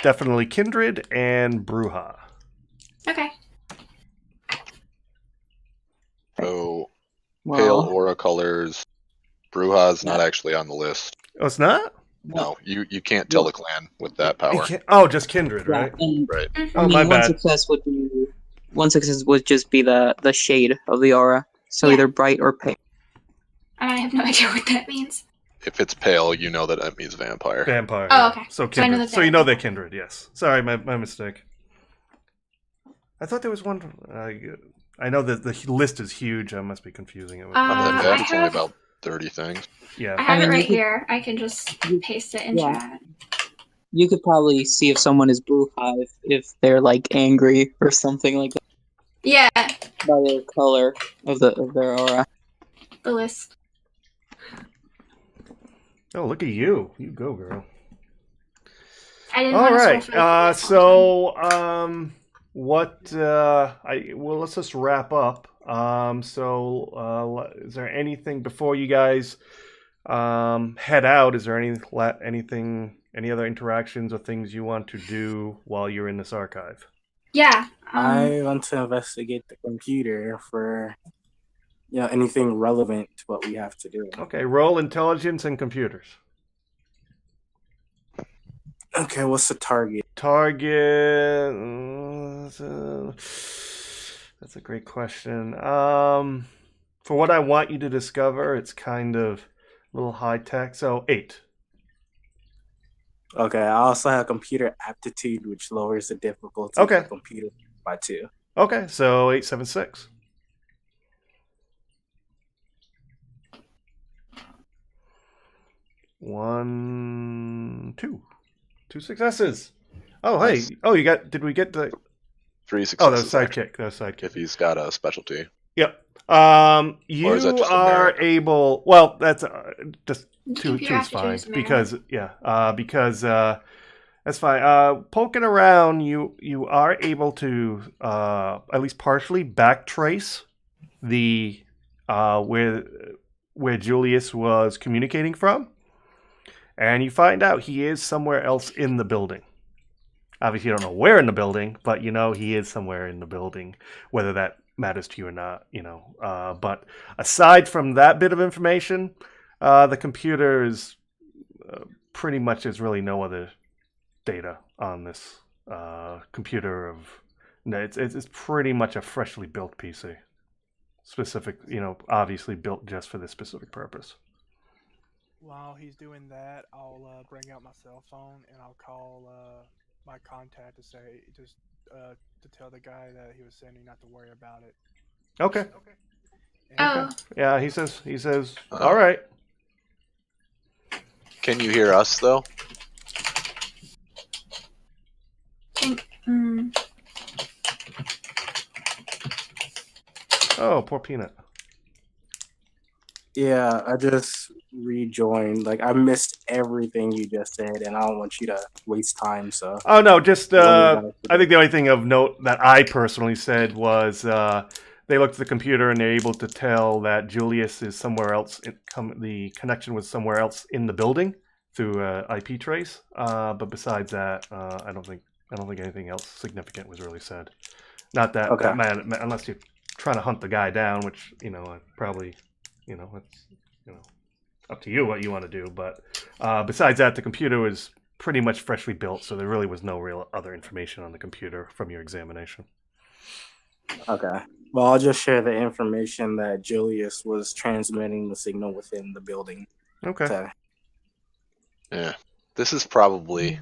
definitely Kindred and Bruja. Okay. So pale aura colors. Bruja's not actually on the list. Oh, it's not? No, you can't tell the clan with that power. Just Kindred, right? Right. Oh, my bad. One success would just be the shade of the aura. So either bright or pale. I have no idea what that means. If it's pale, you know that means vampire. Vampire. Oh, okay. So Kindred. So you know they're Kindred, yes. Sorry, my mistake. I thought there was one. I know that the list is huge. I must be confusing it with. It's only about 30 things. Yeah. I have it right here. I can just paste it in chat. You could probably see if someone is Bruja if they're like angry or something like that. Yeah. By the color of their aura. The list. Oh, look at you! You go, girl. I didn't All right. Let's just wrap up. Is there anything before you guys head out, is there any other interactions or things you want to do while you're in this archive? Yeah. I want to investigate the computer for anything relevant to what we have to do. Okay, roll intelligence and computers. Okay, what's the target? Target. That's a great question. For what I want you to discover, it's kind of a little high tech. So 8. Okay, I also have computer aptitude, which lowers the difficulty Okay. for computer by 2. Okay, so 876. One, two. 2 successes. Oh, Nice. hey. Oh, did we get the... 3 Oh, successes. that was sidekick. If he's got a specialty. Yep. Or is that You just a are merit? able... Well, that's just... The 2 computer is fine. aptitude is merit. Because that's fine. Poking around, you are able to at least partially backtrace the where Julius was communicating from, and you find out he is somewhere else in the building. Obviously, you don't know where in the building, but you know he is somewhere in the building. Whether that matters to you or not, But aside from that bit of information, the computer is pretty much, there's really no other data on this computer. It's pretty much a freshly built PC, specific, obviously built just for this specific purpose. While he's doing that, I'll bring out my cell phone and I'll call my contact to say to tell the guy that he was sending not to worry about it. Okay. And Oh, Yeah, he says, all right. Can you hear us though? think. Oh, poor Peanut. Yeah, I just rejoined. Like, I missed everything you just said, and I don't want you to waste time, so... Oh, no, just, When you I guys- think the only thing of note that I personally said was they looked at the computer and they're able to tell that Julius is somewhere else. The connection was somewhere else in the building through IP trace. But besides that, I don't think anything else significant was really said. Not that Okay. that man, unless you're trying to hunt the guy down, which probably, it's up to you what you want to do. But besides that, the computer was pretty much freshly built, so there really was no real other information on the computer from your examination. Okay. Well, I'll just share the information that Julius was transmitting the signal within the building. Okay. To... Yeah. This is probably...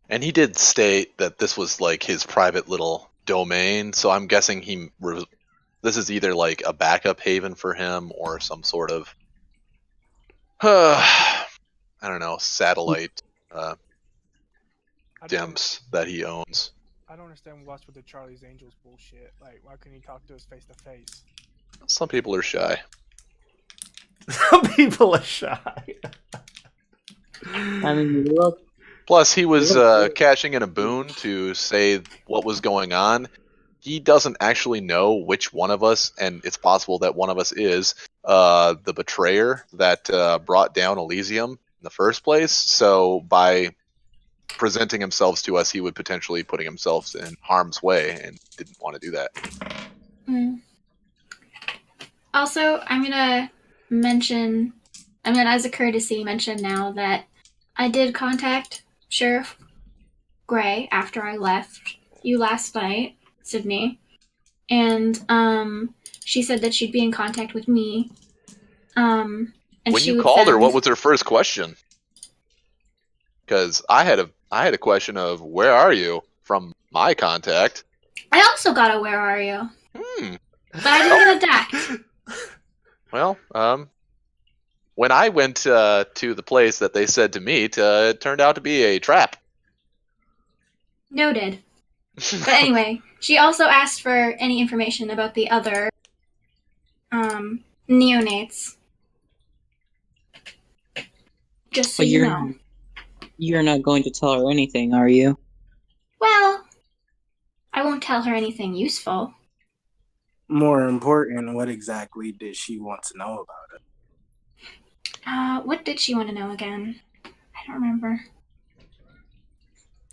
And he did state that this was like his private little domain, so I'm guessing this is either like a backup haven for him or some sort of I don't know, satellite I don't- dimps that he owns. I don't understand what's with the Charlie's Angels bullshit. Like, why couldn't he talk to us face to face? Some people are shy. Some people are shy. I mean, look, Plus, he was cashing in a boon to say what was going on. He doesn't actually know which one of us, and it's possible that one of us is the betrayer that brought down Elysium in the first place. So by presenting himself to us, he would potentially putting himself in harm's way, and didn't want to do that. Also, I'm gonna as a courtesy, mention now that I did contact Sheriff Gray after I left you last night, Sydney, and she said that she'd be in contact with me. And When she you would called her, send- what was her first question? Because I had a question of where are you from my contact. I also got a "Where are you?" Hmm. but I didn't get a DAC. Well, when I went to the place that they said to meet, it turned out to be a trap. Noted. But anyway, she also asked for any information about the other neonates. Just so but you know. you're not going to tell her anything, are you? Well, I won't tell her anything useful. More important, what exactly did she want to know about it? What did she want to know again? I don't remember.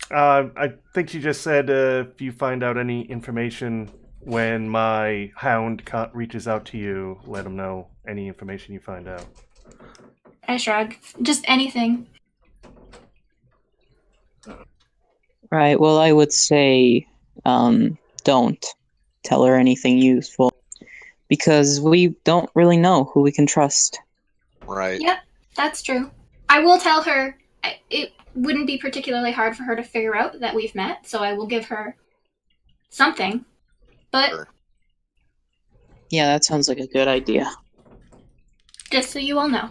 I think she just said if you find out any information when my hound reaches out to you, let him know any information you find out. I shrug. Just anything. Right. Well, I would say don't tell her anything useful because we don't really know who we can trust. Right. Yep, that's true. I will tell her it wouldn't be particularly hard for her to figure out that we've met, so I will give her something. But Sure. Yeah, that sounds like a good idea. just so you all know.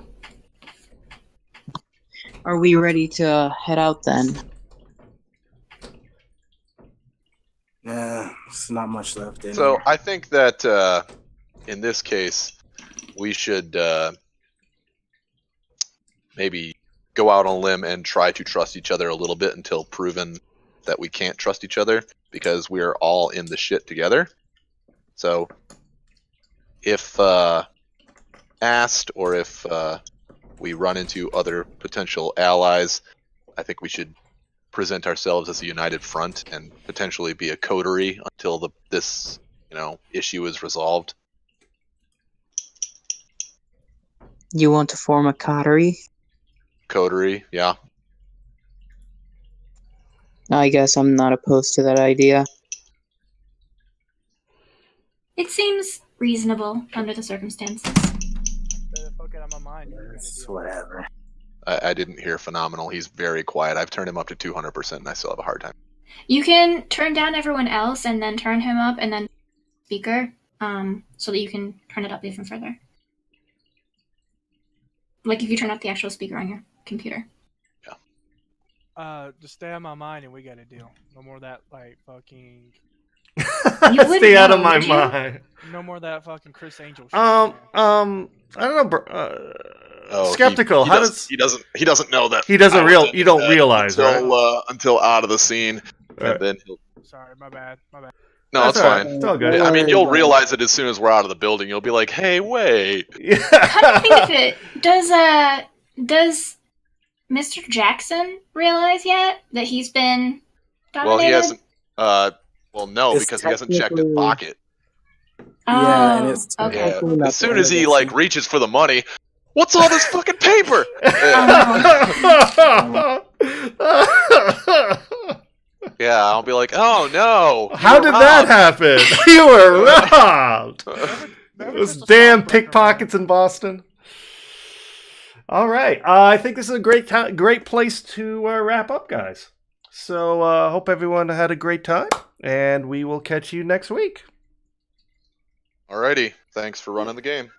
Are we ready to head out then? Yeah, there's not much left in So here. I think that in this case, we should maybe go out on a limb and try to trust each other a little bit until proven that we can't trust each other because we're all in the shit together. So if asked or if we run into other potential allies, I think we should present ourselves as a united front and potentially be a coterie until this issue is resolved. You want to form a coterie? Coterie, yeah. I guess I'm not opposed to that idea. It seems reasonable under the circumstances. Stay the fuck out of my mind. It's whatever. I didn't hear phenomenal. He's very quiet. I've turned him up to 200% and I still have a hard time. You can turn down everyone else and then turn him up and then speaker, so that you can turn it up even further. Like if you turn up the actual speaker on your computer. Just stay on my mind and we got a deal. No more of that like fucking. You wouldn't Stay out of know, my would you? mind. No more of that fucking Chris Angel shit. I man. don't know. Skeptical. He How he doesn't know that he doesn't I was real in you don't that realize, until, right? until out of the scene, Right. and then he'll. Sorry, my bad. No, That's it's all right. fine. It's all good. I mean, you'll realize it as soon as we're out of the building. You'll be like, "Hey, wait!" Come to think of it, does Mr. Jackson realize yet that he's been dominated? Well, he hasn't. Well, no, It's because he hasn't checked his technically- pocket. Oh, Yeah, and it's okay. Yeah. As soon as he like reaches for the money, what's all this fucking paper? Yeah, I'll be like, "Oh no! How you did were that robbed." happen? You were robbed. Never Those trust a damn stockbroker, pickpockets man. in Boston. All right, I think this is a great place to wrap up, guys. So hope everyone had a great time, and we will catch you next week. Alrighty, thanks for running the game.